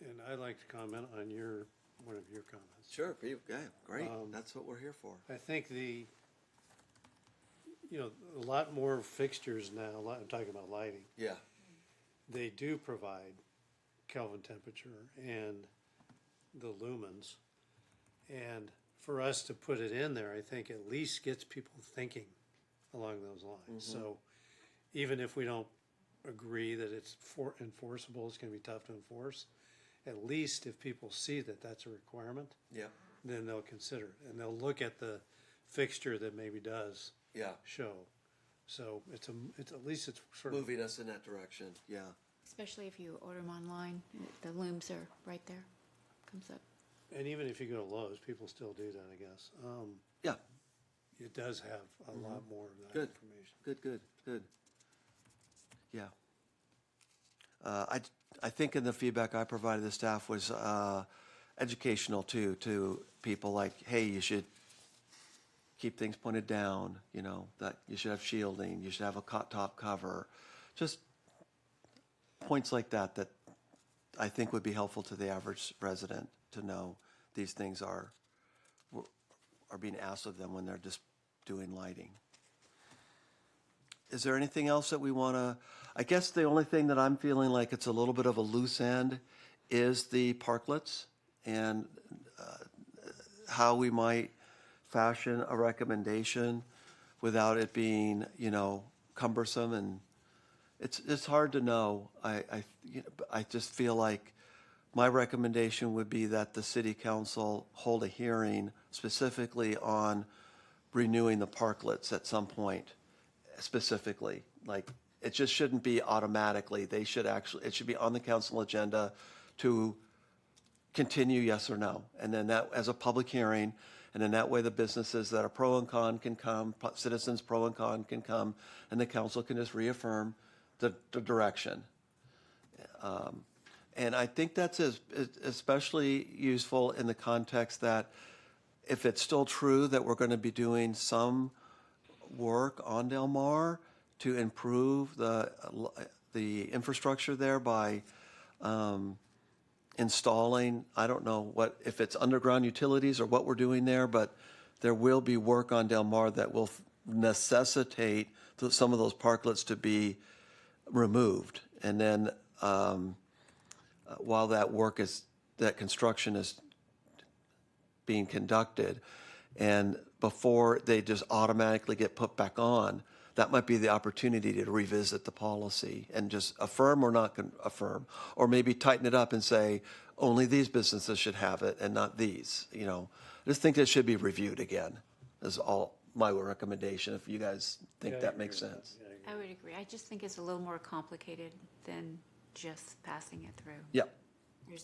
And I'd like to comment on your one of your comments. Sure, yeah, great. That's what we're here for. I think a lot more fixtures now, I'm talking about lighting, Yeah. they do provide Kelvin temperature and the lumens. And for us to put it in there, I think at least gets people thinking along those lines. So even if we don't agree that it's enforceable, it's gonna be tough to enforce, at least if people see that that's a requirement, Yeah. then they'll consider it. And they'll look at the fixture that maybe does Yeah. show. So it's at least it's sort of. Moving us in that direction, yeah. Especially if you order them online, the looms are right there, comes up. And even if you go to Lowe's, people still do that, I guess. Yeah, It does have a lot more of that Good. information. good. Yeah. I think in the feedback I provided the staff was educational too, to people like, hey, you should keep things pointed down, that you should have shielding, you should have a top cover. Just points like that I think would be helpful to the average resident to know these things are being asked of them when they're just doing lighting. Is there anything else that we want to, I guess the only thing that I'm feeling like it's a little bit of a loose end is the parklets and how we might fashion a recommendation without it being, cumbersome, and it's hard to know. I just feel like my recommendation would be that the city council hold a hearing specifically on renewing the parklets at some point, specifically. Like, it just shouldn't be automatically. It should be on the council agenda to continue, yes or no. And then that, as a public hearing, and then that way the businesses that are pro and con can come, citizens pro and con can come, and the council can just reaffirm the direction. And I think that's especially useful in the context that if it's still true that we're going to be doing some work on Del Mar to improve the infrastructure there by installing, I don't know if it's underground utilities or what we're doing there, but there will be work on Del Mar that will necessitate some of those parklets to be removed. And then while that construction is being conducted, and before they just automatically get put back on, that might be the opportunity to revisit the policy and just affirm or not affirm, or maybe tighten it up and say, only these businesses should have it and not these, I just think that should be reviewed again, is all my recommendation, if you guys think that makes sense. I would agree. I just think it's a little more complicated than just passing it through. Yeah.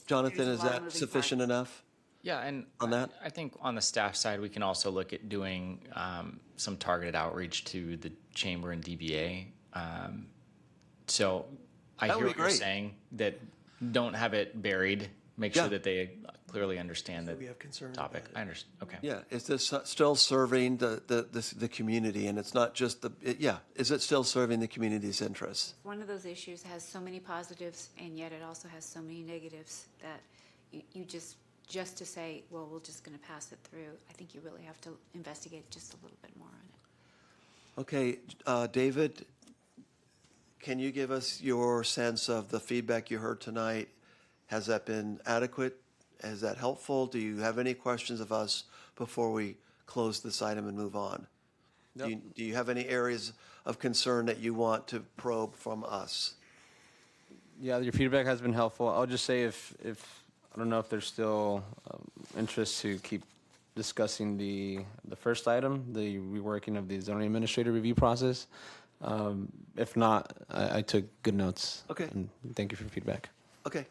Jonathan, there's a is lot of that moving sufficient parts. enough? Yeah, and On that? I think on the staff side, we can also look at doing some targeted outreach to the chamber and DBA. So I That hear would what be you're great. saying, that don't have it buried. Make Yeah. sure that they clearly understand the we have concern topic. about it. I understand. Okay. Yeah, is this still serving the community, and it's not just is it still serving the community's interests? One of those issues has so many positives, and yet it also has so many negatives that you just to say, well, we're just going to pass it through, I think you really have to investigate just a little bit more on it. Okay, David, can you give us your sense of the feedback you heard tonight? Has that been adequate? Is that helpful? Do you have any questions of us before we close this item and move on? Do you have any areas of concern that you want to probe from us? Yeah, your feedback has been helpful. I'll just say if I don't know if there's still interest to keep discussing the first item, the reworking of the zoning administrator review process. If not, I took good notes. Okay. And thank you for your feedback. Okay.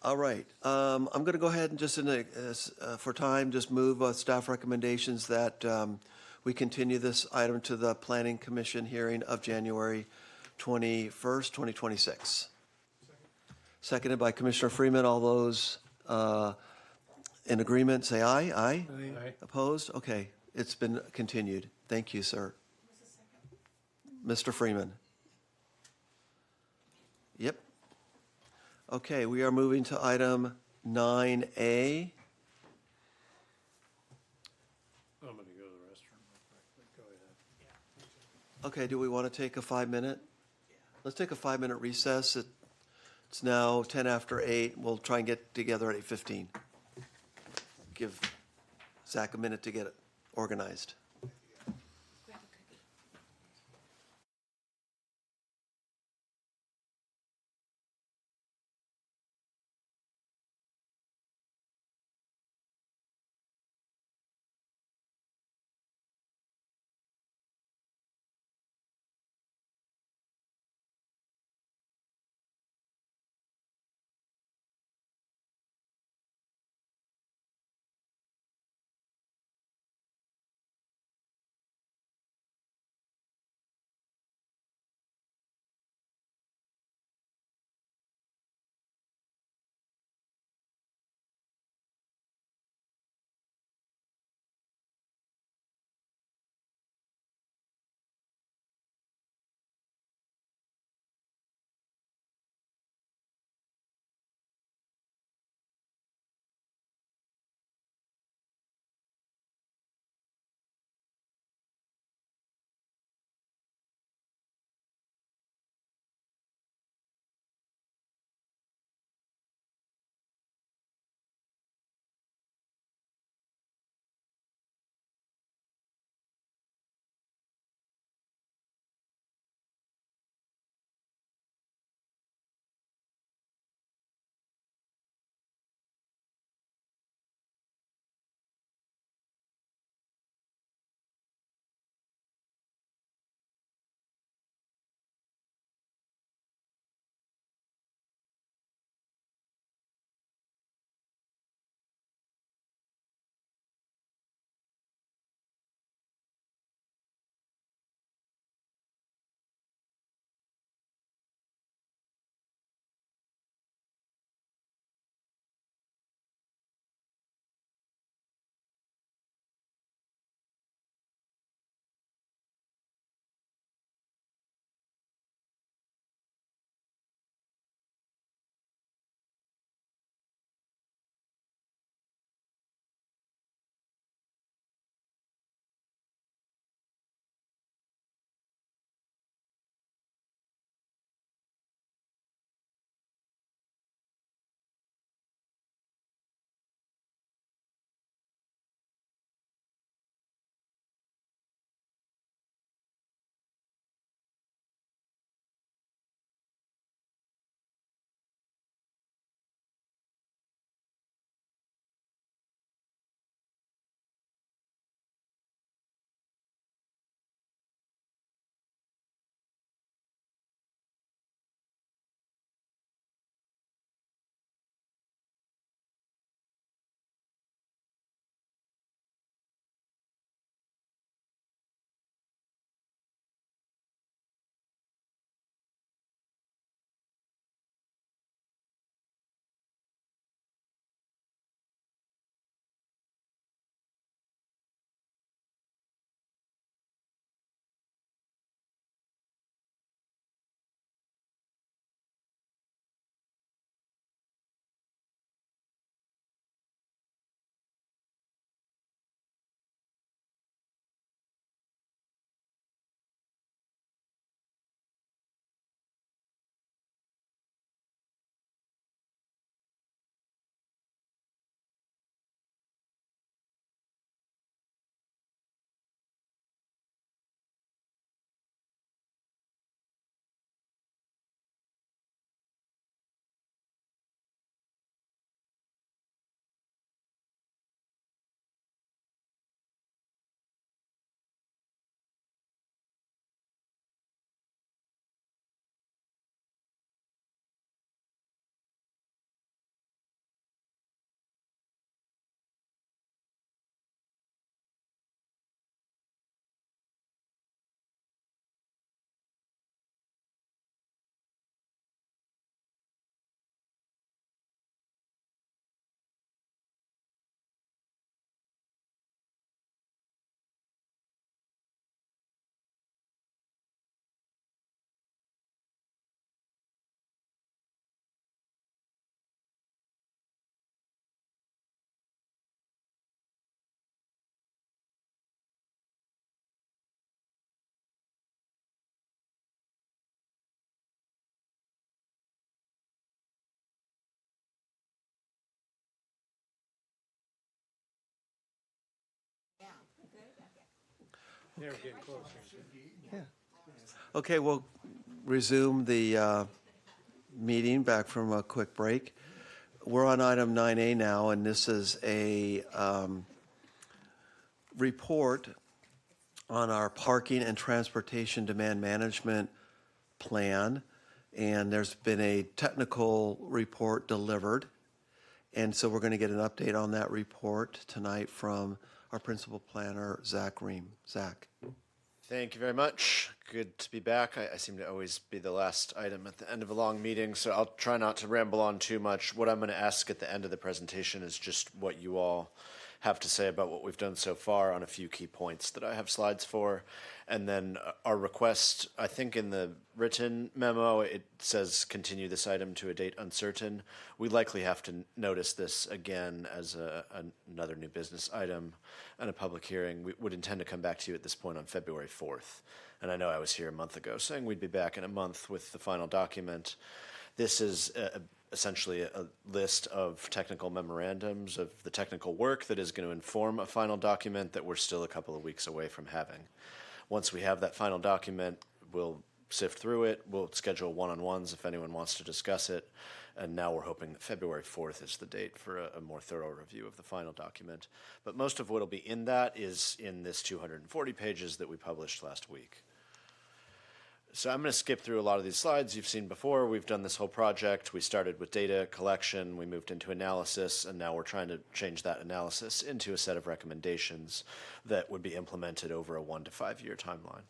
All right. I'm going to go ahead and just for time, just move staff recommendations that we continue this item to the Planning Commission hearing of January 21st, 2026. Seconded by Commissioner Freeman. All those in agreement, say aye. Aye. Aye. Opposed? Okay. It's been continued. Thank you, sir. Mr. Freeman. Yep. Okay, we are moving to item 9A. I'm gonna go to the restroom real quick, but go ahead. Okay, do we want to take a 5-minute? Let's take a 5-minute recess. It's now 10 after 8. We'll try and get together at 8:15. Give Zach a minute to get it organized. They're getting closer. Okay, we'll resume the meeting back from a quick break. We're on item 9A now, and this is a report on our parking and transportation demand management plan. And there's been a technical report delivered. And so we're going to get an update on that report tonight from our principal planner, Zach Ream. Zach. Thank you very much. Good to be back. I seem to always be the last item at the end of a long meeting, so I'll try not to ramble on too much. What I'm going to ask at the end of the presentation is just what you all have to say about what we've done so far on a few key points that I have slides for. And then our request, I think in the written memo, it says continue this item to a date uncertain. We likely have to notice this again as another new business item and a public hearing. We would intend to come back to you at this point on February 4th. And I know I was here a month ago saying we'd be back in a month with the final document. This is essentially a list of technical memorandums of the technical work that is going to inform a final document that we're still a couple of weeks away from having. Once we have that final document, we'll sift through it. We'll schedule one-on-ones if anyone wants to discuss it. And now we're hoping that February 4th is the date for a more thorough review of the final document. But most of what will be in that is in this 240 pages that we published last week. So I'm going to skip through a lot of these slides you've seen before. We've done this whole project. We started with data collection, we moved into analysis, and now we're trying to change that analysis into a set of recommendations that would be implemented over a 1 to 5 year timeline.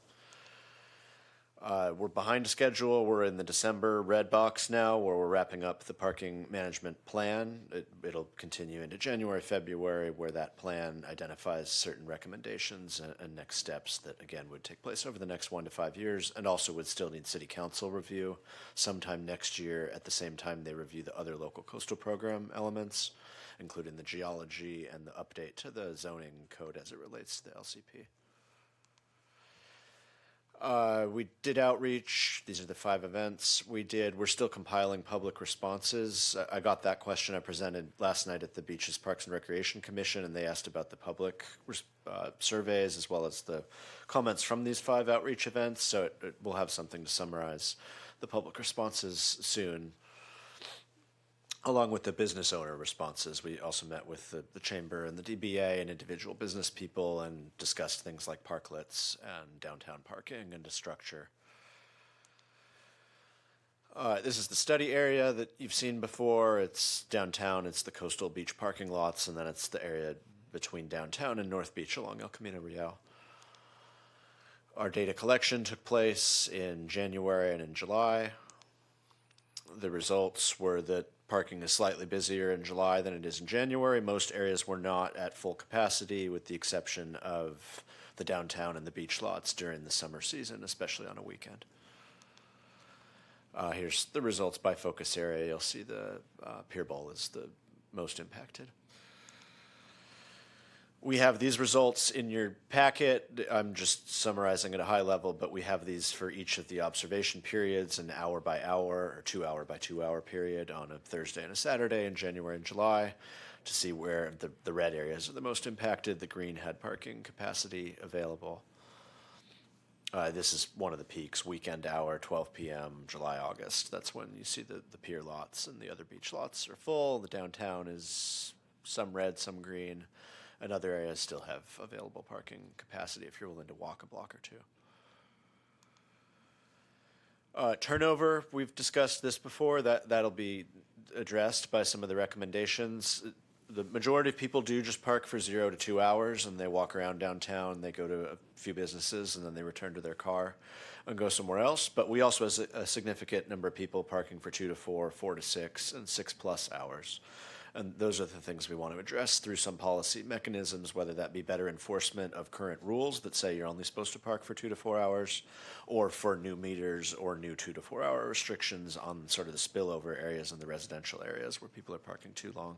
We're behind schedule. We're in the December red box now, where we're wrapping up the parking management plan. It'll continue into January, February, where that plan identifies certain recommendations and next steps that, again, would take place over the next 1 to 5 years, and also would still need City Council review sometime next year at the same time they review the other local coastal program elements, including the geology and the update to the zoning code as it relates to the LCP. We did outreach. These are the 5 events we did. We're still compiling public responses. I got that question I presented last night at the Beaches, Parks, and Recreation Commission, and they asked about the public surveys as well as the comments from these 5 outreach events. So we'll have something to summarize the public responses soon. Along with the business owner responses, we also met with the chamber and the DBA and individual business people and discussed things like parklets and downtown parking and the structure. This is the study area that you've seen before. It's downtown, it's the coastal beach parking lots, and then it's the area between downtown and North Beach along El Camino Real. Our data collection took place in January and in July. The results were that parking is slightly busier in July than it is in January. Most areas were not at full capacity, with the exception of the downtown and the beach lots during the summer season, especially on a weekend. Here's the results by focus area. You'll see the Pier Bowl is the most impacted. We have these results in your packet. I'm just summarizing at a high level, but we have these for each of the observation periods, an hour by hour or 2 hour by 2 hour period on a Thursday and a Saturday in January and July to see where the red areas are the most impacted. The green had parking capacity available. This is one of the peaks, weekend hour, 12 p.m., July, August. That's when you see the pier lots and the other beach lots are full. The downtown is some red, some green. And other areas still have available parking capacity if you're willing to walk a block or two. Turnover, we've discussed this before. That'll be addressed by some of the recommendations. The majority of people do just park for 0 to 2 hours, and they walk around downtown, they go to a few businesses, and then they return to their car and go somewhere else. But we also have a significant number of people parking for 2 to 4, 4 to 6, and 6+ hours. And those are the things we want to address through some policy mechanisms, whether that be better enforcement of current rules that say you're only supposed to park for 2 to 4 hours, or for new meters or new 2 to 4 hour restrictions on sort of the spillover areas and the residential areas where people are parking too long.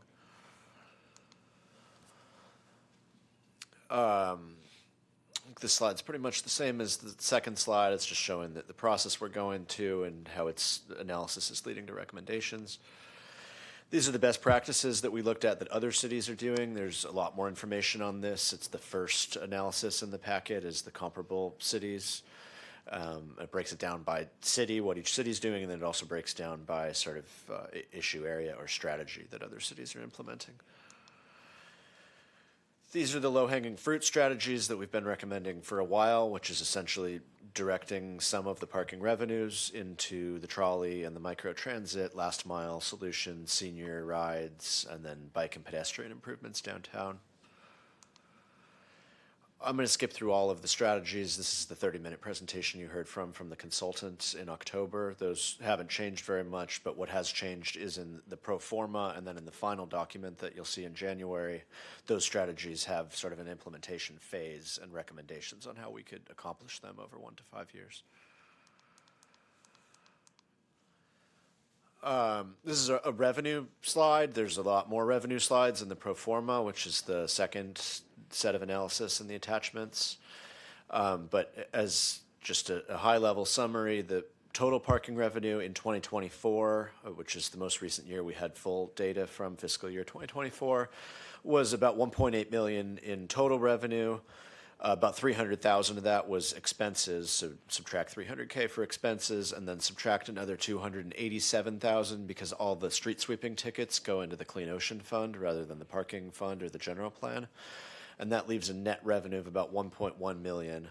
This slide's pretty much the same as the second slide. It's just showing that the process we're going to and how its analysis is leading to recommendations. These are the best practices that we looked at that other cities are doing. There's a lot more information on this. It's the first analysis in the packet is the comparable cities. It breaks it down by city, what each city is doing, and then it also breaks down by sort of issue area or strategy that other cities are implementing. These are the low-hanging fruit strategies that we've been recommending for a while, which is essentially directing some of the parking revenues into the trolley and the microtransit, last mile solutions, senior rides, and then bike and pedestrian improvements downtown. I'm going to skip through all of the strategies. This is the 30-minute presentation you heard from the consultant in October. Those haven't changed very much, but what has changed is in the pro forma and then in the final document that you'll see in January, those strategies have sort of an implementation phase and recommendations on how we could accomplish them over 1 to 5 years. This is a revenue slide. There's a lot more revenue slides in the pro forma, which is the second set of analysis in the attachments. But as just a high-level summary, the total parking revenue in 2024, which is the most recent year we had full data from fiscal year 2024, was about 1.8 million in total revenue. About 300,000 of that was expenses, so subtract 300K for expenses, and then subtract another 287,000 because all the street sweeping tickets go into the Clean Ocean Fund rather than the parking fund or the general plan. And that leaves a net revenue of about 1.1 million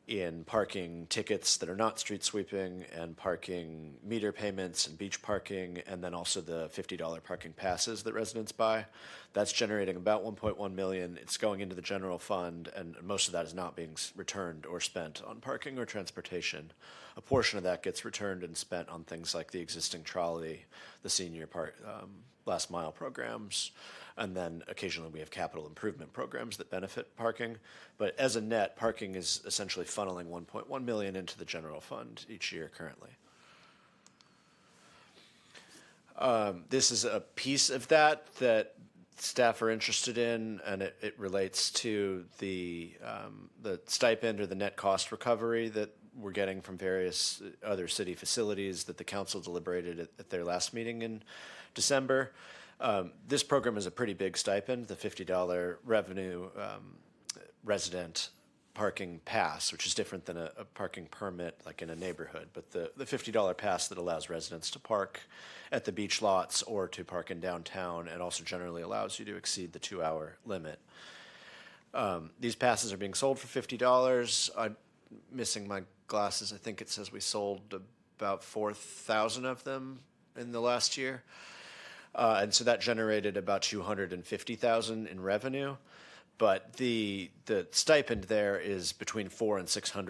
in parking tickets that are not street sweeping and parking meter payments and beach parking, and then also the $50 parking passes that residents buy. That's generating about 1.1 million. It's going into the general fund, and most of that is not being returned or spent on parking or transportation. A portion of that gets returned and spent on things like the existing trolley, the senior last mile programs, and then occasionally we have capital improvement programs that benefit parking. But as a net, parking is essentially funneling 1.1 million into the general fund each year currently. This is a piece of that staff are interested in, and it relates to the stipend or the net cost recovery that we're getting from various other city facilities that the council deliberated at their last meeting in December. This program is a pretty big stipend, the $50 revenue resident parking pass, which is different than a parking permit like in a neighborhood, but the $50 pass that allows residents to park at the beach lots or to park in downtown, and also generally allows you to exceed the 2-hour limit. These passes are being sold for $50. I'm missing my glasses. I think it says we sold about 4,000 of them in the last year. And so that generated about 250,000 in revenue. But the stipend there is between $400 and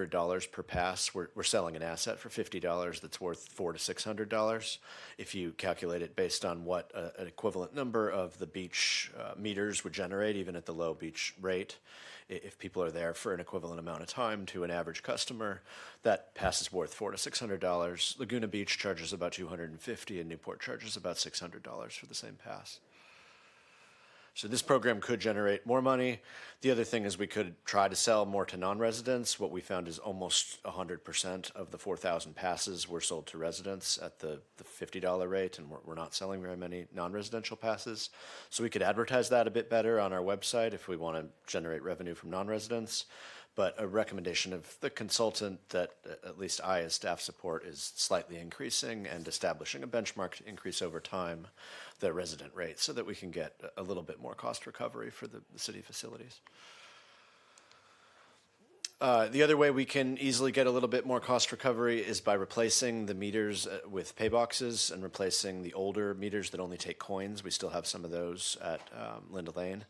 $600 per pass. We're selling an asset for $50 that's worth $400 to $600. If you calculate it based on what an equivalent number of the beach meters would generate, even at the low beach rate, if people are there for an equivalent amount of time to an average customer, that pass is worth $400 to $600. Laguna Beach charges about $250, and Newport charges about $600 for the same pass. So this program could generate more money. The other thing is we could try to sell more to non-residents. What we found is almost 100% of the 4,000 passes were sold to residents at the $50 rate, and we're not selling very many non-residential passes. So we could advertise that a bit better on our website if we want to generate revenue from non-residents. But a recommendation of the consultant that at least I as staff support is slightly increasing and establishing a benchmark to increase over time the resident rate so that we can get a little bit more cost recovery for the city facilities. The other way we can easily get a little bit more cost recovery is by replacing the meters with pay boxes and replacing the older meters that only take coins. We still have some of those at Linda Lane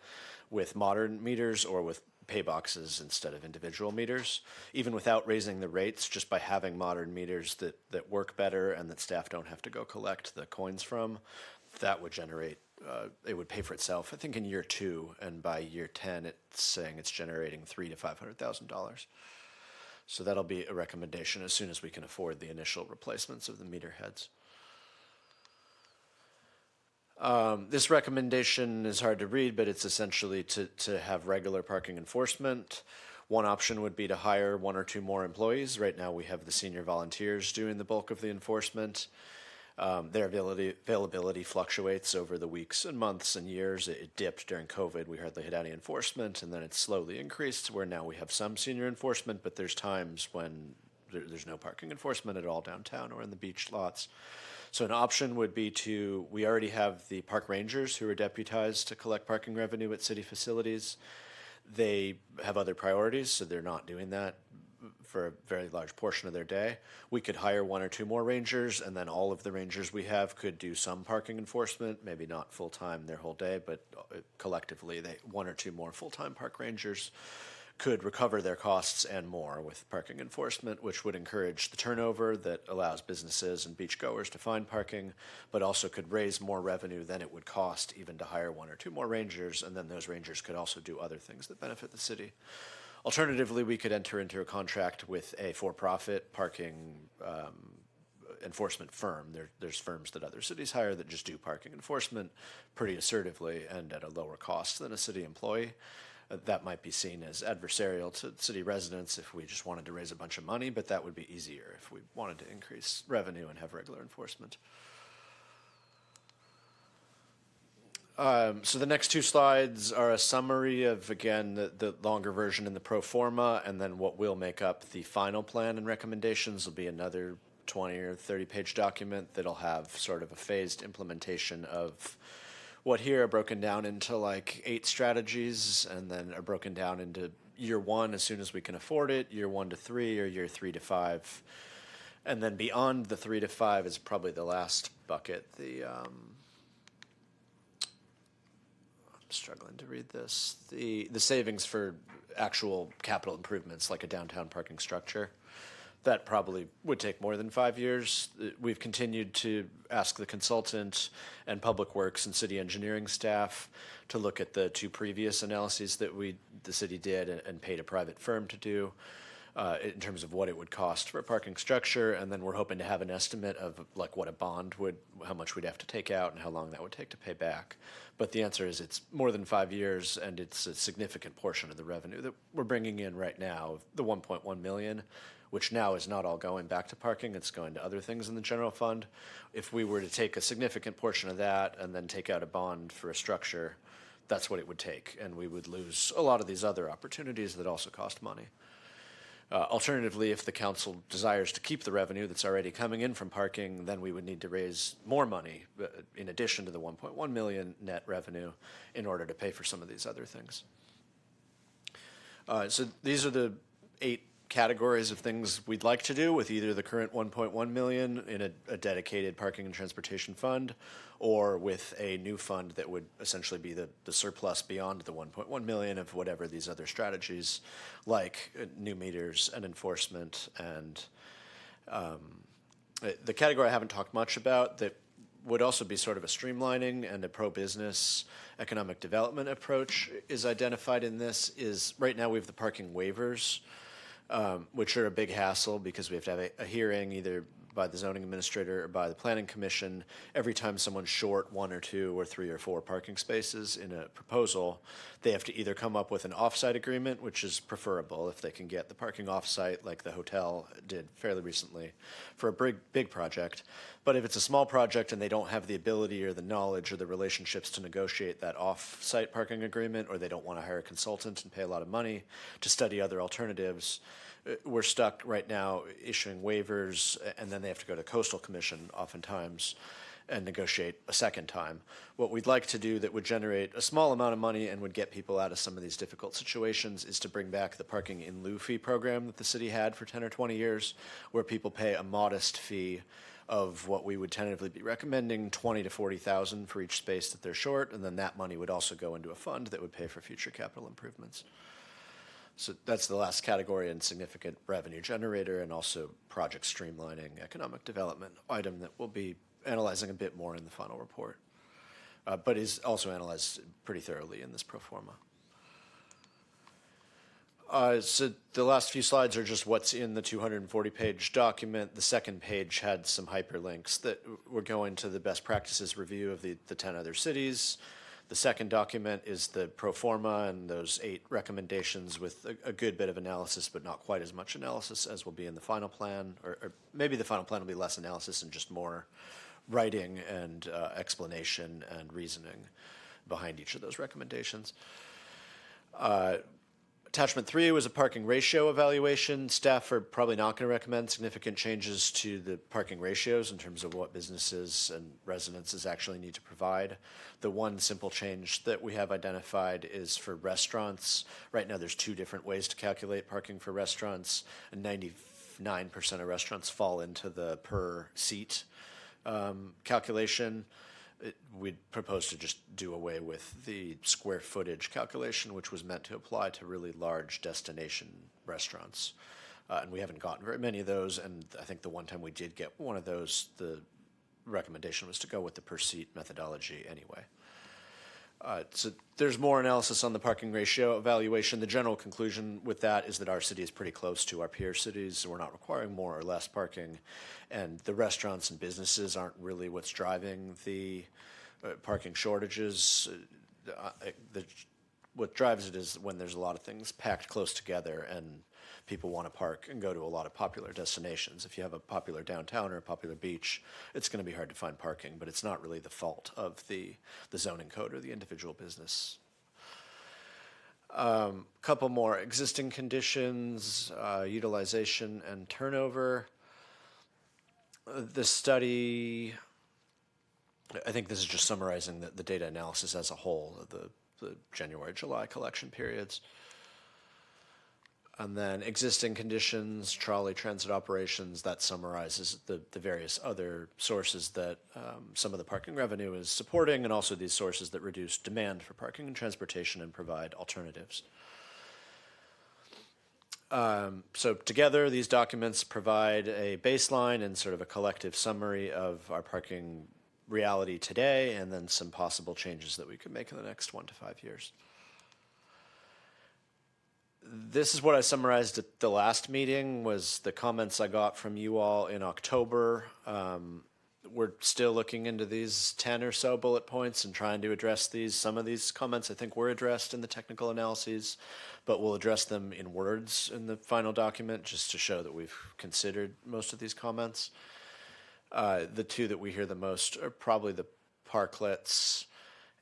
with modern meters or with pay boxes instead of individual meters, even without raising the rates, just by having modern meters that work better and that staff don't have to go collect the coins from. That would generate, it would pay for itself, I think, in year 2, and by year 10, it's saying it's generating $300,000 to $500,000. So that'll be a recommendation as soon as we can afford the initial replacements of the meter heads. This recommendation is hard to read, but it's essentially to have regular parking enforcement. One option would be to hire 1 or 2 more employees. Right now we have the senior volunteers doing the bulk of the enforcement. Their availability fluctuates over the weeks and months and years. It dipped during COVID. We hardly had any enforcement, and then it slowly increased to where now we have some senior enforcement, but there's times when there's no parking enforcement at all downtown or in the beach lots. So an option would be we already have the park rangers who are deputized to collect parking revenue at city facilities. They have other priorities, so they're not doing that for a very large portion of their day. We could hire one or two more rangers, and then all of the rangers we have could do some parking enforcement, maybe not full-time their whole day, but collectively, one or two more full-time park rangers could recover their costs and more with parking enforcement, which would encourage the turnover that allows businesses and beachgoers to find parking, but also could raise more revenue than it would cost even to hire one or two more rangers, and then those rangers could also do other things that benefit the city. Alternatively, we could enter into a contract with a for-profit parking enforcement firm. There's firms that other cities hire that just do parking enforcement pretty assertively and at a lower cost than a city employee. That might be seen as adversarial to city residents if we just wanted to raise a bunch of money, but that would be easier if we wanted to increase revenue and have regular enforcement. So the next two slides are a summary of, again, the longer version in the pro forma, and then what will make up the final plan and recommendations will be another 20 or 30-page document that'll have sort of a phased implementation of what here are broken down into like 8 strategies, and then are broken down into year 1 as soon as we can afford it, year 1 to 3, or year 3 to 5. And then beyond the 3 to 5 is probably the last bucket. I'm struggling to read this. The savings for actual capital improvements, like a downtown parking structure. That probably would take more than 5 years. We've continued to ask the consultant and Public Works and city engineering staff to look at the 2 previous analyses that the city did and paid a private firm to do in terms of what it would cost for a parking structure. And then we're hoping to have an estimate of like what a bond how much we'd have to take out and how long that would take to pay back. But the answer is it's more than 5 years, and it's a significant portion of the revenue that we're bringing in right now, the 1.1 million, which now is not all going back to parking, it's going to other things in the general fund. If we were to take a significant portion of that and then take out a bond for a structure, that's what it would take, and we would lose a lot of these other opportunities that also cost money. Alternatively, if the council desires to keep the revenue that's already coming in from parking, then we would need to raise more money in addition to the 1.1 million net revenue in order to pay for some of these other things. So these are the 8 categories of things we'd like to do with either the current 1.1 million in a dedicated parking and transportation fund, or with a new fund that would essentially be the surplus beyond the 1.1 million of whatever these other strategies, like new meters and enforcement. And the category I haven't talked much about that would also be sort of a streamlining and a pro-business economic development approach is identified in this is right now we have the parking waivers, which are a big hassle because we have to have a hearing either by the zoning administrator or by the planning commission every time someone's short 1 or 2 or 3 or 4 parking spaces in a proposal. They have to either come up with an off-site agreement, which is preferable if they can get the parking off-site like the hotel did fairly recently for a big project. But if it's a small project and they don't have the ability or the knowledge or the relationships to negotiate that off-site parking agreement, or they don't want to hire a consultant and pay a lot of money to study other alternatives, we're stuck right now issuing waivers, and then they have to go to Coastal Commission oftentimes and negotiate a second time. What we'd like to do that would generate a small amount of money and would get people out of some of these difficult situations is to bring back the parking in lieu fee program that the city had for 10 or 20 years, where people pay a modest fee of what we would tentatively be recommending, 20 to 40,000 for each space that they're short, and then that money would also go into a fund that would pay for future capital improvements. So that's the last category, and significant revenue generator, and also project streamlining, economic development item that we'll be analyzing a bit more in the final report, but is also analyzed pretty thoroughly in this pro forma. So the last few slides are just what's in the 240-page document. The second page had some hyperlinks that were going to the best practices review of the 10 other cities. The second document is the pro forma and those 8 recommendations with a good bit of analysis, but not quite as much analysis as will be in the final plan, or maybe the final plan will be less analysis and just more writing and explanation and reasoning behind each of those recommendations. Attachment 3 was a parking ratio evaluation. Staff are probably not going to recommend significant changes to the parking ratios in terms of what businesses and residences actually need to provide. The one simple change that we have identified is for restaurants. Right now, there's 2 different ways to calculate parking for restaurants, and 99% of restaurants fall into the per seat calculation. We'd propose to just do away with the square footage calculation, which was meant to apply to really large destination restaurants. And we haven't gotten very many of those, and I think the one time we did get one of those, the recommendation was to go with the per seat methodology anyway. So there's more analysis on the parking ratio evaluation. The general conclusion with that is that our city is pretty close to our peer cities, so we're not requiring more or less parking. And the restaurants and businesses aren't really what's driving the parking shortages. What drives it is when there's a lot of things packed close together and people want to park and go to a lot of popular destinations. If you have a popular downtown or a popular beach, it's going to be hard to find parking, but it's not really the fault of the zoning code or the individual business. Couple more existing conditions, utilization and turnover. The study, I think this is just summarizing the data analysis as a whole, the January-July collection periods. And then existing conditions, trolley transit operations, that summarizes the various other sources that some of the parking revenue is supporting, and also these sources that reduce demand for parking and transportation and provide alternatives. So together, these documents provide a baseline and sort of a collective summary of our parking reality today, and then some possible changes that we could make in the next 1 to 5 years. This is what I summarized at the last meeting, was the comments I got from you all in October. We're still looking into these 10 or so bullet points and trying to address these. Some of these comments I think were addressed in the technical analyses, but we'll address them in words in the final document just to show that we've considered most of these comments. The 2 that we hear the most are probably the parklets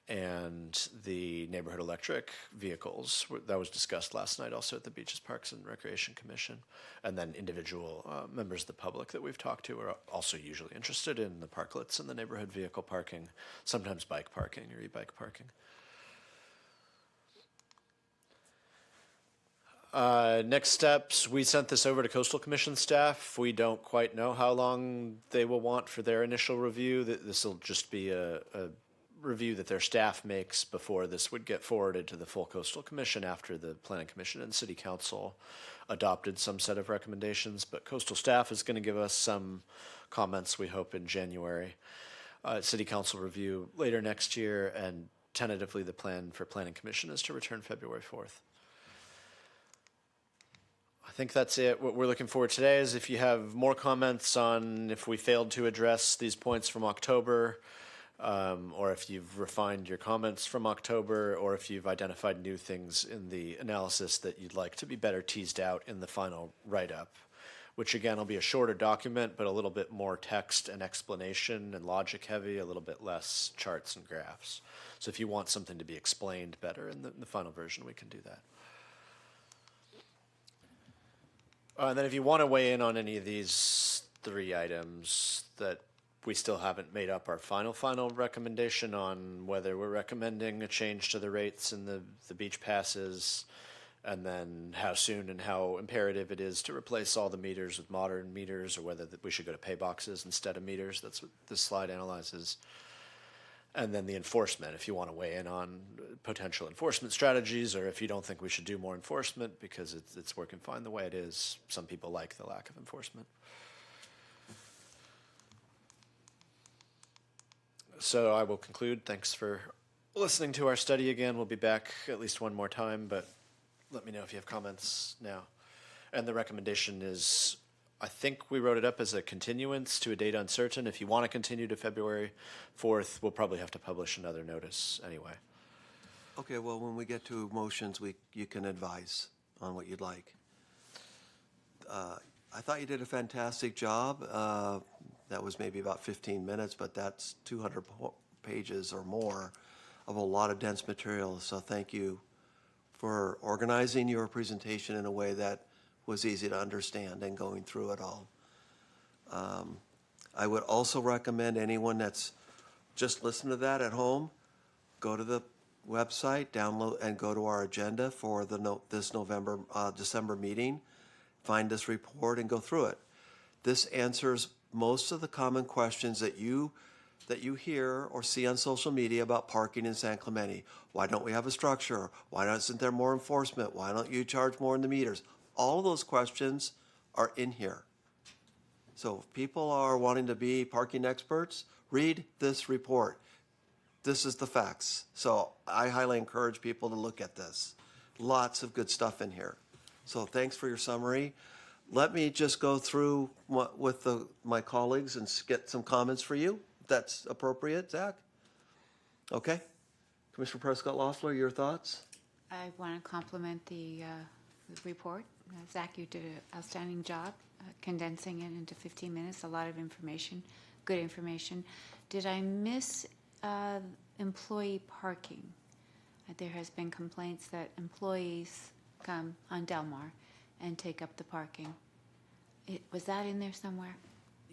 and the neighborhood electric vehicles. That was discussed last night also at the Beaches, Parks, and Recreation Commission. And then individual members of the public that we've talked to are also usually interested in the parklets and the neighborhood vehicle parking, sometimes bike parking or e-bike parking. Next steps, we sent this over to Coastal Commission staff. We don't quite know how long they will want for their initial review. This will just be a review that their staff makes before this would get forwarded to the full Coastal Commission after the Planning Commission and City Council adopted some set of recommendations. But Coastal staff is going to give us some comments, we hope, in January. City Council review later next year, and tentatively the plan for Planning Commission is to return February 4th. I think that's it. What we're looking for today is if you have more comments on if we failed to address these points from October, or if you've refined your comments from October, or if you've identified new things in the analysis that you'd like to be better teased out in the final write-up, which again will be a shorter document, but a little bit more text and explanation and logic heavy, a little bit less charts and graphs. So if you want something to be explained better in the final version, we can do that. And then if you want to weigh in on any of these 3 items that we still haven't made up our final recommendation on, whether we're recommending a change to the rates in the beach passes, and then how soon and how imperative it is to replace all the meters with modern meters, or whether we should go to pay boxes instead of meters. That's what this slide analyzes. And then the enforcement, if you want to weigh in on potential enforcement strategies, or if you don't think we should do more enforcement because it's working fine the way it is. Some people like the lack of enforcement. So I will conclude. Thanks for listening to our study again. We'll be back at least one more time, but let me know if you have comments now. And the recommendation is, I think we wrote it up as a continuance to a date uncertain. If you want to continue to February 4th, we'll probably have to publish another notice anyway. Okay, well, when we get to motions, you can advise on what you'd like. I thought you did a fantastic job. that was maybe about 15 minutes, but that's 200 pages or more of a lot of dense material. So thank you for organizing your presentation in a way that was easy to understand and going through it all. I would also recommend anyone that's just listened to that at home, go to the website, download, and go to our agenda for this December meeting. Find this report and go through it. This answers most of the common questions that you hear or see on social media about parking in San Clemente. Why don't we have a structure? Why isn't there more enforcement? Why don't you charge more in the meters? All of those questions are in here. So if people are wanting to be parking experts, read this report. This is the facts. So I highly encourage people to look at this. Lots of good stuff in here. So thanks for your summary. Let me just go through with my colleagues and get some comments for you. If that's appropriate, Zach? Okay. Commissioner Prescott-Loeffler, your thoughts? I want to compliment the report. Zach, you did an outstanding job condensing it into 15 minutes, a lot of information, good information. Did I miss employee parking? There has been complaints that employees come on Del Mar and take up the parking. Was that in there somewhere?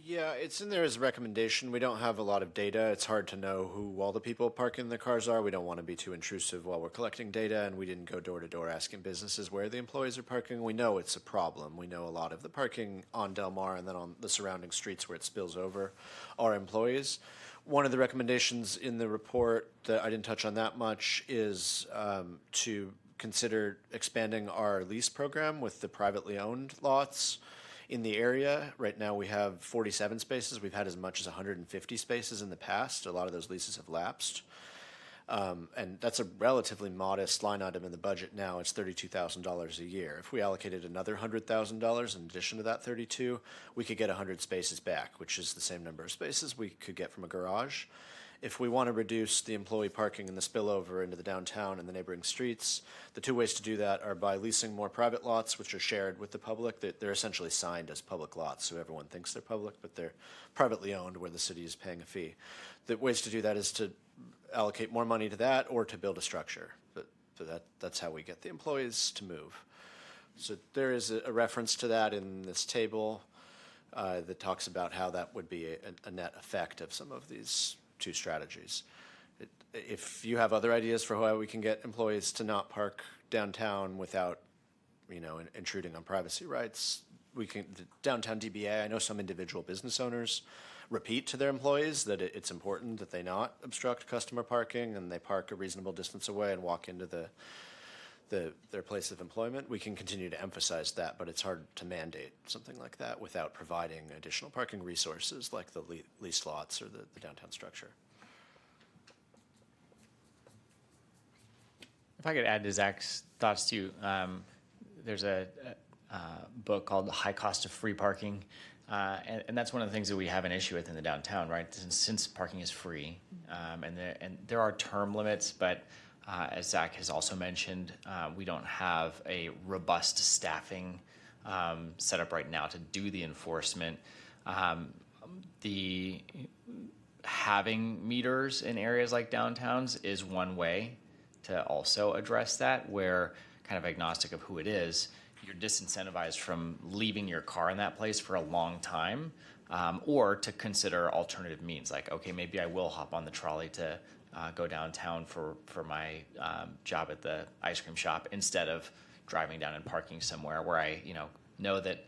Yeah, it's in there as a recommendation. We don't have a lot of data. It's hard to know who all the people parking their cars are. We don't want to be too intrusive while we're collecting data, and we didn't go door to door asking businesses where the employees are parking. We know it's a problem. We know a lot of the parking on Del Mar and then on the surrounding streets where it spills over are employees. One of the recommendations in the report that I didn't touch on that much is to consider expanding our lease program with the privately owned lots in the area. Right now we have 47 spaces. We've had as much as 150 spaces in the past. A lot of those leases have lapsed. And that's a relatively modest line item in the budget now. It's $32,000 a year. If we allocated another $100,000 in addition to that 32, we could get 100 spaces back, which is the same number of spaces we could get from a garage. If we want to reduce the employee parking and the spillover into the downtown and the neighboring streets, the two ways to do that are by leasing more private lots, which are shared with the public. They're essentially signed as public lots, so everyone thinks they're public, but they're privately owned where the city is paying a fee. The ways to do that is to allocate more money to that or to build a structure. That's how we get the employees to move. So there is a reference to that in this table that talks about how that would be a net effect of some of these two strategies. If you have other ideas for how we can get employees to not park downtown without, intruding on privacy rights, we can. The downtown DBA, I know some individual business owners repeat to their employees that it's important that they not obstruct customer parking and they park a reasonable distance away and walk into their place of employment. We can continue to emphasize that, but it's hard to mandate something like that without providing additional parking resources like the leased lots or the downtown structure. If I could add to Zach's thoughts too, there's a book called The High Cost of Free Parking. And that's one of the things that we have an issue with in the downtown, right? Since parking is free, and there are term limits, but as Zach has also mentioned, we don't have a robust staffing set up right now to do the enforcement. Having meters in areas like downtowns is one way to also address that, where kind of agnostic of who it is, you're disincentivized from leaving your car in that place for a long time, or to consider alternative means like, okay, maybe I will hop on the trolley to go downtown for my job at the ice cream shop instead of driving down and parking somewhere where I know that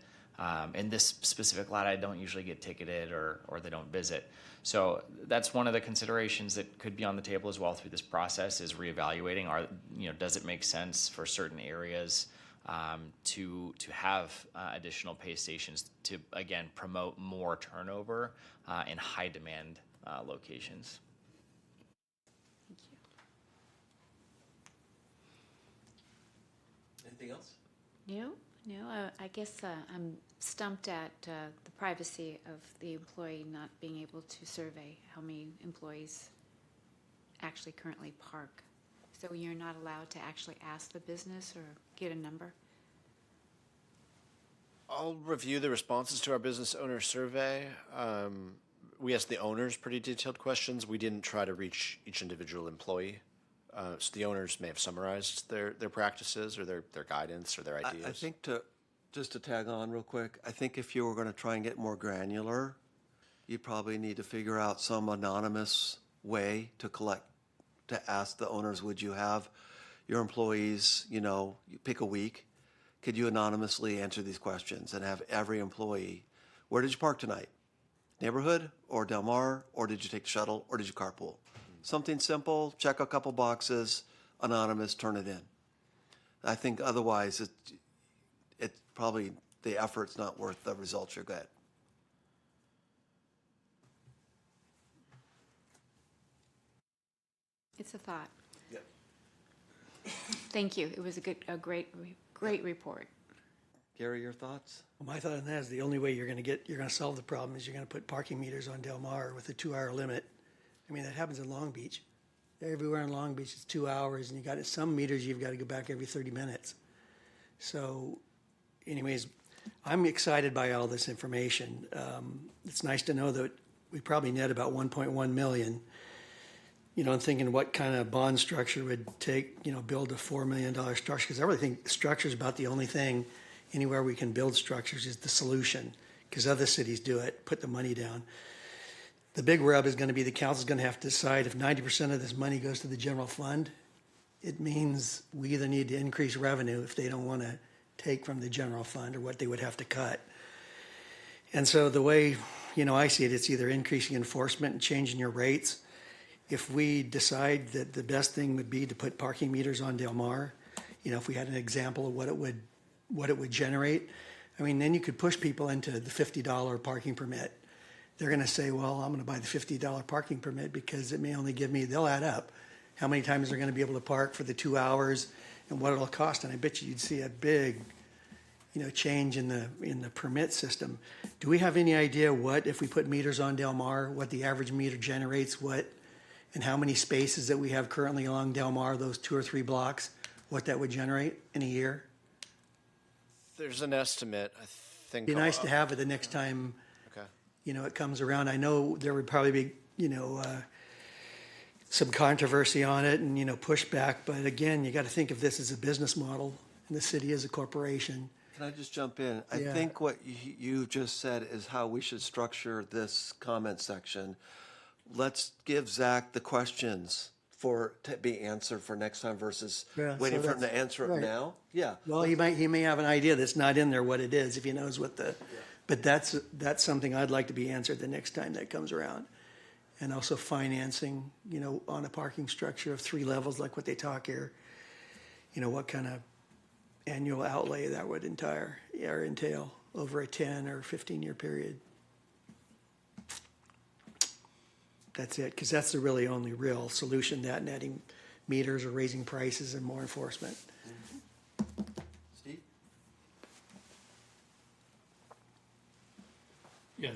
in this specific lot I don't usually get ticketed or they don't visit. So that's one of the considerations that could be on the table as well through this process, is reevaluating does it make sense for certain areas to have additional pay stations to, again, promote more turnover in high demand locations. Anything else? No. I guess I'm stumped at the privacy of the employee not being able to survey how many employees actually currently park. So you're not allowed to actually ask the business or get a number? I'll review the responses to our business owner survey. We asked the owners pretty detailed questions. We didn't try to reach each individual employee. So the owners may have summarized their practices or their guidance or their ideas. I think just to tag on real quick, I think if you were going to try and get more granular, you probably need to figure out some anonymous way to ask the owners, would you have your employees, you pick a week, could you anonymously answer these questions and have every employee, where did you park tonight? Neighborhood or Del Mar, or did you take the shuttle, or did you carpool? Something simple, check a couple boxes, anonymous, turn it in. I think otherwise it probably, the effort's not worth the results you get. It's a thought. Yep. Thank you. It was a great report. Gary, your thoughts? Well, my thought on that is the only way you're gonna solve the problem is you're gonna put parking meters on Del Mar with a 2-hour limit. I mean, that happens in Long Beach. Everywhere in Long Beach, it's 2 hours, and you got some meters you've got to go back every 30 minutes. So, anyways, I'm excited by all this information. It's nice to know that we probably net about 1.1 million. And thinking what kind of bond structure would take, build a $4 million structure, because I really think structure is about the only thing anywhere we can build structures is the solution, because other cities do it, put the money down. The big rub is going to be the council's going to have to decide if 90% of this money goes to the general fund. It means we either need to increase revenue if they don't want to take from the general fund, or what they would have to cut. And so the way, I see it, it's either increasing enforcement and changing your rates. If we decide that the best thing would be to put parking meters on Del Mar, if we had an example of what it would generate, then you could push people into the $50 parking permit. They're going to say, well, I'm going to buy the $50 parking permit because it may only give me, they'll add up how many times they're going to be able to park for the 2 hours and what it'll cost. And I bet you'd see a big, change in the permit system. Do we have any idea what, if we put meters on Del Mar, what the average meter generates, and how many spaces that we have currently along Del Mar, those 2 or 3 blocks, what that would generate in a year? There's an estimate, I think. Be nice to have it the next time, Okay. it comes around. I know there would probably be, some controversy on it and, pushback. But again, you got to think of this as a business model and the city as a corporation. Can I just jump in? I Yeah. think what you just said is how we should structure this comment section. Let's give Zach the questions to be answered for next time versus Yeah, waiting so for him to that's- answer it right. now. Yeah. Well, he may have an idea that's not in there what it is, if he knows what but that's something I'd like to be answered the next time that comes around. And also financing, on a parking structure of 3 levels, like what they talk here, what kind of annual outlay that would entail over a 10 or 15-year period. That's it, because that's the really only real solution, that and adding meters or raising prices and more enforcement. Steve? Yeah,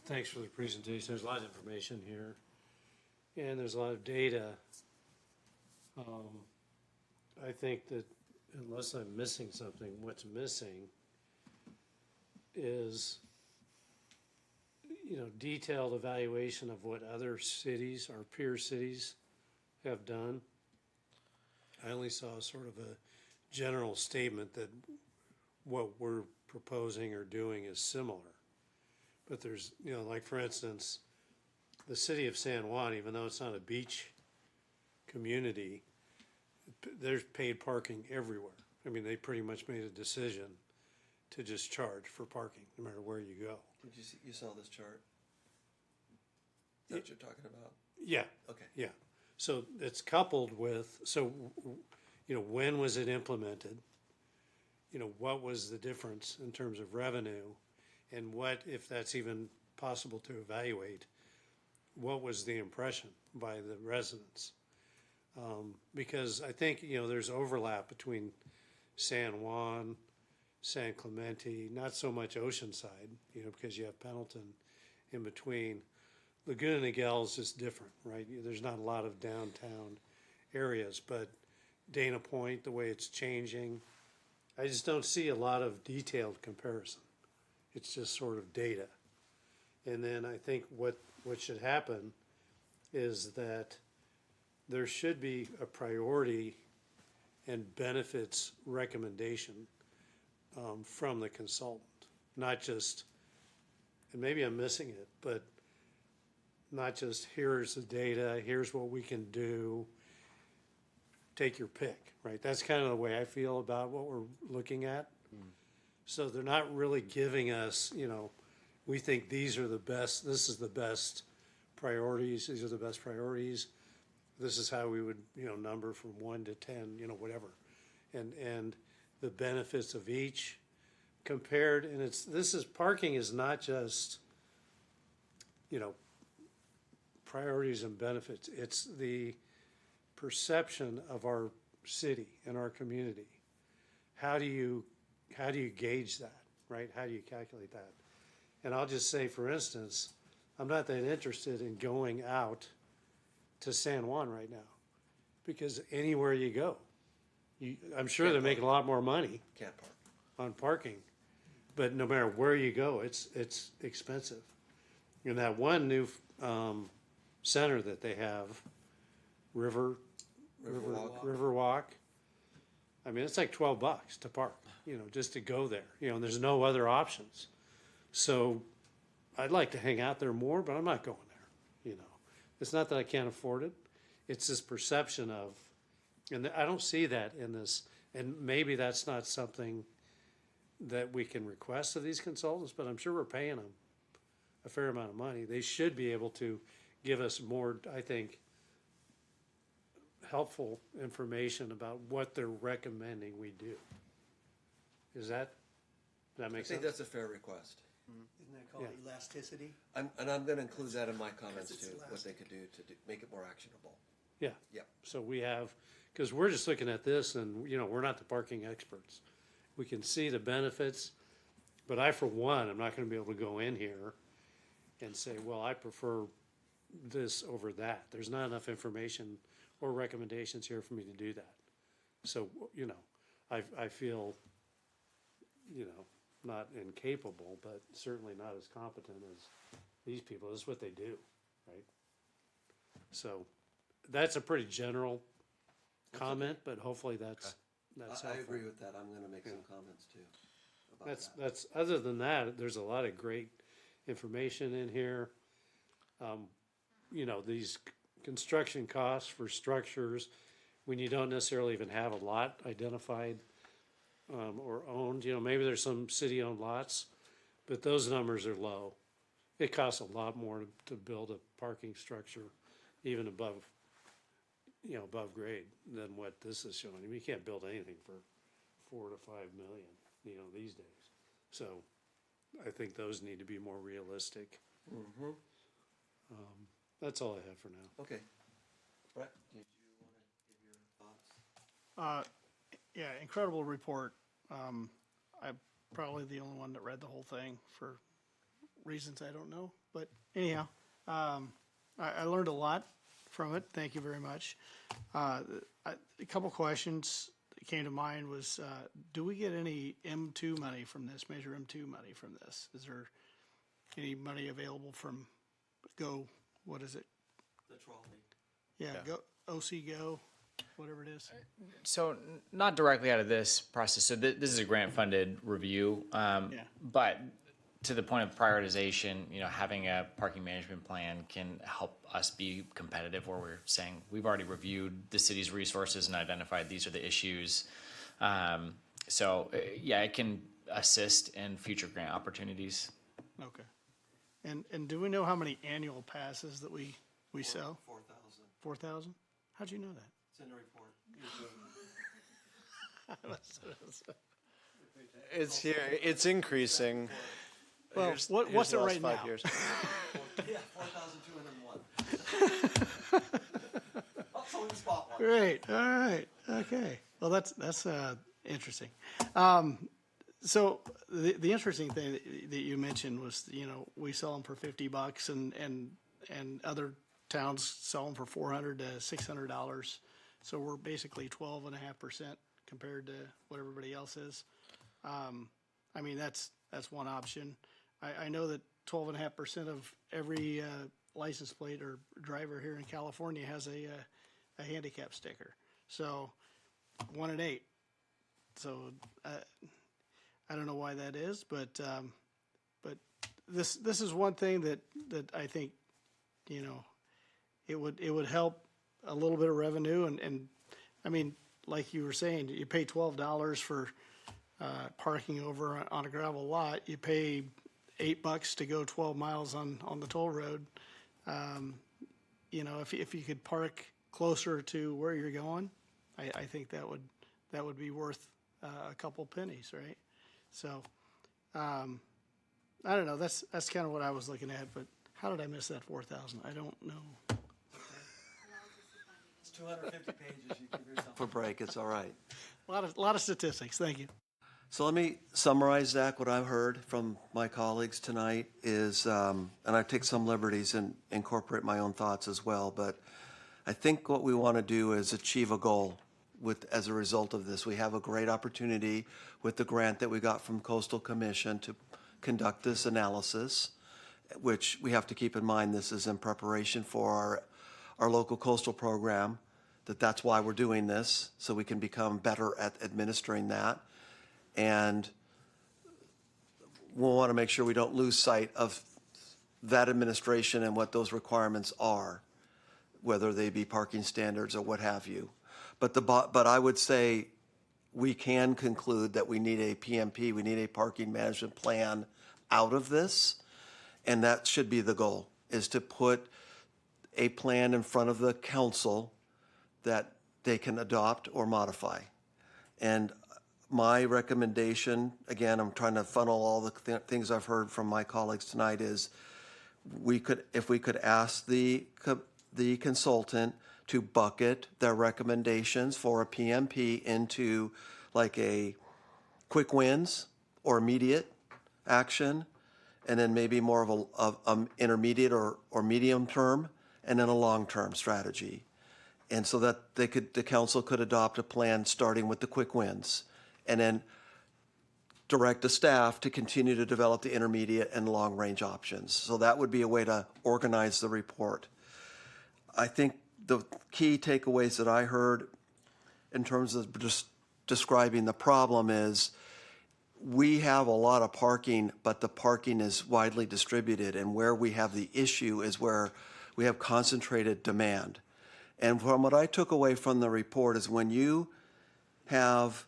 thanks for the presentation. There's a lot of information here, and there's a lot of data. I think that unless I'm missing something, what's missing is, detailed evaluation of what other cities, our peer cities, have done. I only saw sort of a general statement that what we're proposing or doing is similar. But there's, like for instance, the city of San Juan, even though it's not a beach community, there's paid parking everywhere. They pretty much made a decision to just charge for parking, no matter where you go. Did you saw this chart? Is that what you're talking about? Yeah. Okay. Yeah. So it's coupled with, when was it implemented? What was the difference in terms of revenue? And what, if that's even possible to evaluate, what was the impression by the residents? Because I think, there's overlap between San Juan, San Clemente, not so much Oceanside, because you have Pendleton in between. Laguna Niguel is just different, right? There's not a lot of downtown areas, but Dana Point, the way it's changing, I just don't see a lot of detailed comparison. It's just sort of data. And then I think what should happen is that there should be a priority and benefits recommendation from the consultant, not just, and maybe I'm missing it, but not just here's the data, here's what we can do, take your pick, right? That's kind of the way I feel about what we're looking at. So they're not really giving us, you know, we think these are the best, this is the best priorities, these are the best priorities. This is how we would, you know, number from 1 to 10, you know, whatever. And the benefits of each compared, and parking is not just, you know, priorities and benefits. It's the perception of our city and our community. How do you gauge that, right? How do you calculate that? And I'll just say, for instance, I'm not that interested in going out to San Juan right now, because anywhere you go, I'm sure they're making a lot more money Can't park. on parking, but no matter where you go, it's expensive. And that one new center that they have, Riverwalk, I mean, it's like $12 to park, you know, just to go there, you know, and there's no other options. So I'd like to hang out there more, but I'm not going there, you know. It's not that I can't afford it. It's this perception of, and I don't see that in this, and maybe that's not something that we can request of these consultants, but I'm sure we're paying them a fair amount of money. They should be able to give us more, I think, helpful information about what they're recommending we do. Does that make I think sense? that's a fair request. Isn't that called elasticity? And I'm going to include that in my comments it's too, what they could do to make it more actionable. Yeah. Yep. So we have, because we're just looking at this and, you know, we're not the parking experts. We can see the benefits, but I, for one, I'm not going to be able to go in here and say, well, I prefer this over that. There's not enough information or recommendations here for me to do that. So, you know, I feel, you know, not incapable, but certainly not as competent as these people. This is what they do, right? So that's a pretty general comment, but hopefully that's helpful. I agree with that. I'm going to make some comments too about that. That's, other than that, there's a lot of great information in here. You know, these construction costs for structures, when you don't necessarily even have a lot identified or owned, you know, maybe there's some city-owned lots, but those numbers are low. It costs a lot more to build a parking structure, even above, you know, above grade than what this is showing. I mean, you can't build anything for 4 to 5 million, you know, these days. So I think those need to be more realistic. Mm-hmm. That's all I have for now. Okay. Brett, did you want to give your thoughts? Yeah, incredible report. I'm probably the only one that read the whole thing for reasons I don't know. But anyhow, I learned a lot from it. Thank you very much. A couple questions that came to mind was, do we get any M2 money from this, Measure M2 money from this? Is there any money available from Go, what is it? The trolley. Yeah, Go, OC Go, whatever it is. So not directly out of this process. So this is a grant-funded review. But to the point of prioritization, you know, having a parking management plan can help us be competitive where we're saying we've already reviewed the city's resources and identified these are the issues. So yeah, it can assist in future grant opportunities. Okay. And do we know how many annual passes that we sell? 4,000. 4,000? How'd you know that? It's in the report. It's here, it's increasing. Well, Here's what's the it last right 5 now? years. Yeah, 4,201. I'll throw the spot one. Great, all right, okay. Well, that's interesting. So the interesting thing that you mentioned was, you know, we sell them for $50 and other towns sell them for $400 to $600. So we're basically 12.5% compared to what everybody else is. I mean, that's one option. I know that 12.5% of every license plate or driver here in California has a handicap sticker. So 1 in 8. So I don't know why that is, but this is one thing that I think, you know, it would help a little bit of revenue, and I mean, like you were saying, you pay $12 for parking over on a gravel lot. You pay $8 to go 12 miles on the toll road. You know, if you could park closer to where you're going, I think that would be worth a couple pennies, right? So, I don't know. That's kind of what I was looking at. But how did I miss that 4,000? I don't know. It's 250 pages. You give yourself a break. It's all right. A lot of statistics. Thank you. So let me summarize, Zach, what I've heard from my colleagues tonight is, and I take some liberties and incorporate my own thoughts as well, but I think what we want to do is achieve a goal as a result of this. We have a great opportunity with the grant that we got from Coastal Commission to conduct this analysis, which we have to keep in mind this is in preparation for our local coastal program, that's why we're doing this, so we can become better at administering that. And we'll want to make sure we don't lose sight of that administration and what those requirements are, whether they be parking standards or what have you. But I would say we can conclude that we need a PMP, we need a parking management plan out of this, and that should be the goal, is to put a plan in front of the council that they can adopt or modify. And my recommendation, again, I'm trying to funnel all the things I've heard from my colleagues tonight, is if we could ask the consultant to bucket their recommendations for a PMP into like a quick wins or immediate action, and then maybe more of a intermediate or medium term, and then a long-term strategy. And so that the council could adopt a plan starting with the quick wins, and then direct the staff to continue to develop the intermediate and long-range options. So that would be a way to organize the report. I think the key takeaways that I heard in terms of just describing the problem is we have a lot of parking, but the parking is widely distributed, and where we have the issue is where we have concentrated demand. And from what I took away from the report is when you have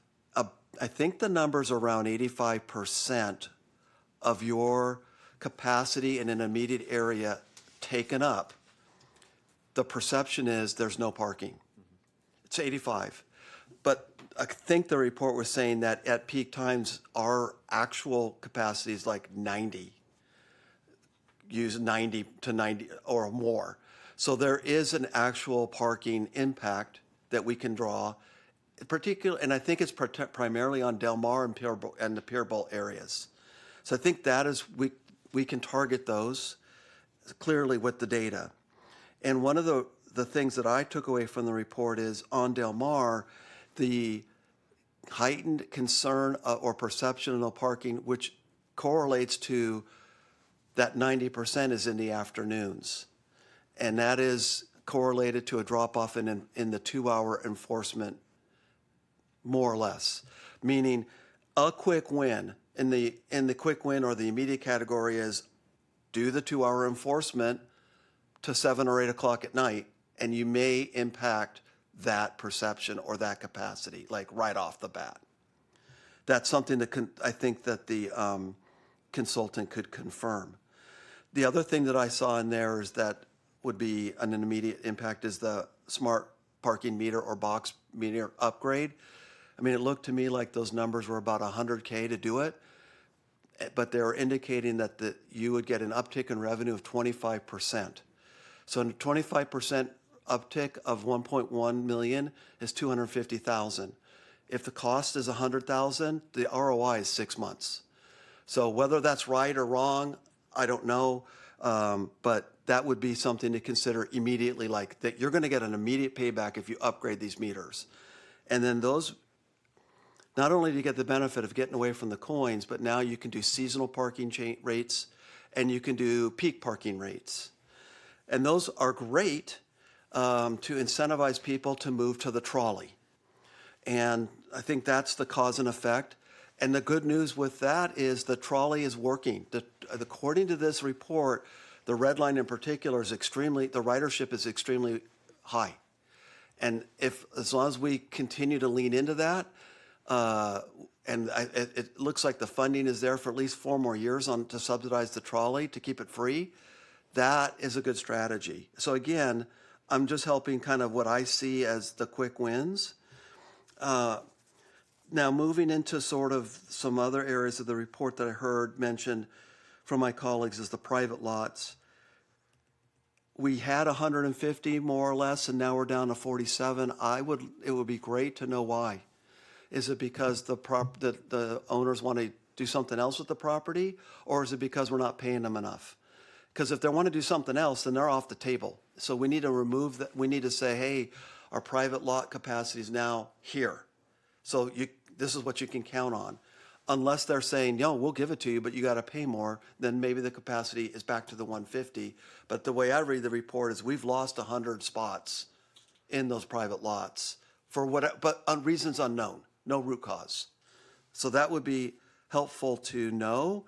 I think the number's around 85% of your capacity in an immediate area taken up, the perception is there's no parking. It's 85. But I think the report was saying that at peak times, our actual capacity is like 90. Use 90 to 90 or more. So there is an actual parking impact that we can draw, and I think it's primarily on Del Mar and the Pierbolt areas. So I think that is, we can target those clearly with the data. And one of the things that I took away from the report is on Del Mar, the heightened concern or perception of no parking, which correlates to that 90% is in the afternoons. And that is correlated to a drop-off in the 2-hour enforcement, more or less. Meaning a quick win, in the quick win or the immediate category is do the 2-hour enforcement to 7 or 8 o'clock at night, and you may impact that perception or that capacity, like right off the bat. That's something that I think that the consultant could confirm. The other thing that I saw in there is that would be an immediate impact is the smart parking meter or box meter upgrade. I mean, it looked to me like those numbers were about $100K to do it, but they were indicating that you would get an uptick in revenue of 25%. So a 25% uptick of 1.1 million is 250,000. If the cost is 100,000, the ROI is 6 months. So whether that's right or wrong, I don't know, but that would be something to consider immediately, like that you're going to get an immediate payback if you upgrade these meters. And then those not only do you get the benefit of getting away from the coins, but now you can do seasonal parking rates and you can do peak parking rates. And those are great to incentivize people to move to the trolley. And I think that's the cause and effect. And the good news with that is the trolley is working. According to this report, the Red Line in particular is the ridership is extremely high. And as long as we continue to lean into that, it looks like the funding is there for at least 4 more years to subsidize the trolley to keep it free, that is a good strategy. So again, I'm just helping kind of what I see as the quick wins. Now, moving into sort of some other areas of the report that I heard mentioned from my colleagues is the private lots. We had 150 more or less, and now we're down to 47. It would be great to know why. Is it because the owners want to do something else with the property, or is it because we're not paying them enough? Because if they want to do something else, then they're off the table. So we need to remove that. We need to say, hey, our private lot capacity is now here. So this is what you can count on. Unless they're saying, yo, we'll give it to you, but you got to pay more, then maybe the capacity is back to the 150. But the way I read the report is we've lost 100 spots in those private lots but on reasons unknown, no root cause. So that would be helpful to know,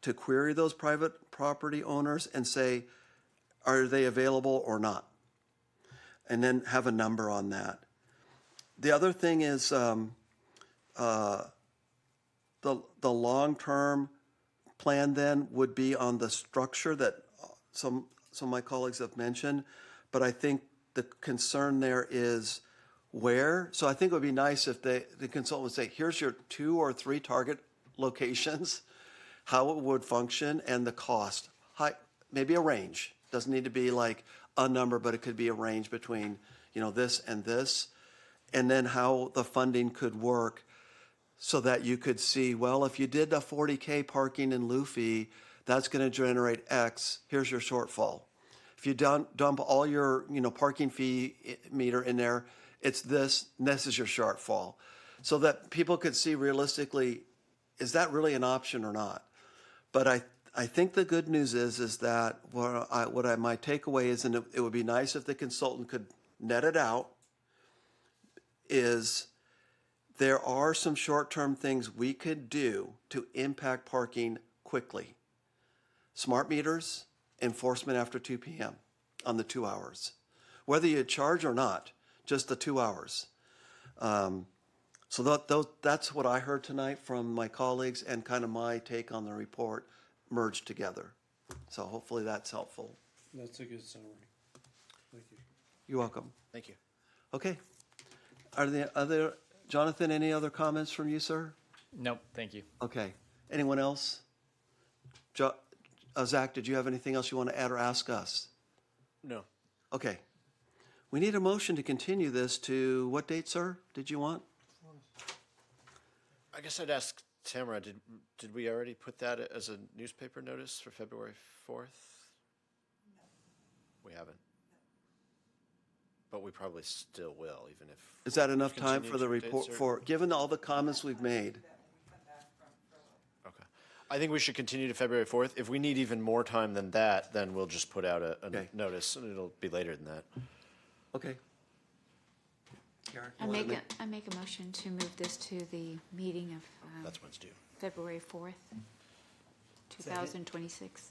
to query those private property owners and say, are they available or not? And then have a number on that. The other thing is the long-term plan then would be on the structure that some of my colleagues have mentioned, but I think the concern there is where. So I think it would be nice if the consultant would say, here's your 2 or 3 target locations, how it would function, and the cost. Maybe a range. Doesn't need to be like a number, but it could be a range between, this and this, and then how the funding could work so that you could see, well, if you did a 40K parking in Luffy, that's going to generate X. Here's your shortfall. If you dump all your, parking fee meter in there, it's this, and this is your shortfall. So that people could see realistically, is that really an option or not? But I think the good news is that my takeaway is, and it would be nice if the consultant could net it out, is there are some short-term things we could do to impact parking quickly. Smart meters, enforcement after 2 p.m. on the 2 hours. Whether you charge or not, just the 2 hours. So that's what I heard tonight from my colleagues, and kind of my take on the report merged together. So hopefully that's helpful. That's a good summary. Thank you. You're welcome. Thank you. Okay. Jonathan, any other comments from you, sir? Nope, thank you. Okay. Anyone else? Zach, did you have anything else you want to add or ask us? No. Okay. We need a motion to continue this to what date, sir? Did you want? I guess I'd ask Tamara, did we already put that as a newspaper notice for February 4th? No. We haven't. But we probably still will, even if. Is that enough time continue for the to a date report, certain? given all the comments we've made? Okay. I think we should continue to February 4th. If we need even more time than that, then we'll just put out a Okay. notice, and it'll be later than that. Okay. Karen, I you wanna make a motion to move this to the meeting of That's when it's due. February 4th, 2026.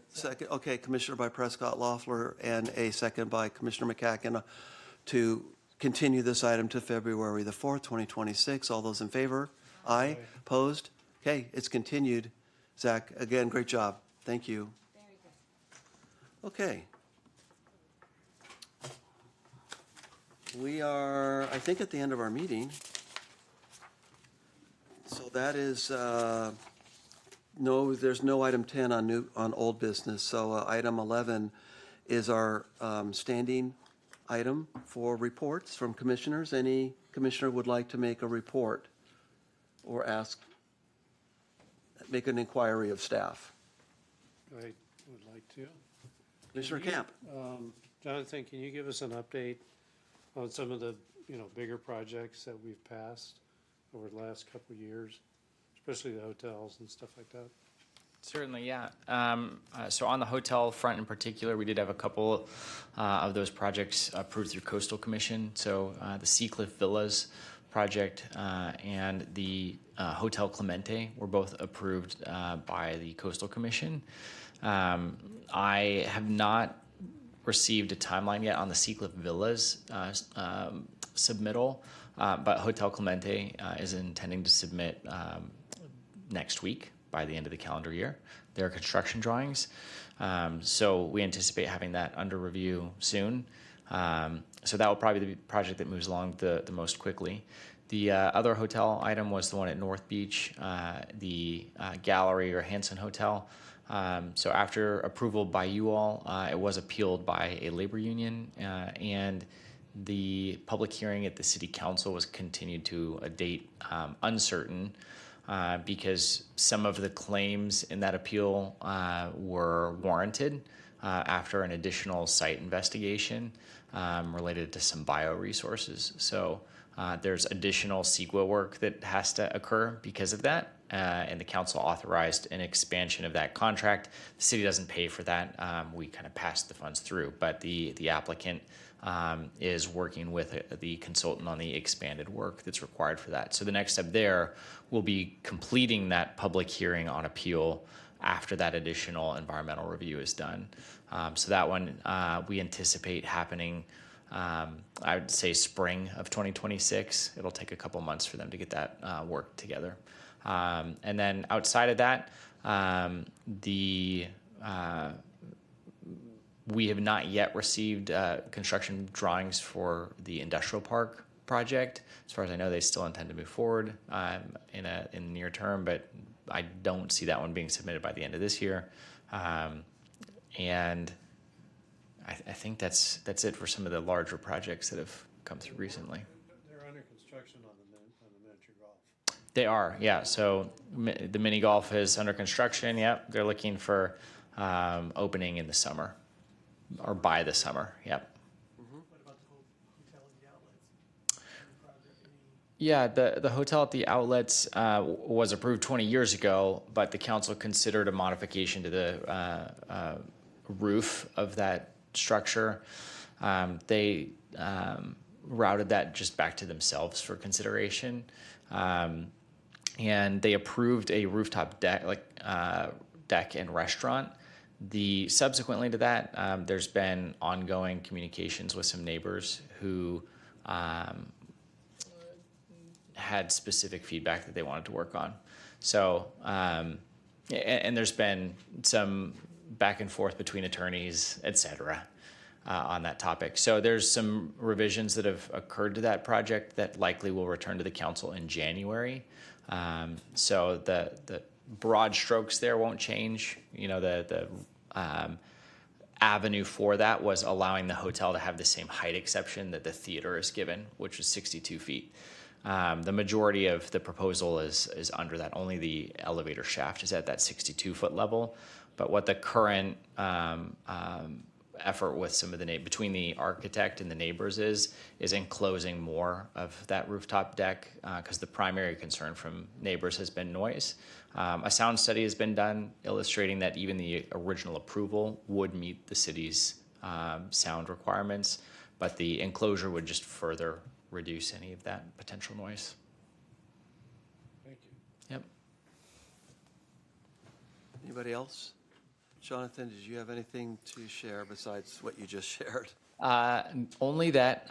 Second, okay, Commissioner by Prescott Loeffler and a second by Commissioner McCacken to continue this item to February the 4th, 2026. All those in favor? Aye. Opposed? Okay, it's continued. Zach, again, great job. Thank you. Very good. Okay. We are, I think, at the end of our meeting. So that is, no, there's no item 10 on old business. So item 11 is our standing item for reports from commissioners. Any commissioner would like to make a report or make an inquiry of staff? I would like to. Commissioner Camp. Jonathan, can you give us an update on some of the, bigger projects that we've passed over the last couple of years, especially the hotels and stuff like that? Certainly, yeah. So on the hotel front in particular, we did have a couple of those projects approved through Coastal Commission. So the Seacliff Villas project and the Hotel Clemente were both approved by the Coastal Commission. I have not received a timeline yet on the Seacliff Villas submittal, but Hotel Clemente is intending to submit next week by the end of the calendar year, their construction drawings. So we anticipate having that under review soon. So that will probably be the project that moves along the most quickly. The other hotel item was the one at North Beach, the Gallery or Hanson Hotel. So after approval by you all, it was appealed by a labor union, and the public hearing at the city council was continued to a date uncertain, because some of the claims in that appeal were warranted after an additional site investigation related to some bioresources. So there's additional CEQA work that has to occur because of that, and the council authorized an expansion of that contract. The city doesn't pay for that. We kind of pass the funds through, but the applicant is working with the consultant on the expanded work that's required for that. So the next step there will be completing that public hearing on appeal after that additional environmental review is done. So that one we anticipate happening, I would say spring of 2026. It'll take a couple months for them to get that work together. And then outside of that, we have not yet received construction drawings for the industrial park project. As far as I know, they still intend to move forward in the near term, but I don't see that one being submitted by the end of this year. And I think that's it for some of the larger projects that have come through recently. They're under construction on the miniature golf. They are, yeah. So the mini golf is under construction. Yep, they're looking for opening in the summer, or by the summer. Yep. What about the hotel and the outlets? Any project, Yeah, the hotel at the outlets was approved 20 years ago, but the council considered a modification to the roof of that structure. They routed that just back to themselves for consideration, and they approved a rooftop deck, deck and restaurant. Subsequently to that, there's been ongoing communications with some neighbors who had specific feedback that they wanted to work on. So, and there's been some back and forth between attorneys, et cetera, on that topic. So there's some revisions that have occurred to that project that likely will return to the council in January. So the broad strokes there won't change. You know, the avenue for that was allowing the hotel to have the same height exception that the theater is given, which is 62 feet. The majority of the proposal is under that. Only the elevator shaft is at that 62-foot level. But what the current effort with some of between the architect and the neighbors is enclosing more of that rooftop deck, because the primary concern from neighbors has been noise. A sound study has been done illustrating that even the original approval would meet the city's sound requirements, but the enclosure would just further reduce any of that potential noise. Thank you. Yep. Anybody else? Jonathan, did you have anything to share besides what you just shared? Only that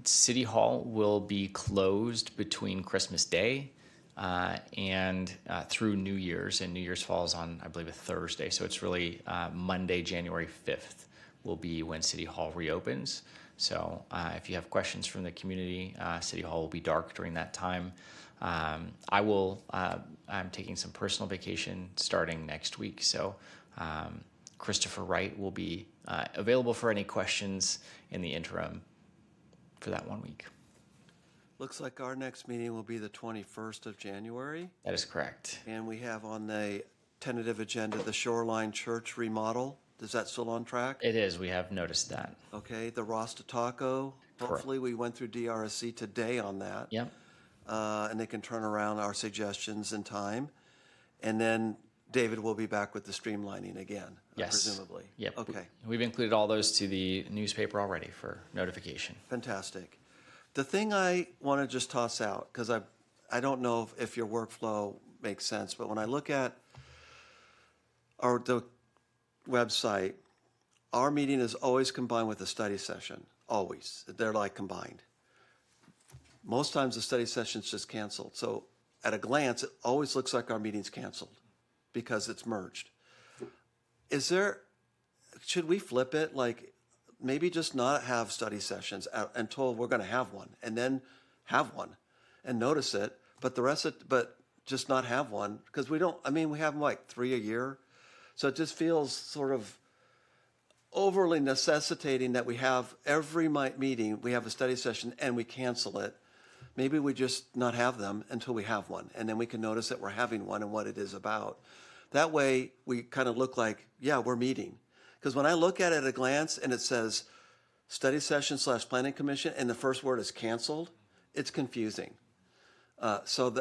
City Hall will be closed between Christmas Day and through New Year's, and New Year's falls on, I believe, a Thursday. So it's really Monday, January 5th will be when City Hall reopens. So if you have questions from the community, City Hall will be dark during that time. I'm taking some personal vacation starting next week. So Christopher Wright will be available for any questions in the interim for that 1 week. Looks like our next meeting will be the 21st of January. That is correct. And we have on the tentative agenda the Shoreline Church remodel. Is that still on track? It is. We have noticed that. Okay, the Rasta Taco. Hopefully, we went through DRSC today on that. Yep. and they can turn around our suggestions in time. And then David will be back with the streamlining again, Yes. presumably. Yep. Okay, We've included all those to the newspaper already for notification. fantastic. The thing I want to just toss out, because I don't know if your workflow makes sense, but when I look at the website, our meeting is always combined with a study session, always. They're like combined. Most times the study session's just canceled. So at a glance, it always looks like our meeting's canceled because it's merged. Should we flip it? Like maybe just not have study sessions until we're going to have one, and then have one and notice it, but but just not have one because we have like 3 a year. So it just feels sort of overly necessitating that we have every meeting, we have a study session and we cancel it. Maybe we just not have them until we have one, and then we can notice that we're having one and what it is about. That way, we kind of look like, yeah, we're meeting. Because when I look at it at a glance and it says study session / planning commission and the first word is canceled, it's confusing. So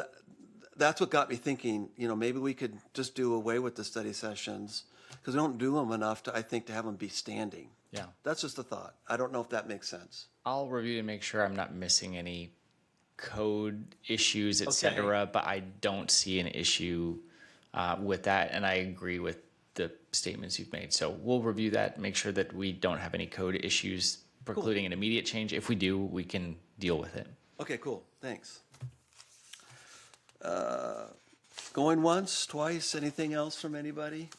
that's what got me thinking, maybe we could just do away with the study sessions because we don't do them enough to have them be standing. Yeah. That's just a thought. I don't know if that makes sense. I'll review to make sure I'm not missing any code issues, et Okay. cetera, but I don't see an issue with that, and I agree with the statements you've made. So we'll review that, make sure that we don't have any code issues precluding an immediate change. If we do, we can deal with it. Okay, cool. Thanks. Going once, twice, anything else from anybody?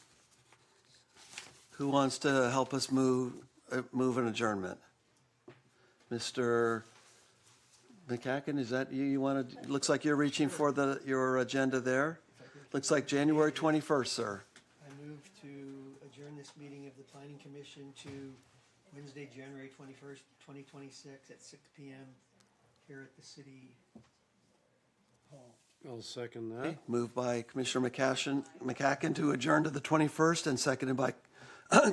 Who wants to help us move an adjournment? Mr. McCacken, is that you? You want to, looks like you're reaching for your agenda there. Looks like January 21st, sir. I move to adjourn this meeting of the Planning Commission to Wednesday, January 21st, 2026 at 6 PM here at the City Hall. I'll second that. Moved by Commissioner McCacken to adjourn to the 21st and seconded by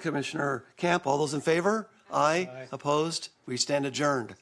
Commissioner Camp. All those in favor? Aye. Opposed? We stand adjourned.